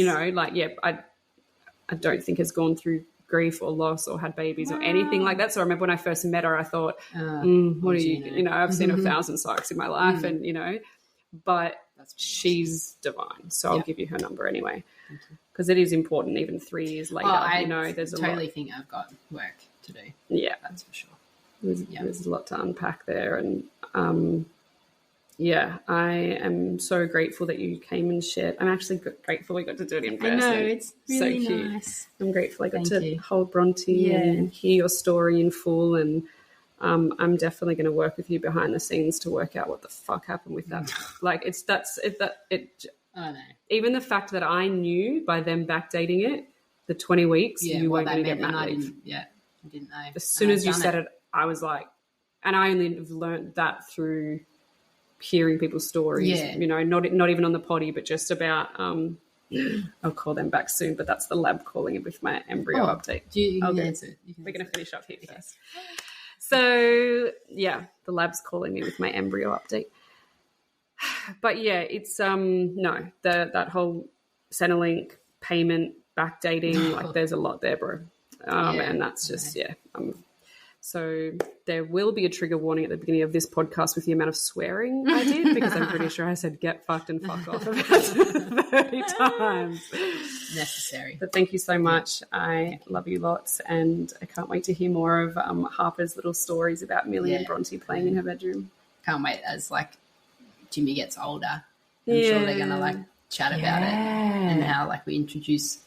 [SPEAKER 1] I don't think has gone through grief or loss or had babies or anything like that. So I remember when I first met her, I thought, what are you, I've seen 1,000 psychs in my life and, but she's divine. So I'll give you her number anyway, because it is important even 3 years later. There's
[SPEAKER 2] totally think I've got work to do.
[SPEAKER 1] Yeah.
[SPEAKER 2] That's for sure.
[SPEAKER 1] There's a lot to unpack there. And, I am so grateful that you came and shared. I'm actually grateful we got to do it in person.
[SPEAKER 2] I know, it's really
[SPEAKER 1] so cute.
[SPEAKER 2] nice.
[SPEAKER 1] I'm grateful I got to hold Bronte and hear your story in full, and I'm definitely going to work with you behind the scenes to work out what the fuck happened with that.
[SPEAKER 2] I know.
[SPEAKER 1] Even the fact that I knew by them backdating it, the 20 weeks, you weren't going to get mat leave.
[SPEAKER 2] I didn't know.
[SPEAKER 1] As soon as you said it, I was like, and I only have learned that through hearing people's stories, not even on the potty, but just about, I'll call them back soon, but that's the lab calling it with my embryo update.
[SPEAKER 2] We're
[SPEAKER 1] going to finish up here first. So, the lab's calling me with my embryo update. But yeah, it's no, that whole Centrelink payment backdating, like there's a lot there, bro. And that's just so there will be a trigger warning at the beginning of this podcast with the amount of swearing I did, because I'm pretty sure I said get fucked and fuck off about 30 times.
[SPEAKER 2] Necessary.
[SPEAKER 1] But thank you so much. I love you lots, and I can't wait to hear more of Harper's little stories about Milli and Bronte playing in her bedroom.
[SPEAKER 2] Can't wait as like Jimmy gets older. I'm sure they're gonna like chat about it and how like we introduce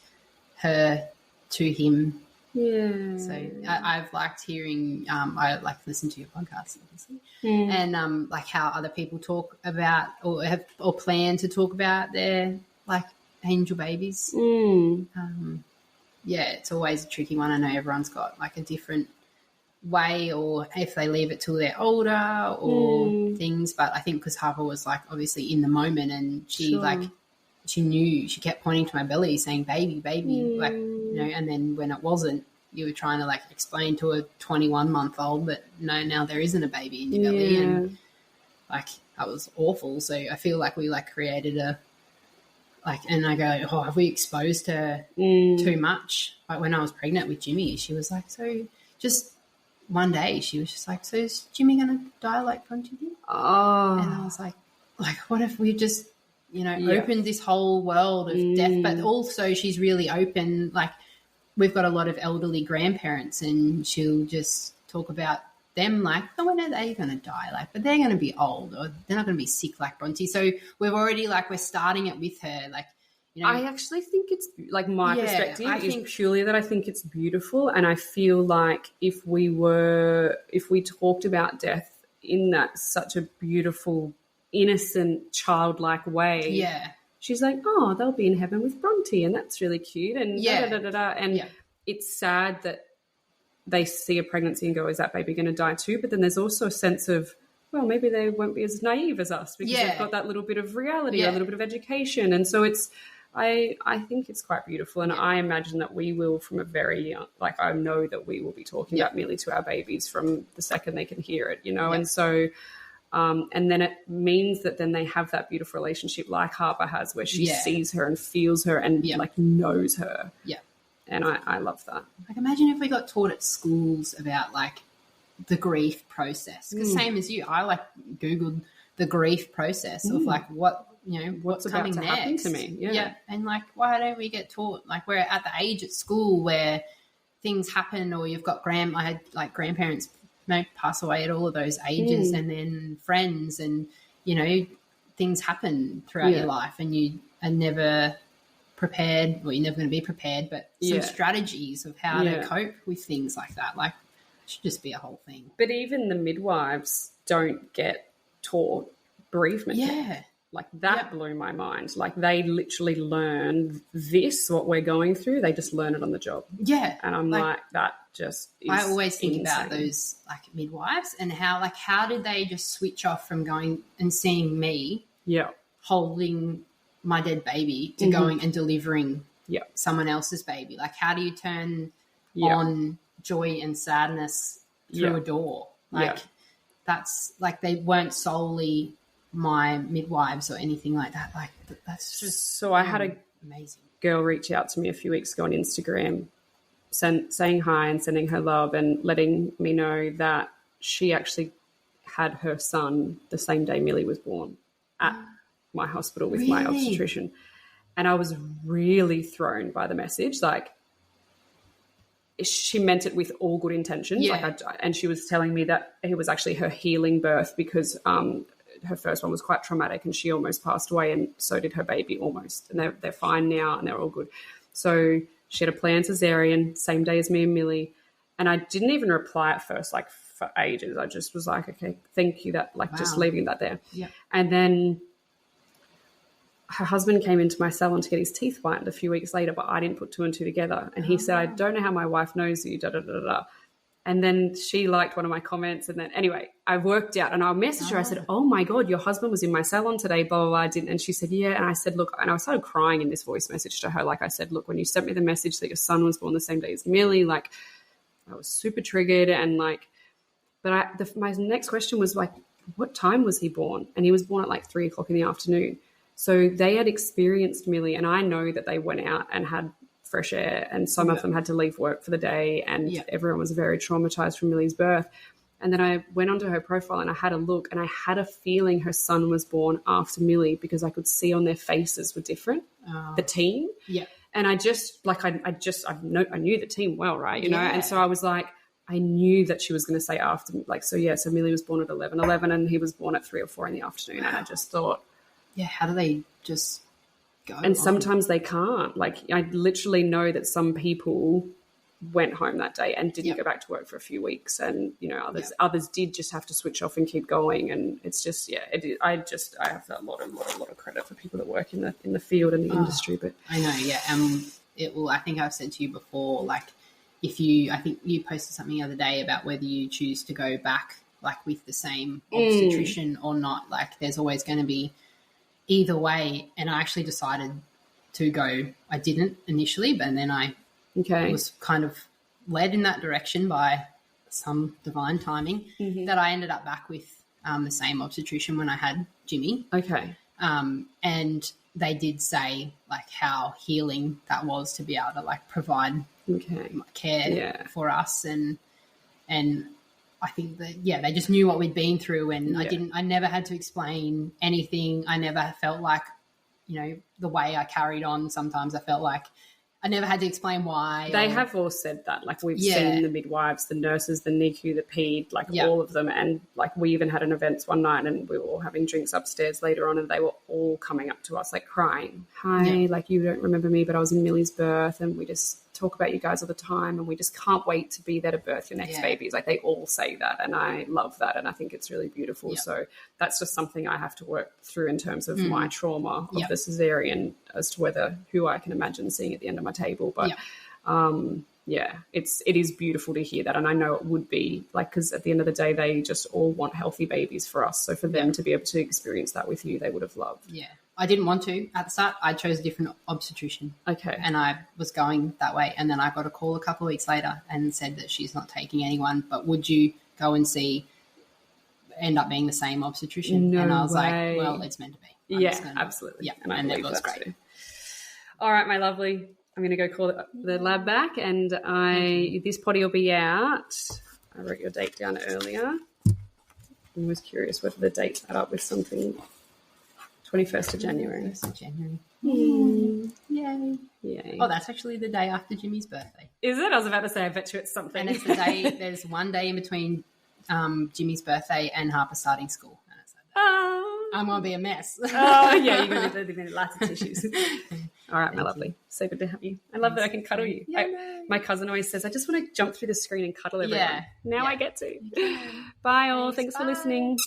[SPEAKER 2] her to him.
[SPEAKER 1] Yeah.
[SPEAKER 2] So I've liked hearing, I like listen to your podcast, obviously, and like how other people talk about or plan to talk about their like angel babies. It's always a tricky one. I know everyone's got like a different way, or if they leave it till they're older or things. But I think because Harper was like obviously in the moment, and she like she knew, she kept pointing to my belly saying baby, like, you know, and then when it wasn't, you were trying to like explain to a 21-month-old that no, now there isn't a baby in your belly, and like that was awful. So I feel like we like created a like, and I go, oh, have we exposed her too much? Like when I was pregnant with Jimmy, she was like, so just one day she was just like, so is Jimmy going to die like Bronte did?
[SPEAKER 1] Oh.
[SPEAKER 2] And I was like what if we just, you know, opened this whole world of death? But also she's really open. Like we've got a lot of elderly grandparents, and she'll just talk about them like, oh, when are they going to die? Like, but they're going to be old, or they're not going to be sick like Bronte. So we've already like, we're starting it with her. Like, you know,
[SPEAKER 1] I actually think it's like my perspective is purely that I think it's beautiful. And I feel like if we talked about death in that such a beautiful, innocent, childlike way, she's like, oh, they'll be in heaven with Bronte, and that's really cute. And and it's sad that they see a pregnancy and go, is that baby going to die too? But then there's also a sense of, well, maybe they won't be as naive as us, because they've got that little bit of reality, a little bit of education. And so it's, I think it's quite beautiful. And I imagine that we will, from a very young, like I know that we will be talking about Milli to our babies from the second they can hear it, you know. And so and then it means that then they have that beautiful relationship like Harper has, where she sees her and feels her and like knows her. Yeah. And I love that.
[SPEAKER 2] Like imagine if we got taught at schools about like the grief process. Because same as you, I like Googled the grief process of like what, you know, what's coming
[SPEAKER 1] about to
[SPEAKER 2] next.
[SPEAKER 1] happen to me. Yeah.
[SPEAKER 2] And like, why don't we get taught? Like we're at the age at school where things happen, or you've got I had like grandparents, you know, pass away at all of those ages, and then friends, and, you know, things happen throughout your life, and you are never prepared, well, you're never going to be prepared, but some strategies of how to cope with things like that. Like, it should just be a whole thing.
[SPEAKER 1] But even the midwives don't get taught bereavement.
[SPEAKER 2] Yeah.
[SPEAKER 1] Like that blew my mind. Like they literally learn this, what we're going through, they just learn it on the job.
[SPEAKER 2] Yeah.
[SPEAKER 1] And I'm like that just is
[SPEAKER 2] I always think
[SPEAKER 1] insane.
[SPEAKER 2] about those like midwives and how did they just switch off from going and seeing me holding my dead baby to going and delivering someone else's baby. Like how do you turn on joy and sadness through a door? Like that's like they weren't solely my midwives or anything like that. Like that's just
[SPEAKER 1] so I had a
[SPEAKER 2] amazing
[SPEAKER 1] girl reach out to me a few weeks ago on Instagram saying hi and sending her love and letting me know that she actually had her son the same day Milli was born at my hospital with my obstetrician. And I was really thrown by the message. Like she meant it with all good intentions. And she was telling me that it was actually her healing birth because her first one was quite traumatic and she almost passed away, and so did her baby almost. And they're fine now and they're all good. So she had a planned cesarean, same day as me and Milli. And I didn't even reply at first, like for ages. I just was like, okay, thank you. That like just leaving that there. Yeah. And then her husband came into my salon to get his teeth whitened a few weeks later, but I didn't put two and two together. And he said, I don't know how my wife knows you, da-da-da-da-da. And then she liked one of my comments. And then anyway, I worked out and I messaged her. I said, oh my God, your husband was in my salon today, blah, blah, blah. And she said, yeah. And I said, look, and I started crying in this voice message to her. Like I said, look, when you sent me the message that your son was born the same day as Milli, like I was super triggered and like But my next question was like, what time was he born? And he was born at like 3:00 in the afternoon. So they had experienced Milli, and I know that they went out and had fresh air, and some of them had to leave work for the day, and everyone was very traumatized from Milli's birth. And then I went onto her profile and I had a look, and I had a feeling her son was born after Milli because I could see on their faces were different, the team.
[SPEAKER 2] Yeah.
[SPEAKER 1] And I just like, I knew the team well, right? You know? And so I was like, I knew that she was going to say after, like, so Milli was born at 11:11 and he was born at 3 or 4 in the afternoon. And I just thought,
[SPEAKER 2] how do they just go?
[SPEAKER 1] And sometimes they can't. Like, I literally know that some people went home that day and didn't go back to work for a few weeks, and you know, others did just have to switch off and keep going. And it's just I have a lot of credit for people that work in the field and the industry. But
[SPEAKER 2] I know, I think I've said to you before, like, I think you posted something the other day about whether you choose to go back like with the same obstetrician or not. Like, there's always going to be either way. And I actually decided to go. I didn't initially, but then I was kind of led in that direction by some divine timing that I ended up back with the same obstetrician when I had Jimmy.
[SPEAKER 1] Okay.
[SPEAKER 2] And they did say like how healing that was to be able to like provide care for us. And I think that, they just knew what we'd been through, and I never had to explain anything. I never felt like, you know, the way I carried on. Sometimes I felt like I never had to explain why.
[SPEAKER 1] They have all said that. Like, we've seen the midwives, the nurses, the NICU, the PED, like all of them. And like, we even had an events one night and we were all having drinks upstairs later on, and they were all coming up to us like crying. Hi, like, you don't remember me, but I was in Milli's birth, and we just talk about you guys all the time, and we just can't wait to be there to birth your next babies. Like, they all say that, and I love that, and I think it's really beautiful. So that's just something I have to work through in terms of my trauma of the cesarean, as to who I can imagine seeing at the end of my table. But it is beautiful to hear that, and I know it would be like, because at the end of the day they just all want healthy babies for us, so for them to be able to experience that with you, they would have loved.
[SPEAKER 2] I didn't want to at the start. I chose a different obstetrician.
[SPEAKER 1] Okay.
[SPEAKER 2] And I was going that way. And then I got a call a couple of weeks later and said that she's not taking anyone, but would you go and end up being the same obstetrician?
[SPEAKER 1] No
[SPEAKER 2] and I was
[SPEAKER 1] way.
[SPEAKER 2] like, well, it's meant to be.
[SPEAKER 1] Absolutely.
[SPEAKER 2] Yeah, and it was great.
[SPEAKER 1] Too. All right, my lovely. I'm going to go call the lab back, and this potty will be out. I wrote your date down earlier. I was curious whether the dates add up with something. 21st of January.
[SPEAKER 2] 21st of January.
[SPEAKER 1] Yay.
[SPEAKER 2] Oh, that's actually the day after Jimmy's birthday.
[SPEAKER 1] Is it? I was about to say, I bet you it's something.
[SPEAKER 2] And it's the day, there's one day in between Jimmy's birthday and Harper starting school. And it's that day. I'm going to be a mess.
[SPEAKER 1] You're going to be lots of tissues. All right, my lovely. So good to have you. I love that I can cuddle you. My cousin always says, I just want to jump through the screen and cuddle everyone. Now I get to. Bye all. Thanks for listening.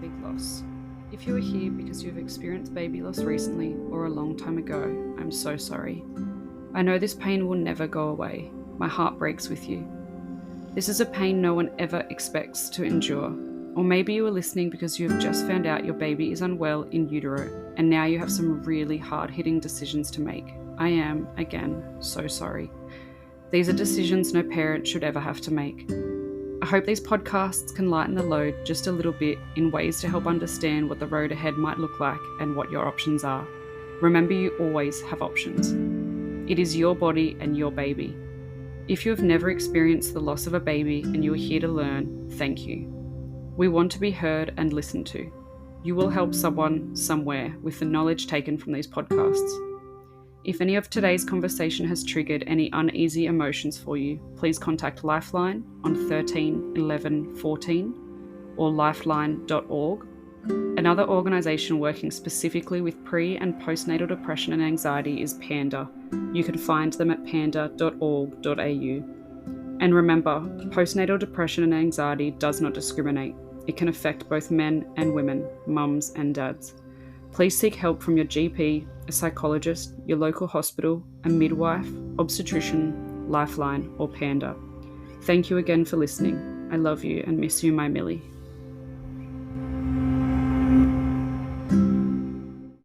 [SPEAKER 1] Big loss. If you are here because you have experienced baby loss recently or a long time ago, I'm so sorry. I know this pain will never go away. My heart breaks with you. This is a pain no one ever expects to endure. Or maybe you are listening because you have just found out your baby is unwell in utero, and now you have some really hard-hitting decisions to make. I am, again, so sorry. These are decisions no parent should ever have to make. I hope these podcasts can lighten the load just a little bit in ways to help understand what the road ahead might look like and what your options are. Remember, you always have options. It is your body and your baby. If you have never experienced the loss of a baby and you are here to learn, thank you. We want to be heard and listened to. You will help someone somewhere with the knowledge taken from these podcasts. If any of today's conversation has triggered any uneasy emotions for you, please contact Lifeline on 13 11 14 or lifeline.org, another organisation working specifically with pre- and postnatal depression and anxiety is Panda. You can find them at panda.org.au. And remember, postnatal depression and anxiety does not discriminate. It can affect both men and women, mums and dads. Please seek help from your GP, a psychologist, your local hospital, a midwife, obstetrician, Lifeline, or Panda. Thank you again for listening. I love you and miss you, my Milli.